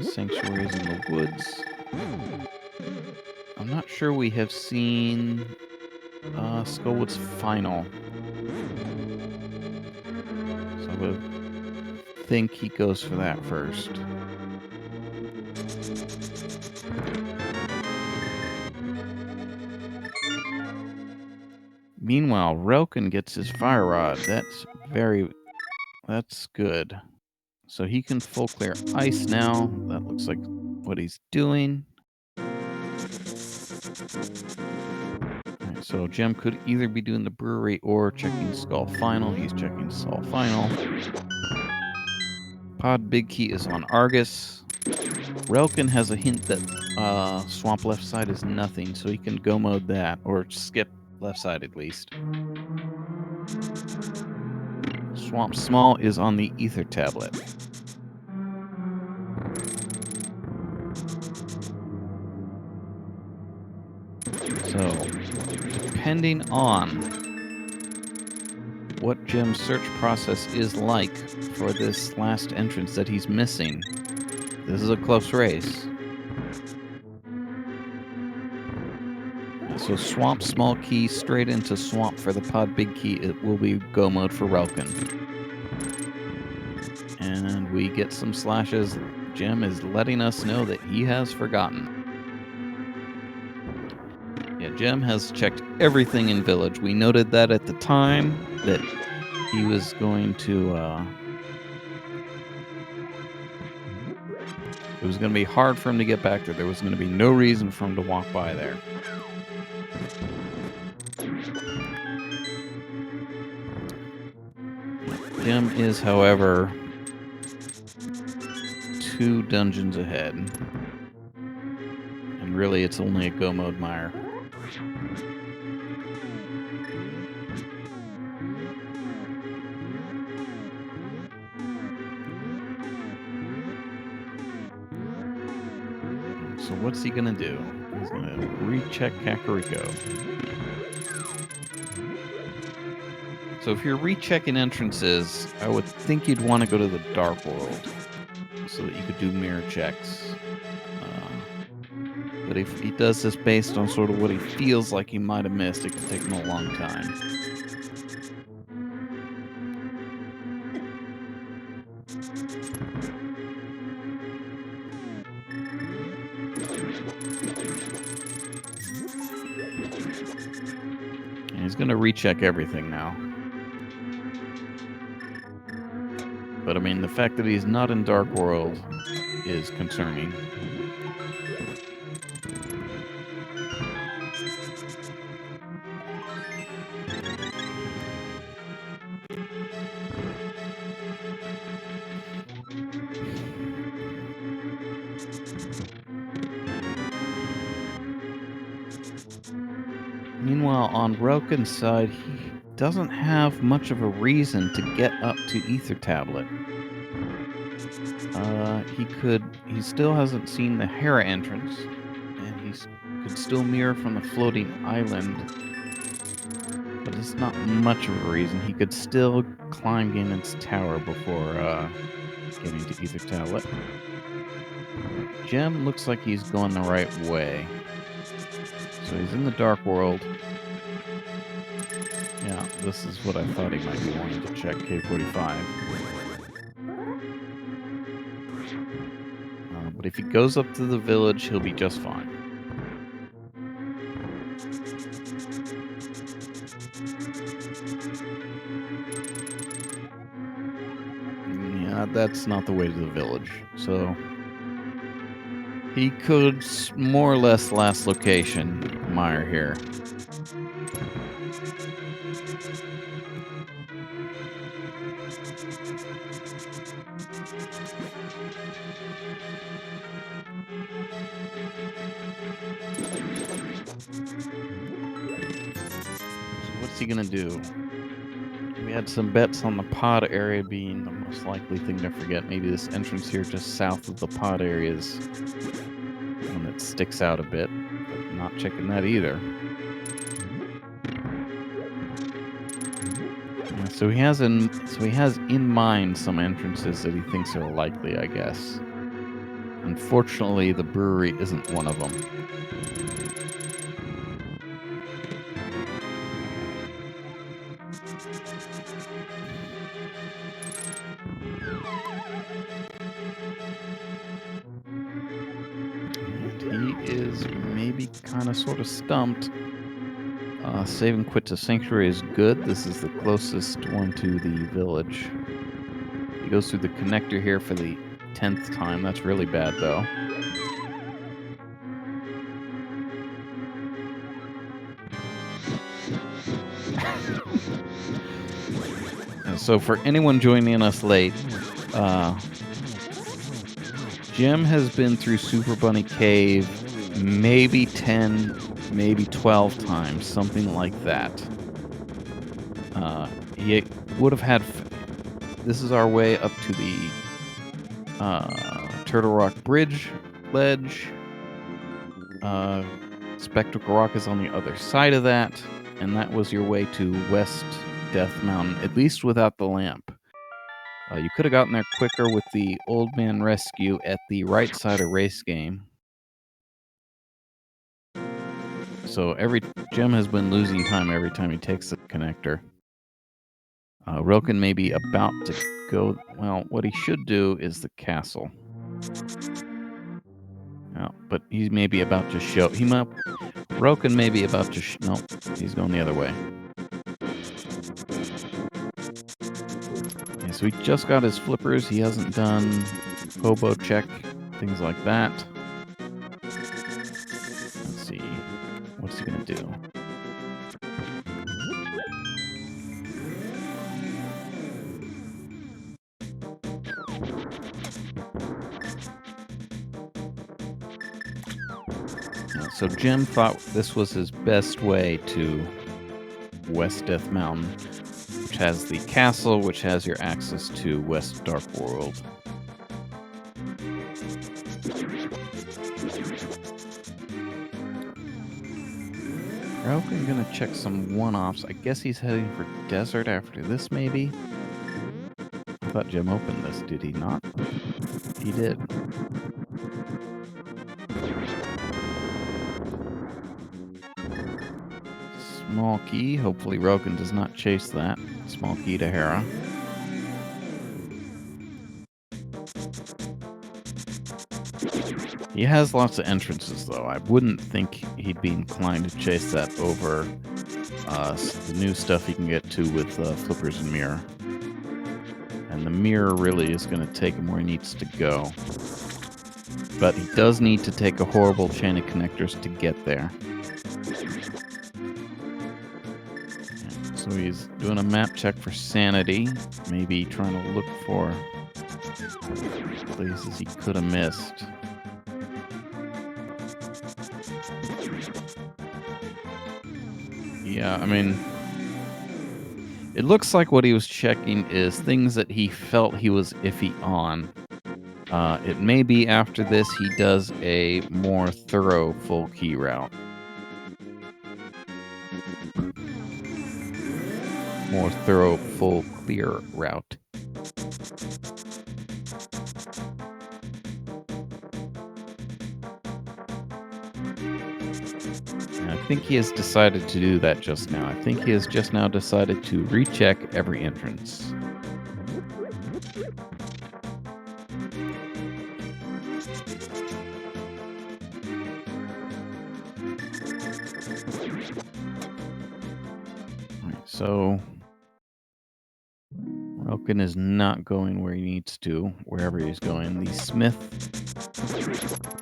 Sanctuaries in the woods. I'm not sure we have seen Skullwood's final. So I would think he goes for that first. Meanwhile, Relkin gets his fire rod. That's good. So he can full clear ice now. That looks like what he's doing. Alright, so Gem could either be doing the brewery or checking Skull Final. He's checking Skull Final. Pod Big Key is on Argus. Relkin has a hint that Swamp left side is nothing, so he can go mode that, or skip left side at least. Swamp Small is on the Ether tablet. So, depending on what Gem's search process is like for this last entrance that he's missing, this is a close race. So Swamp Small Key straight into Swamp for the Pod Big Key. It will be go mode for Relkin. And we get some slashes. Gem is letting us know that he has forgotten. Yeah, Gem has checked everything in Village. We noted that at the time that he was going to... it was going to be hard for him to get back there. There was going to be no reason for him to walk by there. Gem is, however, 2 dungeons ahead. And really, it's only a go mode mire. So what's he gonna do? He's gonna recheck Kakariko. So if you're rechecking entrances, I would think you'd want to go to the Dark World so that you could do mirror checks. But if he does this based on sort of what he feels like he might have missed, it could take him a long time. And he's going to recheck everything now. But I mean, the fact that he's not in Dark World is concerning. Meanwhile, on Relkin's side, he doesn't have much of a reason to get up to Ether Tablet. He still hasn't seen the Hera entrance, and he could still mirror from the floating island, but it's not much of a reason. He could still climb Ganon's tower before getting to Ether Tablet. Gem looks like he's going the right way. So he's in the Dark World. Yeah, this is what I thought he might be wanting to check, K45. But if he goes up to the village, he'll be just fine. Yeah, that's not the way to the village. So he could more or less last location mire here. What's he gonna do? We had some bets on the pod area being the most likely thing to forget. Maybe this entrance here just south of the pod area is one that sticks out a bit, but not checking that either. Yeah, so he has in mind some entrances that he thinks are likely, I guess. Unfortunately, the brewery isn't one of them. And he is maybe kind of sort of stumped Save and quit to Sanctuary is good. This is the closest one to the village. He goes through the connector here for the 10th time. That's really bad, though. So for anyone joining us late, Jim has been through Super Bunny Cave maybe 10, maybe 12 times, something like that. He would have had... This is our way up to the Turtle Rock Bridge ledge. Spectacle Rock is on the other side of that, and that was your way to West Death Mountain, at least without the lamp. You could have gotten there quicker with the Old Man Rescue at the right side of Race Game. So Jim has been losing time every time he takes the connector. Relkin may be about to go... Well, what he should do is the castle. But he may be about to show... Relkin may be about to... Nope, he's going the other way. Okay, so he just got his flippers. He hasn't done hobo check, things like that. Let's see. What's he going to do? So Jim thought this was his best way to West Death Mountain, which has the castle, which has your access to West Dark World. I'm gonna check some one-offs. I guess he's heading for Desert after this, maybe? I thought Jim opened this. Did he not? He did. Small key. Hopefully Rogan does not chase that. Small key to Hera. He has lots of entrances, though. I wouldn't think he'd be inclined to chase that over the new stuff he can get to with Flippers and Mirror. And the Mirror really is going to take him where he needs to go. But he does need to take a horrible chain of connectors to get there. So he's doing a map check for sanity. Maybe trying to look for places he could have missed. Yeah, I mean, it looks like what he was checking is things that he felt he was iffy on. It may be after this he does a more thorough full key route. More thorough full clear route. I think he has decided to do that just now. I think he has just now decided to recheck every entrance. Alright, so Relkin is not going where he needs to, wherever he's going. The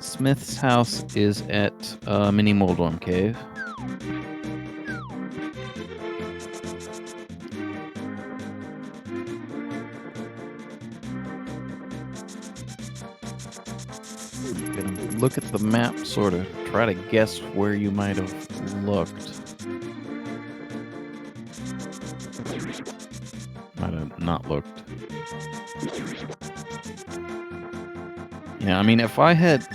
Smith's house is at Mini Moldworm Cave. Gonna look at the map, sort of try to guess where you might have looked. Might have not looked. Yeah, I mean, if I had...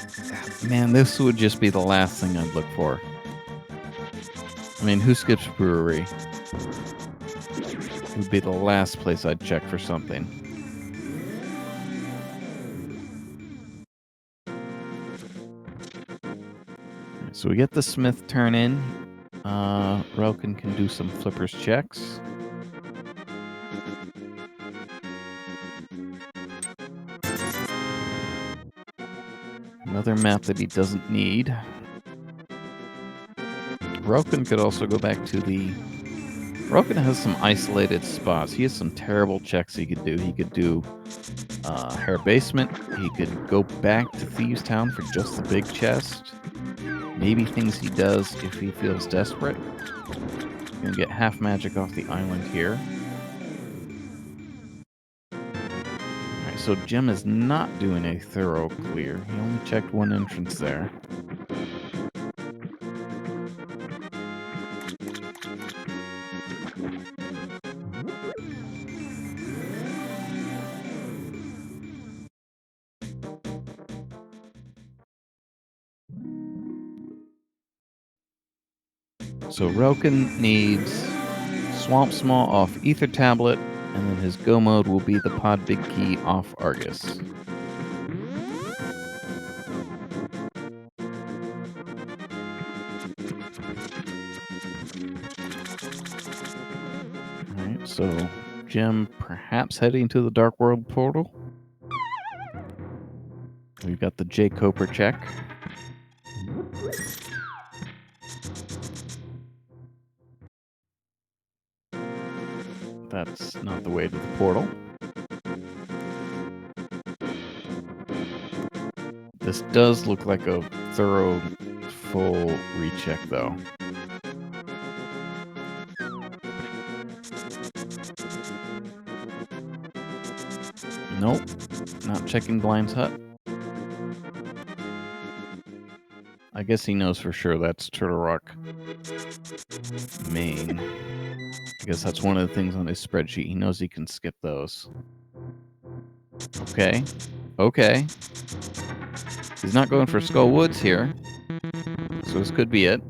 Man, this would just be the last thing I'd look for. I mean, who skips brewery? It would be the last place I'd check for something. So we get the Smith turn in. Relkin can do some flippers checks. Another map that he doesn't need. Relkin could also go back to the... Relkin has some isolated spots. He has some terrible checks he could do. He could do Hair Basement. He could go back to Thieves Town for just the big chest. Maybe things he does if he feels desperate. Gonna get half magic off the island here. Alright, so Jim is not doing a thorough clear. He only checked one entrance there. So Relkin needs Swamp Small off Ether Tablet, and then his go mode will be the Pod Big Key off Argus. Alright, so Jim perhaps heading to the Dark World portal. We've got the J. Coper check. That's not the way to the portal. This does look like a thorough, full recheck, though. Nope, not checking Blind's Hut. I guess he knows for sure that's Turtle Rock, Maine. I guess that's one of the things on his spreadsheet. He knows he can skip those. Okay. Okay. He's not going for Skull Woods here. So this could be it.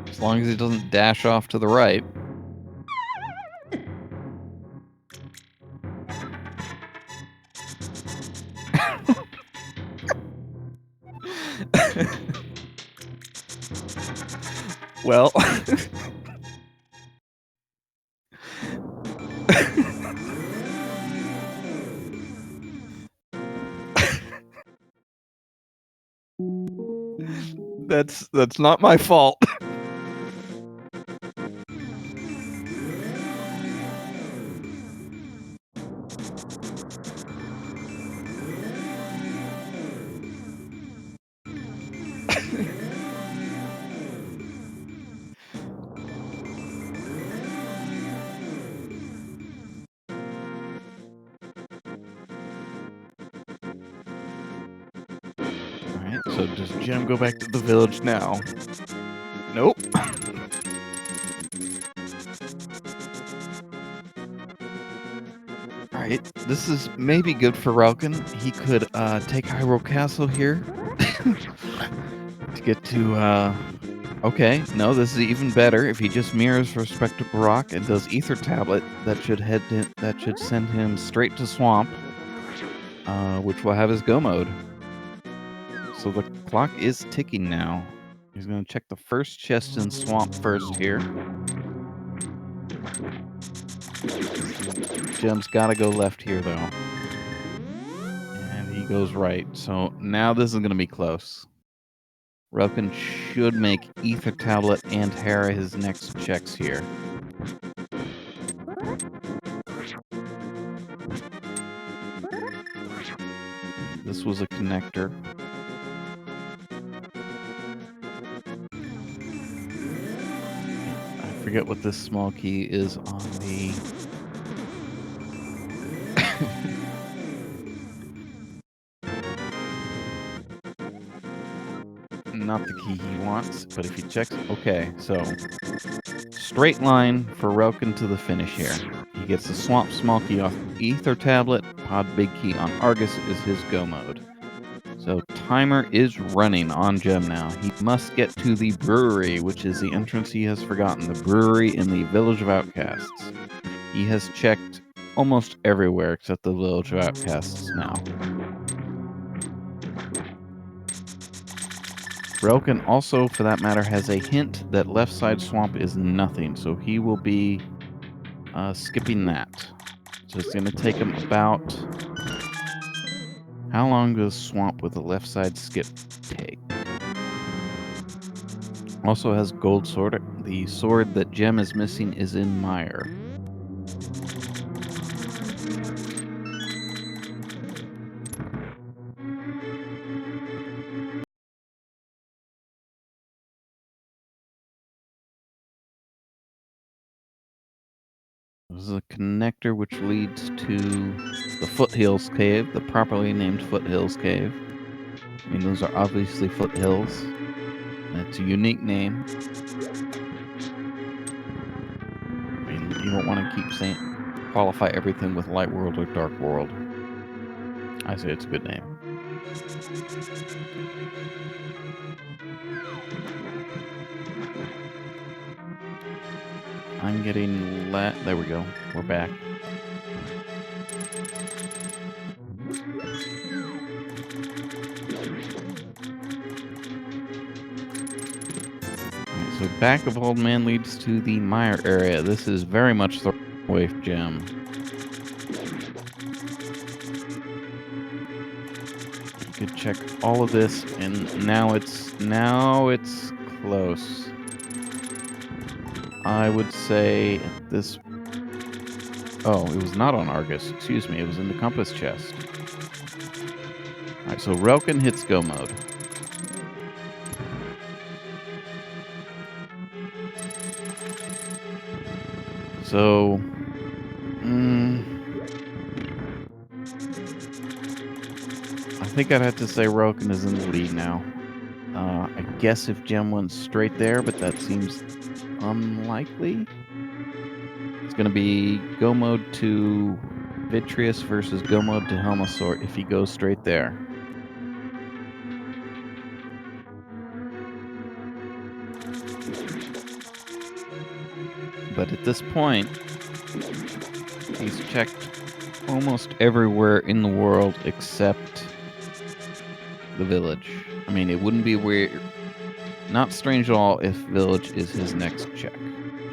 As long as he doesn't dash off to the right. Well... That's not my fault. Alright, so does Jim go back to the village now? Nope. Alright, this is maybe good for Relkin. He could take Hyrule Castle here to get to okay, no, this is even better. If he just mirrors Respectable Rock and does Ether Tablet, that should send him straight to Swamp, which will have his go mode. So the clock is ticking now. He's going to check the first chest in Swamp first here. Jim's got to go left here, though. And he goes right. So now this is going to be close. Relkin should make Ether Tablet and Hera his next checks here. This was a connector. I forget what this small key is on the... Not the key he wants, but if he checks... Okay, so... Straight line for Relkin to the finish here. He gets the Swamp Small Key off Ether Tablet. Pod Big Key on Argus is his go mode. So timer is running on Gem now. He must get to the brewery, which is the entrance he has forgotten. The brewery in the Village of Outcasts. He has checked almost everywhere except the Village of Outcasts now. Relkin also, for that matter, has a hint that left side swamp is nothing, so he will be skipping that. So it's going to take him about How long does swamp with the left side skip take? Also has gold sword. The sword that Gem is missing is in mire. This is a connector which leads to the Foothills Cave, the properly named Foothills Cave. I mean, those are obviously foothills. That's a unique name. I mean, you don't want to keep saying qualify everything with Light World or Dark World. I say it's a good name. I'm getting there we go. We're back. Alright, so back of Old Man leads to the mire area. This is very much the way for Gem. You could check all of this, and now it's close. I would say at this. Oh, it was not on Argus. Excuse me. It was in the compass chest. All right, so Relkin hits go mode. So, I think I'd have to say Relkin is in the lead now. I guess if Gem went straight there, but that seems unlikely. It's going to be go mode to Vitreous versus go mode to Helmasaur if he goes straight there. But at this point, he's checked almost everywhere in the world except the village. I mean, it wouldn't be weird, not strange at all if village is his next check.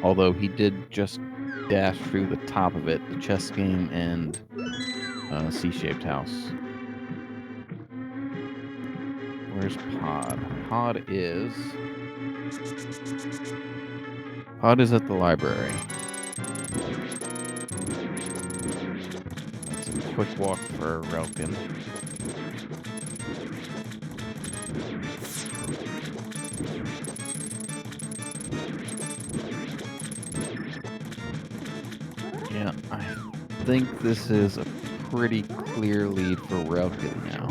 Although he did just dash through the top of it, the chess game and C-shaped house. Where's Pod? Pod is at the library. That's a quick walk for Relkin. Yeah, I think this is a pretty clear lead for Relkin now.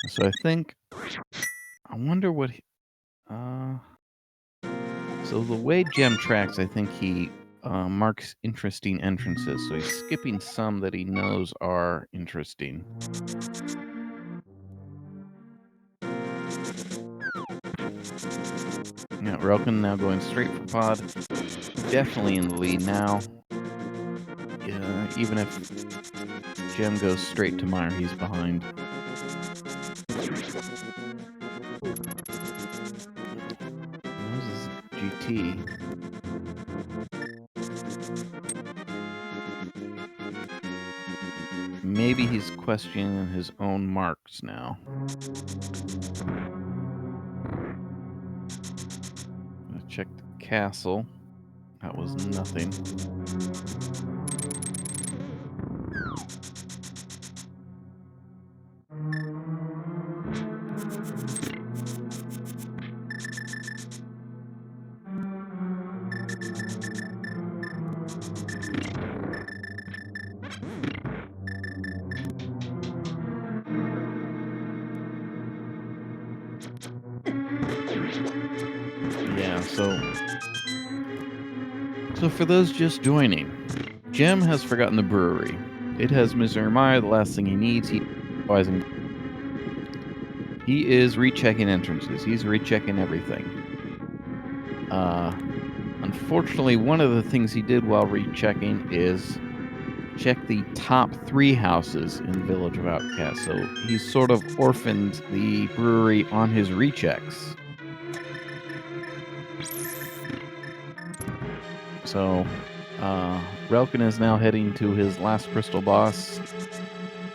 So I think, I wonder what so the way Gem tracks, I think he marks interesting entrances. So he's skipping some that he knows are interesting. Yeah, Relkin now going straight for Pod. Definitely in the lead now. Yeah, even if Gem goes straight to Mire, he's behind. This is GT. Maybe he's questioning his own marks now. Gonna check the castle. That was nothing. Yeah, so for those just joining, Gem has forgotten the brewery. It has Mr. Meyer, the last thing he needs. He is rechecking entrances. He's rechecking everything. Unfortunately, one of the things he did while rechecking is check the top 3 houses in the Village of Outcasts. So he's sort of orphaned the brewery on his rechecks. So Relkin is now heading to his last crystal boss.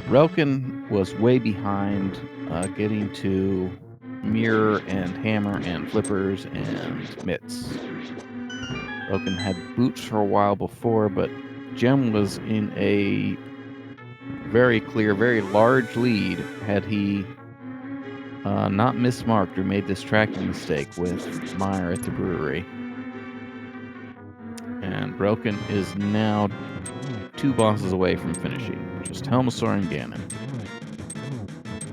Relkin was way behind getting to Mirror and Hammer and Flippers and Mitts. Relkin had boots for a while before, but Gem was in a very clear, very large lead had he not mismarked or made this tracking mistake with Meyer at the brewery. And Relkin is now 2 bosses away from finishing, just Helmasaur and Ganon.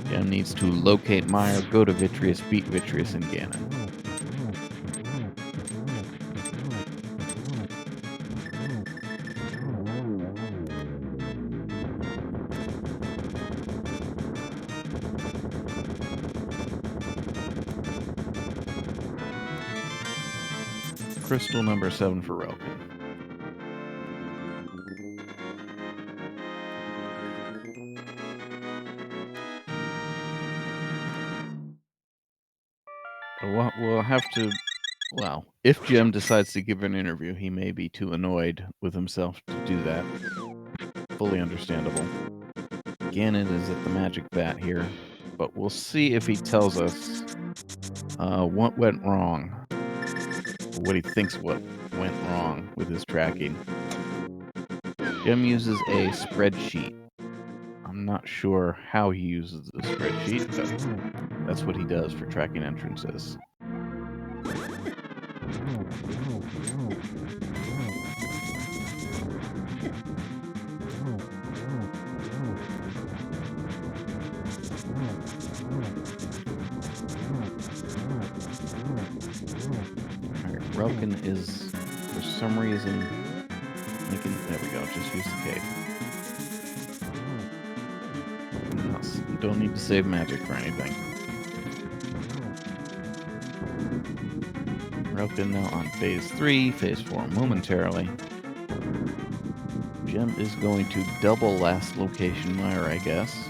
Gem needs to locate Meyer, go to Vitreous, beat Vitreous and Ganon. Crystal number 7 for Relkin. We'll have to... Well, if Gem decides to give an interview, he may be too annoyed with himself to do that. Fully understandable. Ganon is at the magic bat here, but we'll see if he tells us what went wrong. What he thinks what went wrong with his tracking. Gem uses a spreadsheet. I'm not sure how he uses the spreadsheet, but that's what he does for tracking entrances. Alright, Relkin is, for some reason, making... There we go, just use the cave. You don't need to save magic for anything. Relkin now on phase 3, phase 4 momentarily. Gem is going to double last location Meyer, I guess.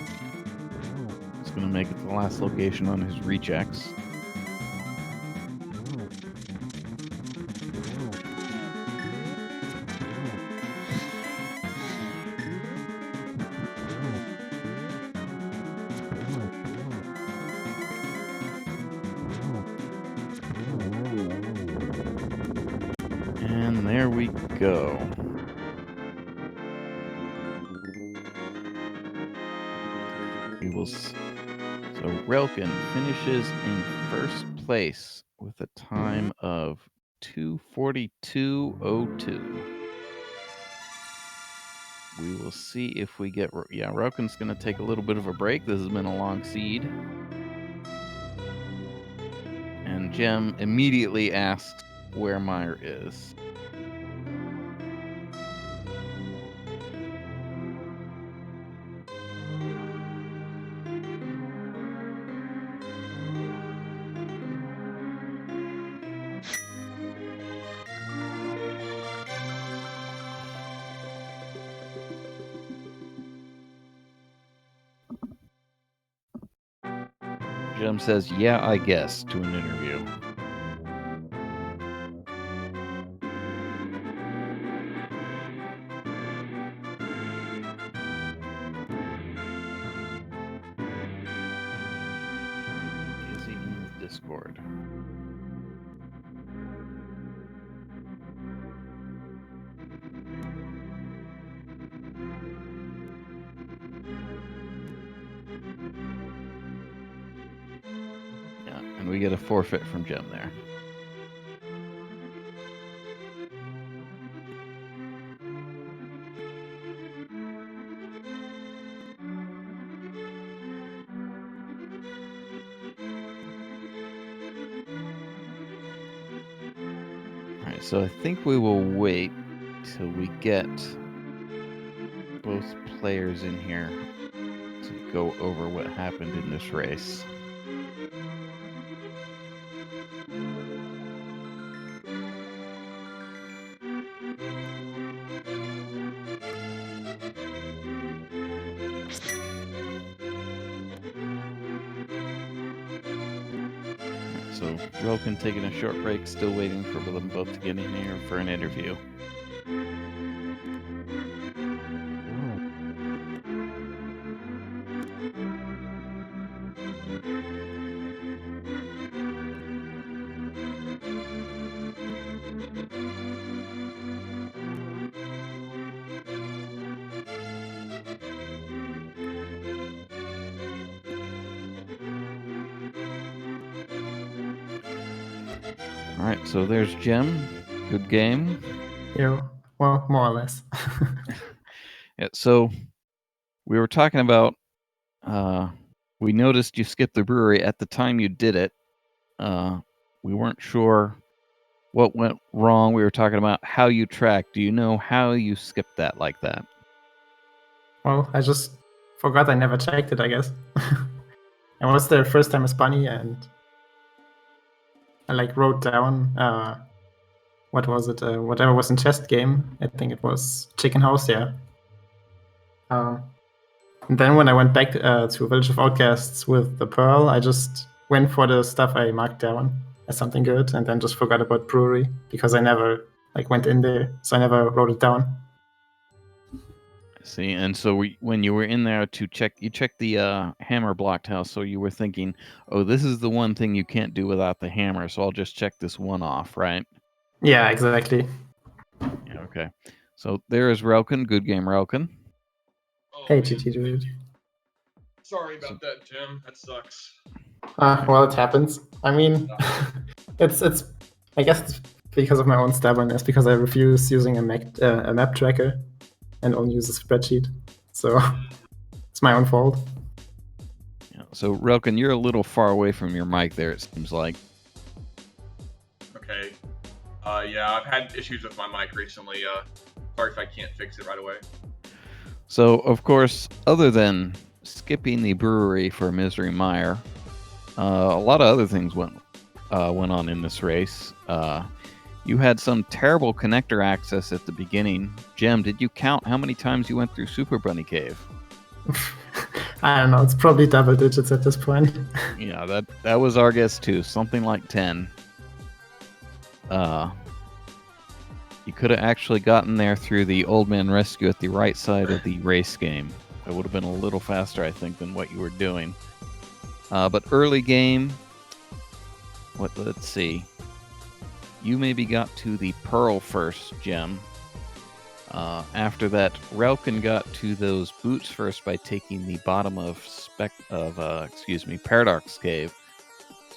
It's going to make it the last location on his rechecks. And there we go. So Relkin finishes in first place with a time of 2:42:02. We will see if we get... Yeah, Relkin's going to take a little bit of a break. This has been a long seed. And Gem immediately asks where Meyer is. Gem says, yeah, I guess, to an interview. Is he in the Discord? Yeah, and we get a forfeit from Gem there. Alright, so I think we will wait till we get both players in here to go over what happened in this race. So Relkin taking a short break, still waiting for them both to get in here for an interview. All right, so there's Jem. Good game. Yeah, well, more or less. Yeah, so we were talking about, we noticed you skipped the brewery at the time you did it. We weren't sure what went wrong. We were talking about how you tracked. Do you know how you skipped that like that? Well, I just forgot I never checked it, I guess. It was the first time as Bunny, and I like wrote down what was it? Whatever was in chest game. I think it was Chicken House, yeah. And then when I went back to Village of Outcasts with the Pearl, I just went for the stuff I marked down as something good, and then just forgot about brewery because I never went in there, so I never wrote it down. See, and so when you were in there to check, you checked the hammer blocked house, so you were thinking, oh, this is the one thing you can't do without the hammer, so I'll just check this one off, right? Yeah, exactly. Yeah, okay. So there is Relkin. Good game, Relkin. Oh, Hey, man, GT dude. thank you. Sorry about that, Jim. That sucks. Well, it happens. I mean, it's. I guess it's because of my own stubbornness, because I refuse using a map tracker and only use a spreadsheet. So it's my own fault. Yeah, so Relkin, you're a little far away from your mic there, it seems like. Okay. Yeah, I've had issues with my mic recently. Sorry if I can't fix it right away. So, of course, other than skipping the brewery for Misery Mire, a lot of other things went on in this race. You had some terrible connector access at the beginning. Jem, did you count how many times you went through Super Bunny Cave? I don't know. It's probably double digits at this point. Yeah, that was our guess too. Something like 10. You could have actually gotten there through the Old Man Rescue at the right side of the race game. It would have been a little faster, I think, than what you were doing. But early game, let's see. You maybe got to the Pearl first, Jem. After that, Relkin got to those boots first by taking the bottom of Paradox Cave.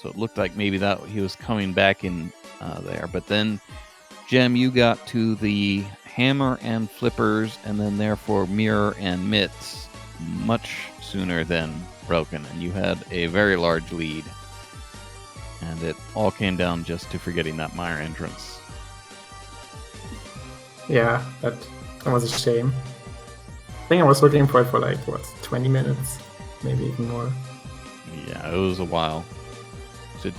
So it looked like maybe that he was coming back in there. But then, Jem, you got to the hammer and flippers, and then therefore mirror and mitts much sooner than Relkin, and you had a very large lead. And it all came down just to forgetting that mire entrance. Yeah, that was a shame. I think I was looking for it for 20 minutes, maybe even more. Yeah, it was a while. So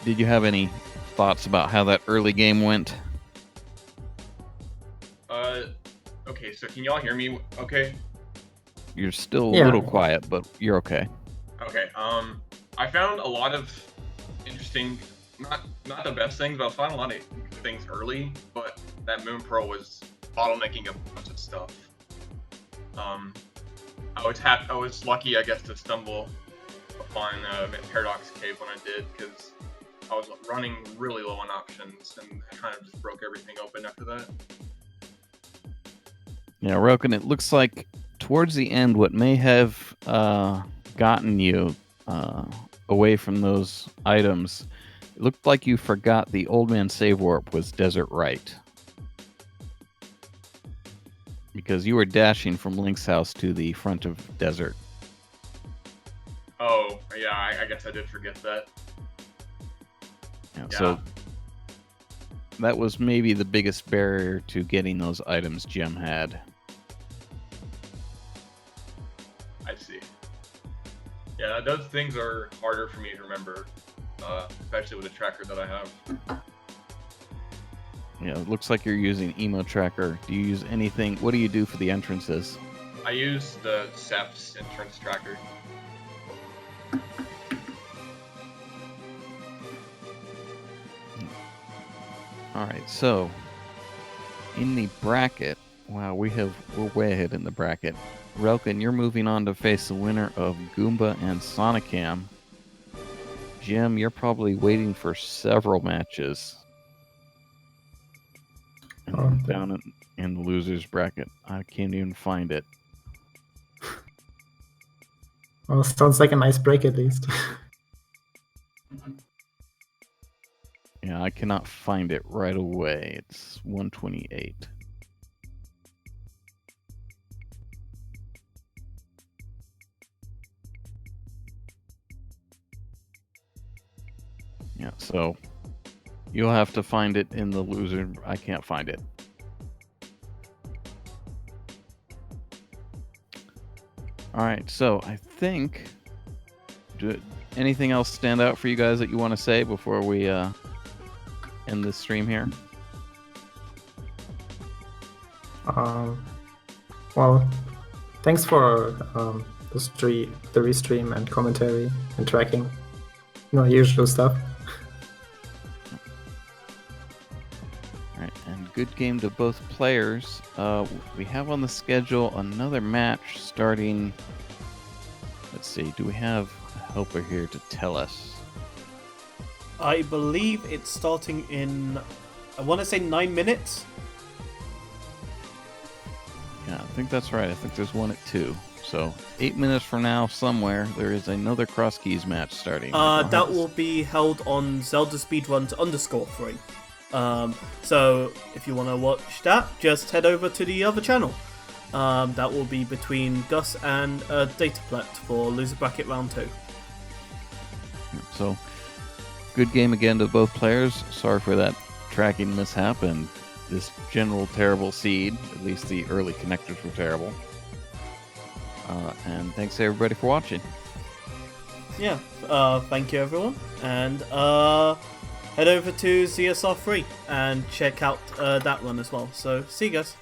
did you have any thoughts about how that early game went? Okay, so can y'all hear me okay? You're still a Yeah. little quiet, but you're okay. Okay, I found a lot of interesting, not the best things, but I found a lot of things early, but that Moon Pearl was bottlenecking a bunch of stuff. I was lucky, I guess, to stumble upon Paradox Cave when I did, because I was running really low on options, and I kind of just broke everything open after that. Yeah, Roken, it looks like towards the end, what may have gotten you away from those items, it looked like you forgot the Old Man Save Warp was Desert Right. Because you were dashing from Link's house to the front of Desert. Oh, yeah, I guess I did forget that. Yeah, Yeah. So that was maybe the biggest barrier to getting those items Jem had. I see. Yeah, those things are harder for me to remember, especially with a tracker that I have. Yeah, it looks like you're using Emo Tracker. Do you use anything? What do you do for the entrances? I use the Ceph's entrance tracker. All right, so in the bracket, wow, we're way ahead in the bracket. Relkin, you're moving on to face the winner of Goomba and Sonicam. Jim, you're probably waiting for several matches. And Oh. down in the losers bracket. I can't even find it. Well, sounds like a nice break at least. Yeah, I cannot find it right away. It's 128. Yeah, so you'll have to find it in the loser. I can't find it. All right, so I think. Anything else stand out for you guys that you want to say before we end this stream here? Well, thanks for the restream and commentary and tracking. Usual stuff. All right, and good game to both players. We have on the schedule another match starting. Let's see, do we have a helper here to tell us? I believe it's starting in, I want to say 9 minutes. Yeah, I think that's right. I think there's one at 2. So 8 minutes from now, somewhere, there is another Cross Keys match starting. That will be held on Zelda Speedruns _3. So if you want to watch that, just head over to the other channel. That will be between Gus and Dataplet for loser bracket round 2. So good game again to both players. Sorry for that tracking mishap and this general terrible seed. At least the early connectors were terrible. And thanks to everybody for watching. Yeah, thank you everyone, and head over to ZSR3 and check out that one as well. So see you guys.